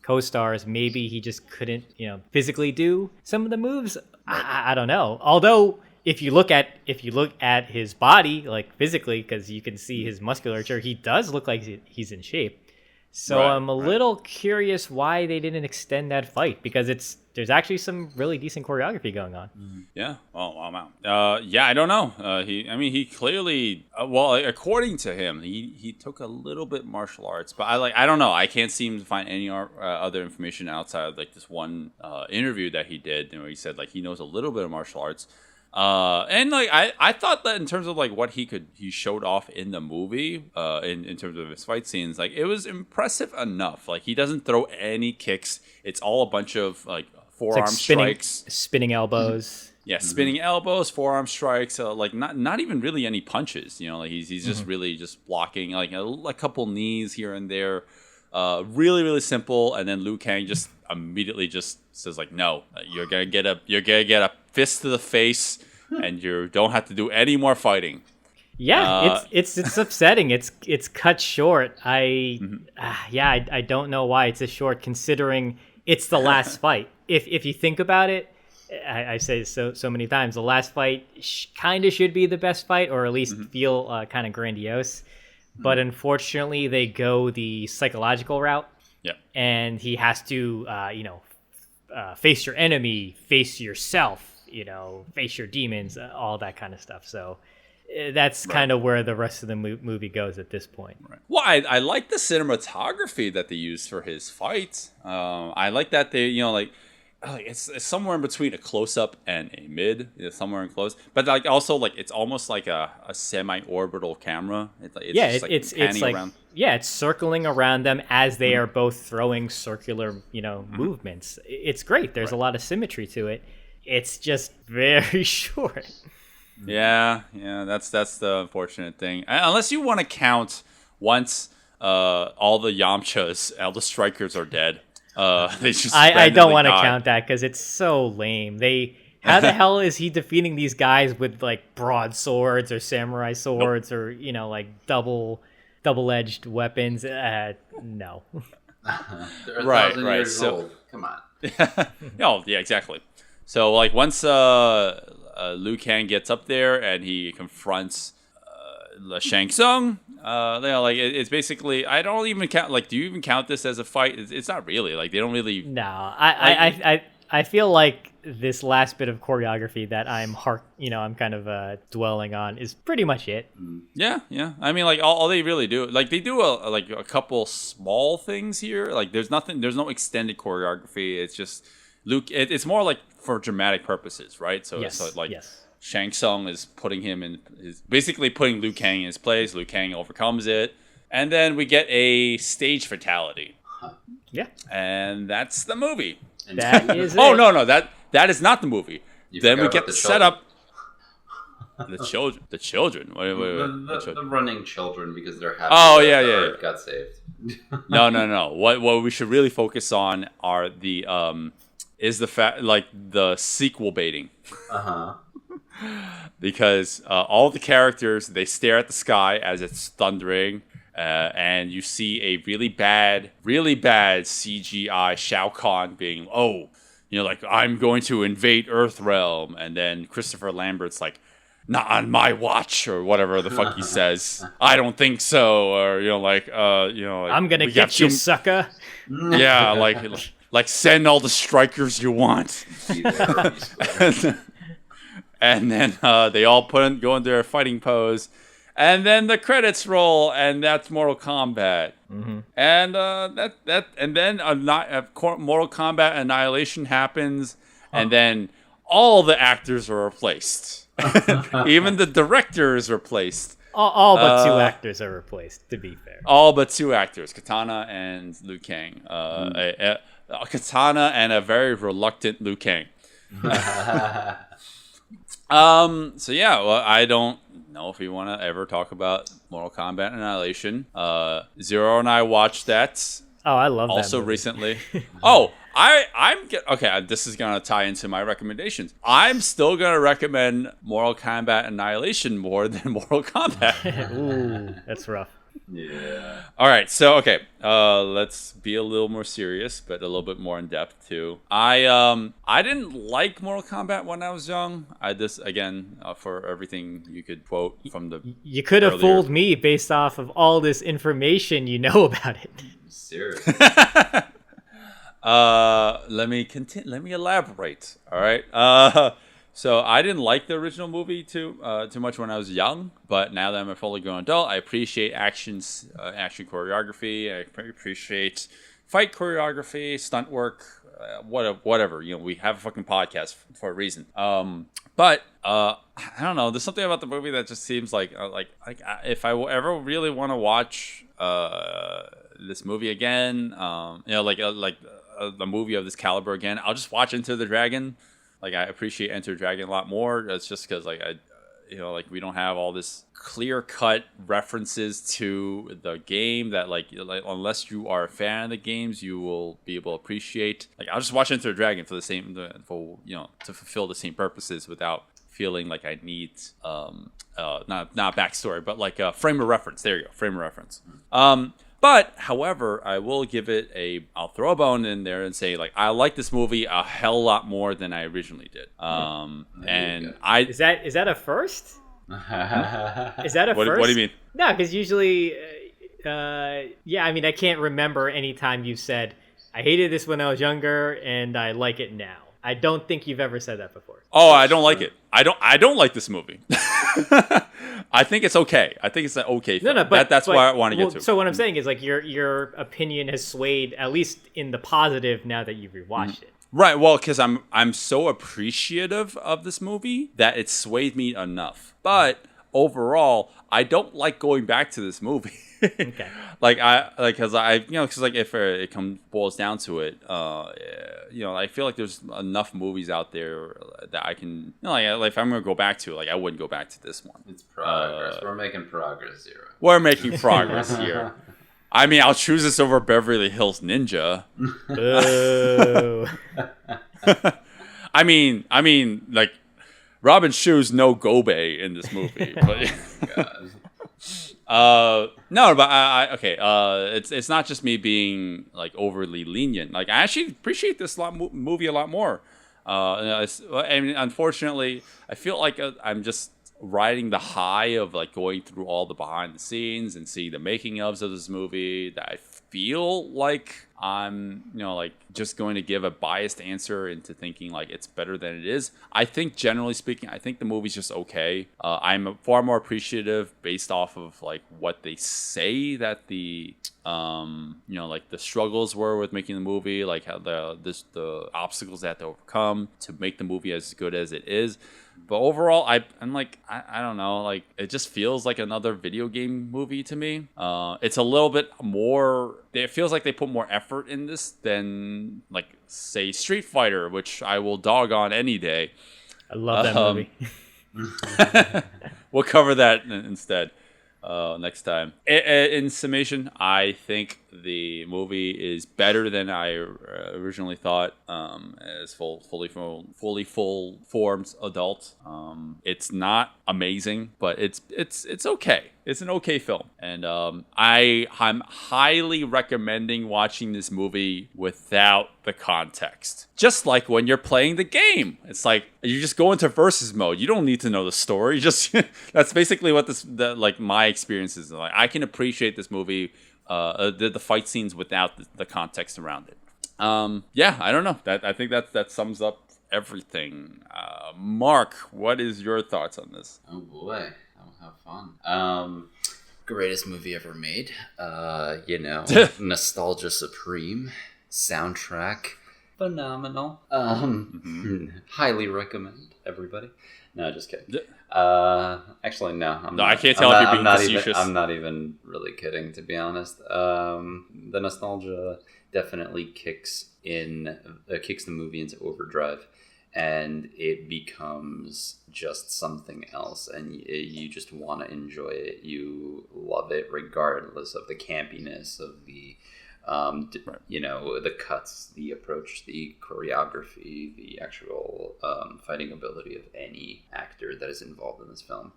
[SPEAKER 3] co-stars, maybe he just couldn't physically do some of the moves. I don't know. Although, if you look at his body, like physically, because you can see his musculature, he does look like he's in shape. So I'm a little curious why they didn't extend that fight, because there's actually some really decent choreography going on.
[SPEAKER 6] Yeah. Oh, wow. Yeah, I don't know. He clearly, according to him, he took a little bit martial arts, but I don't know. I can't seem to find any other information outside of like this one interview that he did, he said like he knows a little bit of martial arts. And like I thought that in terms of like what he showed off in the movie, in terms of his fight scenes, like it was impressive enough. Like he doesn't throw any kicks. It's all a bunch of like forearm strikes,
[SPEAKER 3] spinning elbows.
[SPEAKER 6] Yeah, spinning elbows, forearm strikes. Like not even really any punches. Like he's just really just blocking like a couple knees here and there. Really really simple. And then Liu Kang just immediately just says like, no, you're gonna get a fist to the face, and you don't have to do any more fighting.
[SPEAKER 3] Yeah, it's upsetting. It's cut short. I don't know why it's this short, considering it's the last fight. If you think about it, I say so many times, the last fight kind of should be the best fight, or at least feel kind of grandiose. But unfortunately, they go the psychological route.
[SPEAKER 6] Yeah, and
[SPEAKER 3] he has to face your enemy, face yourself, face your demons, all that kind of stuff. So that's kind of where the rest of the movie goes at this point.
[SPEAKER 6] Right. Well, I like the cinematography that they used for his fight. I like that they, it's somewhere in between a close-up and a mid, somewhere in close. But like also like it's almost like a semi-orbital camera. It's like around. Yeah, it's circling around them as they are both throwing circular, movements. It's great. There's a lot of symmetry to it. It's just very short. Yeah, that's the unfortunate thing. Unless you want to count once all the Yamchas, all the strikers are dead.
[SPEAKER 3] I don't want to count that because it's so lame. How the hell is he defeating these guys with like broadswords or samurai swords or like double-edged weapons? No.
[SPEAKER 5] They're
[SPEAKER 6] right.
[SPEAKER 5] Years old. Come on.
[SPEAKER 6] Oh yeah, exactly. So like once Liu Kang gets up there and he confronts Shang Tsung, it's basically, I don't even count. Like, do you even count this as a fight? It's not really. Like, they don't really.
[SPEAKER 3] No, I feel like this last bit of choreography that I'm kind of dwelling on is pretty much it.
[SPEAKER 6] Yeah. I mean, like all they really do, like they do a couple small things here. Like there's no extended choreography. It's just Luke. It's more like for dramatic purposes, right? So
[SPEAKER 3] yes,
[SPEAKER 6] it's like.
[SPEAKER 3] Yes.
[SPEAKER 6] Shang Tsung is basically putting Liu Kang in his place. Liu Kang overcomes it, and then we get a stage fatality.
[SPEAKER 3] Yeah,
[SPEAKER 6] and that's the movie.
[SPEAKER 3] That is.
[SPEAKER 6] No, that is not the movie. Then we get the setup. The children. Wait,
[SPEAKER 5] the running children, because they're happy.
[SPEAKER 6] Oh yeah.
[SPEAKER 5] Got saved.
[SPEAKER 6] No. What we should really focus on are the the sequel baiting. Because all the characters, they stare at the sky as it's thundering, and you see a really bad CGI Shao Kahn being, I'm going to invade Earthrealm, and then Christopher Lambert's like, not on my watch, or whatever the fuck he says. I don't think so, or
[SPEAKER 3] I'm gonna
[SPEAKER 6] we
[SPEAKER 3] get
[SPEAKER 6] got
[SPEAKER 3] you, sucker.
[SPEAKER 6] Yeah, like send all the strikers you want. And then they all go into their fighting pose, and then the credits roll, and that's Mortal Kombat. Mm-hmm. And and then Mortal Kombat Annihilation happens, and then all the actors are replaced. Even the director is replaced.
[SPEAKER 3] All but two actors are replaced, to be fair.
[SPEAKER 6] All but two actors, Katana and Liu Kang. A Katana and a very reluctant Liu Kang. So yeah, well, I don't know if we want to ever talk about Mortal Kombat Annihilation. Zero and I watched that.
[SPEAKER 3] Oh, I love that
[SPEAKER 6] also
[SPEAKER 3] movie.
[SPEAKER 6] Recently. Okay. This is gonna tie into my recommendations. I'm still gonna recommend Mortal Kombat Annihilation more than Mortal Kombat.
[SPEAKER 3] Ooh, that's rough.
[SPEAKER 5] Yeah.
[SPEAKER 6] All right, so okay, let's be a little more serious, but a little bit more in depth too. I didn't like Mortal Kombat when I was young. For everything you could quote from the
[SPEAKER 3] You could have
[SPEAKER 6] earlier.
[SPEAKER 3] fooled me based off of all this information you know about it.
[SPEAKER 5] Seriously.
[SPEAKER 6] Let me elaborate. All right. So I didn't like the original movie too much when I was young, but now that I'm a fully grown adult, I appreciate action choreography. I appreciate fight choreography, stunt work, whatever. We have a fucking podcast for a reason. But I don't know. There's something about the movie that just seems like if I ever really want to watch this movie again, the movie of this caliber again, I'll just watch Enter the Dragon. Like, I appreciate Enter the Dragon a lot more. That's just because we don't have all this clear-cut references to the game that unless you are a fan of the games, you will be able to appreciate. I'll just watch Enter the Dragon to fulfill the same purposes without feeling like I need not backstory, but a frame of reference. There you go, frame of reference. But, however, I will give it I'll throw a bone in there and say, I like this movie a hell lot more than I originally did.
[SPEAKER 3] Is that a first? Is that a first?
[SPEAKER 6] What do you mean?
[SPEAKER 3] No, because usually, I can't remember any time you've said, I hated this when I was younger and I like it now. I don't think you've ever said that before.
[SPEAKER 6] Oh, I don't like it. I don't like this movie. I think it's okay. I think it's an okay film.
[SPEAKER 3] No, but
[SPEAKER 6] that's why I want to get to.
[SPEAKER 3] So what I'm saying is your opinion has swayed, at least in the positive, now that you've rewatched it.
[SPEAKER 6] Right. Well, because I'm so appreciative of this movie that it swayed me enough. But overall, I don't like going back to this movie.
[SPEAKER 3] Okay.
[SPEAKER 6] Because if it boils down to it, I feel like there's enough movies out there that I can, if I'm gonna go back to, I wouldn't go back to this one.
[SPEAKER 5] It's progress. We're making progress, Zero.
[SPEAKER 6] We're making progress here. I mean, I'll choose this over Beverly Hills Ninja. I mean, Robin Shu's no Gobe in this movie, but. No, but it's not just me being overly lenient. I actually appreciate this movie a lot more. Unfortunately, I feel like I'm just riding the high of going through all the behind the scenes and seeing the making ofs of this movie that I feel like I'm just going to give a biased answer into thinking it's better than it is. I think generally speaking, I think the movie's just okay. I'm far more appreciative based off of what they say that the the struggles were with making the movie, how the obstacles they had to overcome to make the movie as good as it is. But overall, I'm I don't know, it just feels like another video game movie to me. It's a little bit more. It feels like they put more effort in this than say Street Fighter, which I will dog on any day.
[SPEAKER 3] I love that movie.
[SPEAKER 6] We'll cover that instead next time. In summation, I think the movie is better than I originally thought. As fully formed adult, it's not amazing, but it's okay. It's an okay film, and I'm highly recommending watching this movie without the context. Just like when you're playing the game, it's like you just go into versus mode. You don't need to know the story. Just that's basically what my experience is like. I can appreciate this movie, the fight scenes without the context around it. Yeah, I don't know. I think that sums up everything. Mark, what is your thoughts on this?
[SPEAKER 5] Oh boy, I'll have fun. Greatest movie ever made. Nostalgia supreme. Soundtrack phenomenal. Highly recommend, everybody. No, just kidding. Actually, no.
[SPEAKER 6] I can't tell if you're being facetious.
[SPEAKER 5] I'm not even really kidding, to be honest. The nostalgia definitely kicks the movie into overdrive, and it becomes just something else, and you just want to enjoy it. You love it regardless of the campiness of the the cuts, the approach, the choreography, the actual fighting ability of any actor that is involved in this film.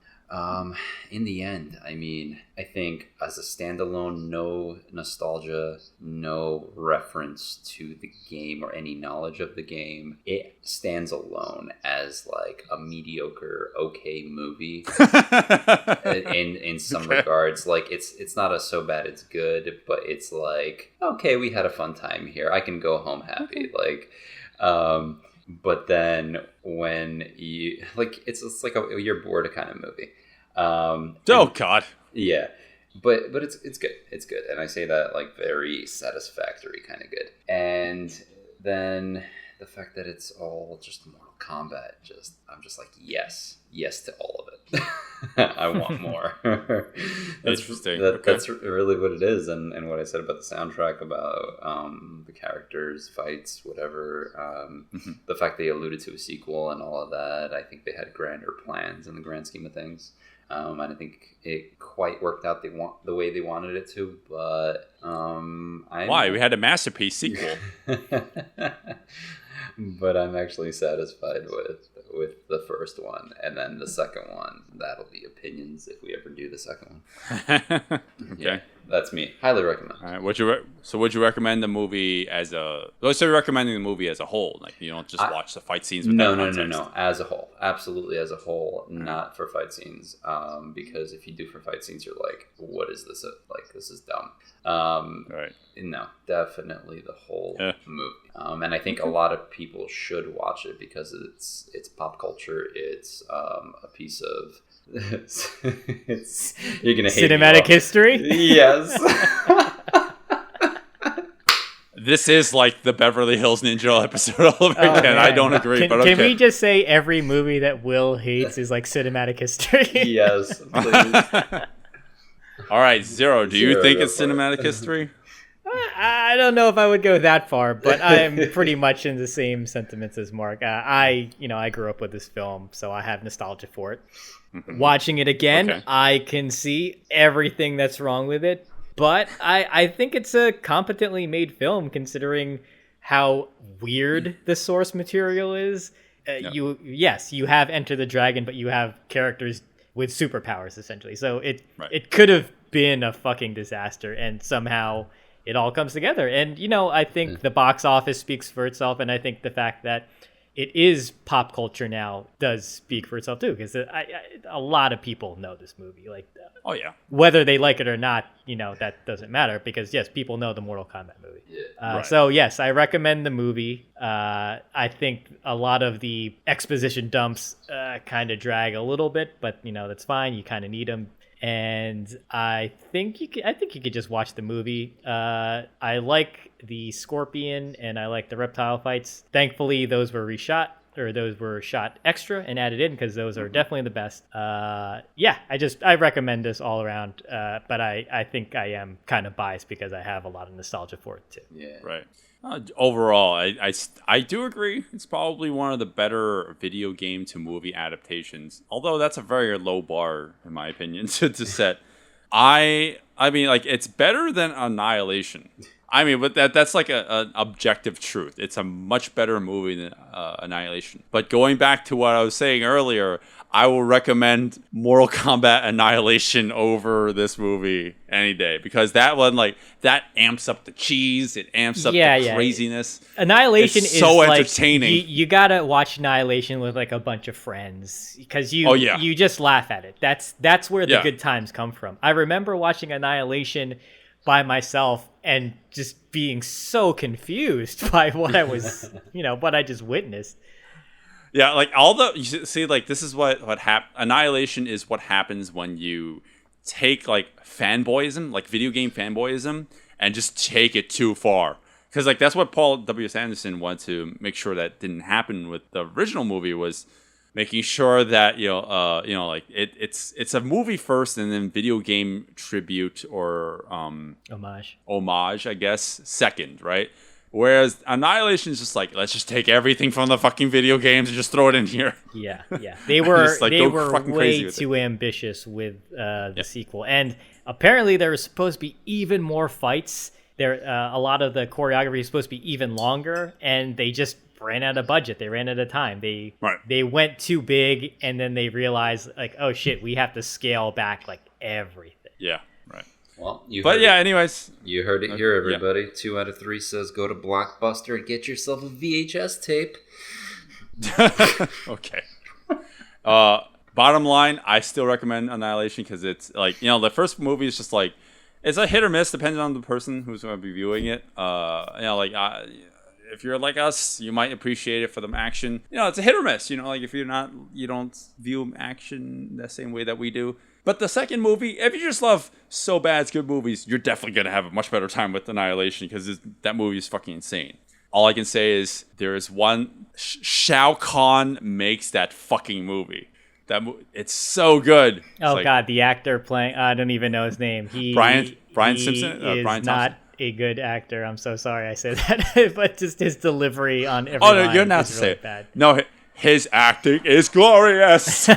[SPEAKER 5] In the end, I mean, I think as a standalone, no nostalgia, no reference to the game or any knowledge of the game, it stands alone as like a mediocre, okay movie. in some regards, like it's not a so bad it's good, but it's like, okay, we had a fun time here. I can go home happy. But then when you it's like you're bored kind of movie.
[SPEAKER 6] God.
[SPEAKER 5] Yeah. But it's good. It's good. And I say that like very satisfactory kind of good. And then the fact that it's all just Mortal Kombat, I'm just like, yes to all of it. I want more.
[SPEAKER 6] Interesting.
[SPEAKER 5] That's really what it is. And what I said about the soundtrack, about the characters, fights, whatever, the fact they alluded to a sequel and all of that, I think they had grander plans in the grand scheme of things. And I think it quite worked out the way they wanted it to, but
[SPEAKER 6] why? We had a masterpiece sequel.
[SPEAKER 5] But I'm actually satisfied with the first one, and then the second one, that'll be opinions if we ever do the second one.
[SPEAKER 6] Okay.
[SPEAKER 5] Yeah, that's me. Highly recommend.
[SPEAKER 6] All right. Would you recommend the movie as a? Let's say you're recommending the movie as a whole. Like you don't just watch the fight scenes.
[SPEAKER 5] No. As a whole, absolutely as a whole, not for fight scenes. Because if you do for fight scenes, you're like, what is this? Like this is dumb.
[SPEAKER 6] Right.
[SPEAKER 5] No, definitely the whole movie. And I think a lot of people should watch it because it's pop culture. It's a piece of you're gonna hate
[SPEAKER 3] cinematic history.
[SPEAKER 5] Yes.
[SPEAKER 6] This is like the Beverly Hills Ninja episode all over again. I don't agree, but okay.
[SPEAKER 3] Can we just say every movie that Will hates is like cinematic history?
[SPEAKER 5] Yes, please.
[SPEAKER 6] All right, Zero. Do you think it's cinematic history?
[SPEAKER 3] I don't know if I would go that far, but I'm pretty much in the same sentiments as Mark. I grew up with this film, so I have nostalgia for it. Watching it again, I can see everything that's wrong with it, but I think it's a competently made film considering how weird the source material is. You have Enter the Dragon, but you have characters with superpowers essentially. So it could have been a fucking disaster, and somehow it all comes together. And I think the box office speaks for itself, and I think the fact that it is pop culture now does speak for itself too, because a lot of people know this movie. Like,
[SPEAKER 6] oh yeah,
[SPEAKER 3] whether they like it or not, that doesn't matter, because yes, people know the Mortal Kombat movie.
[SPEAKER 5] Yeah.
[SPEAKER 6] Right.
[SPEAKER 3] So yes, I recommend the movie. I think a lot of the exposition dumps kind of drag a little bit, but that's fine. You kind of need them. And I think you could just watch the movie. I like the scorpion and I like the reptile fights. Thankfully, those were shot extra and added in, because those are definitely the best. I recommend this all around. But I think I am kind of biased because I have a lot of nostalgia for it too.
[SPEAKER 5] Yeah.
[SPEAKER 6] Right. Overall, I do agree. It's probably one of the better video game to movie adaptations. Although that's a very low bar, in my opinion, to set. I mean, like, it's better than Annihilation. I mean, but that's like an objective truth. It's a much better movie than Annihilation. But going back to what I was saying earlier, I will recommend Mortal Kombat Annihilation over this movie any day, because that one, like, that amps up the cheese, it amps up the craziness.
[SPEAKER 3] Annihilation
[SPEAKER 6] it's
[SPEAKER 3] is
[SPEAKER 6] so
[SPEAKER 3] like,
[SPEAKER 6] entertaining.
[SPEAKER 3] You gotta watch Annihilation with like a bunch of friends because you just laugh at it. That's where the good times come from. I remember watching Annihilation by myself and just being so confused by what I was, what I just witnessed.
[SPEAKER 6] Yeah, like you see, like, this is what Annihilation is what happens when you take like fanboyism, like video game fanboyism, and just take it too far. Because like that's what Paul W.S. Anderson wanted to make sure that didn't happen with the original movie, was making sure that like it's a movie first and then video game tribute or homage, I guess, second, right? Whereas Annihilation is just like, let's just take everything from the fucking video games and just throw it in here.
[SPEAKER 3] Yeah. They were they were way too
[SPEAKER 6] it.
[SPEAKER 3] ambitious with the sequel, and apparently there was supposed to be even more fights. There, a lot of the choreography is supposed to be even longer, and they just ran out of budget. They ran out of time. They went too big, and then they realized like, oh shit, we have to scale back like everything.
[SPEAKER 6] Yeah. Right.
[SPEAKER 5] Well,
[SPEAKER 6] anyways.
[SPEAKER 5] You heard it here, everybody. 2 out of 3 says go to Blockbuster and get yourself a VHS tape.
[SPEAKER 6] Okay. Bottom line, I still recommend Annihilation because it's like, the first movie is just like, it's a hit or miss depending on the person who's going to be viewing it. If you're like us, you might appreciate it for the action. It's a hit or miss. Like if you don't view action the same way that we do. But the second movie, if you just love so bad it's good movies, you're definitely going to have a much better time with Annihilation because that movie is fucking insane. All I can say is there is one... Shao Kahn makes that fucking movie. It's so good.
[SPEAKER 3] Oh, God, the actor playing... I don't even know his name.
[SPEAKER 6] Brian Simpson?
[SPEAKER 3] Is
[SPEAKER 6] Brian
[SPEAKER 3] not
[SPEAKER 6] Thompson?
[SPEAKER 3] a good actor. I'm so sorry I said that. But just his delivery on every line
[SPEAKER 6] you're not to
[SPEAKER 3] is really
[SPEAKER 6] say
[SPEAKER 3] bad.
[SPEAKER 6] No, his acting is glorious.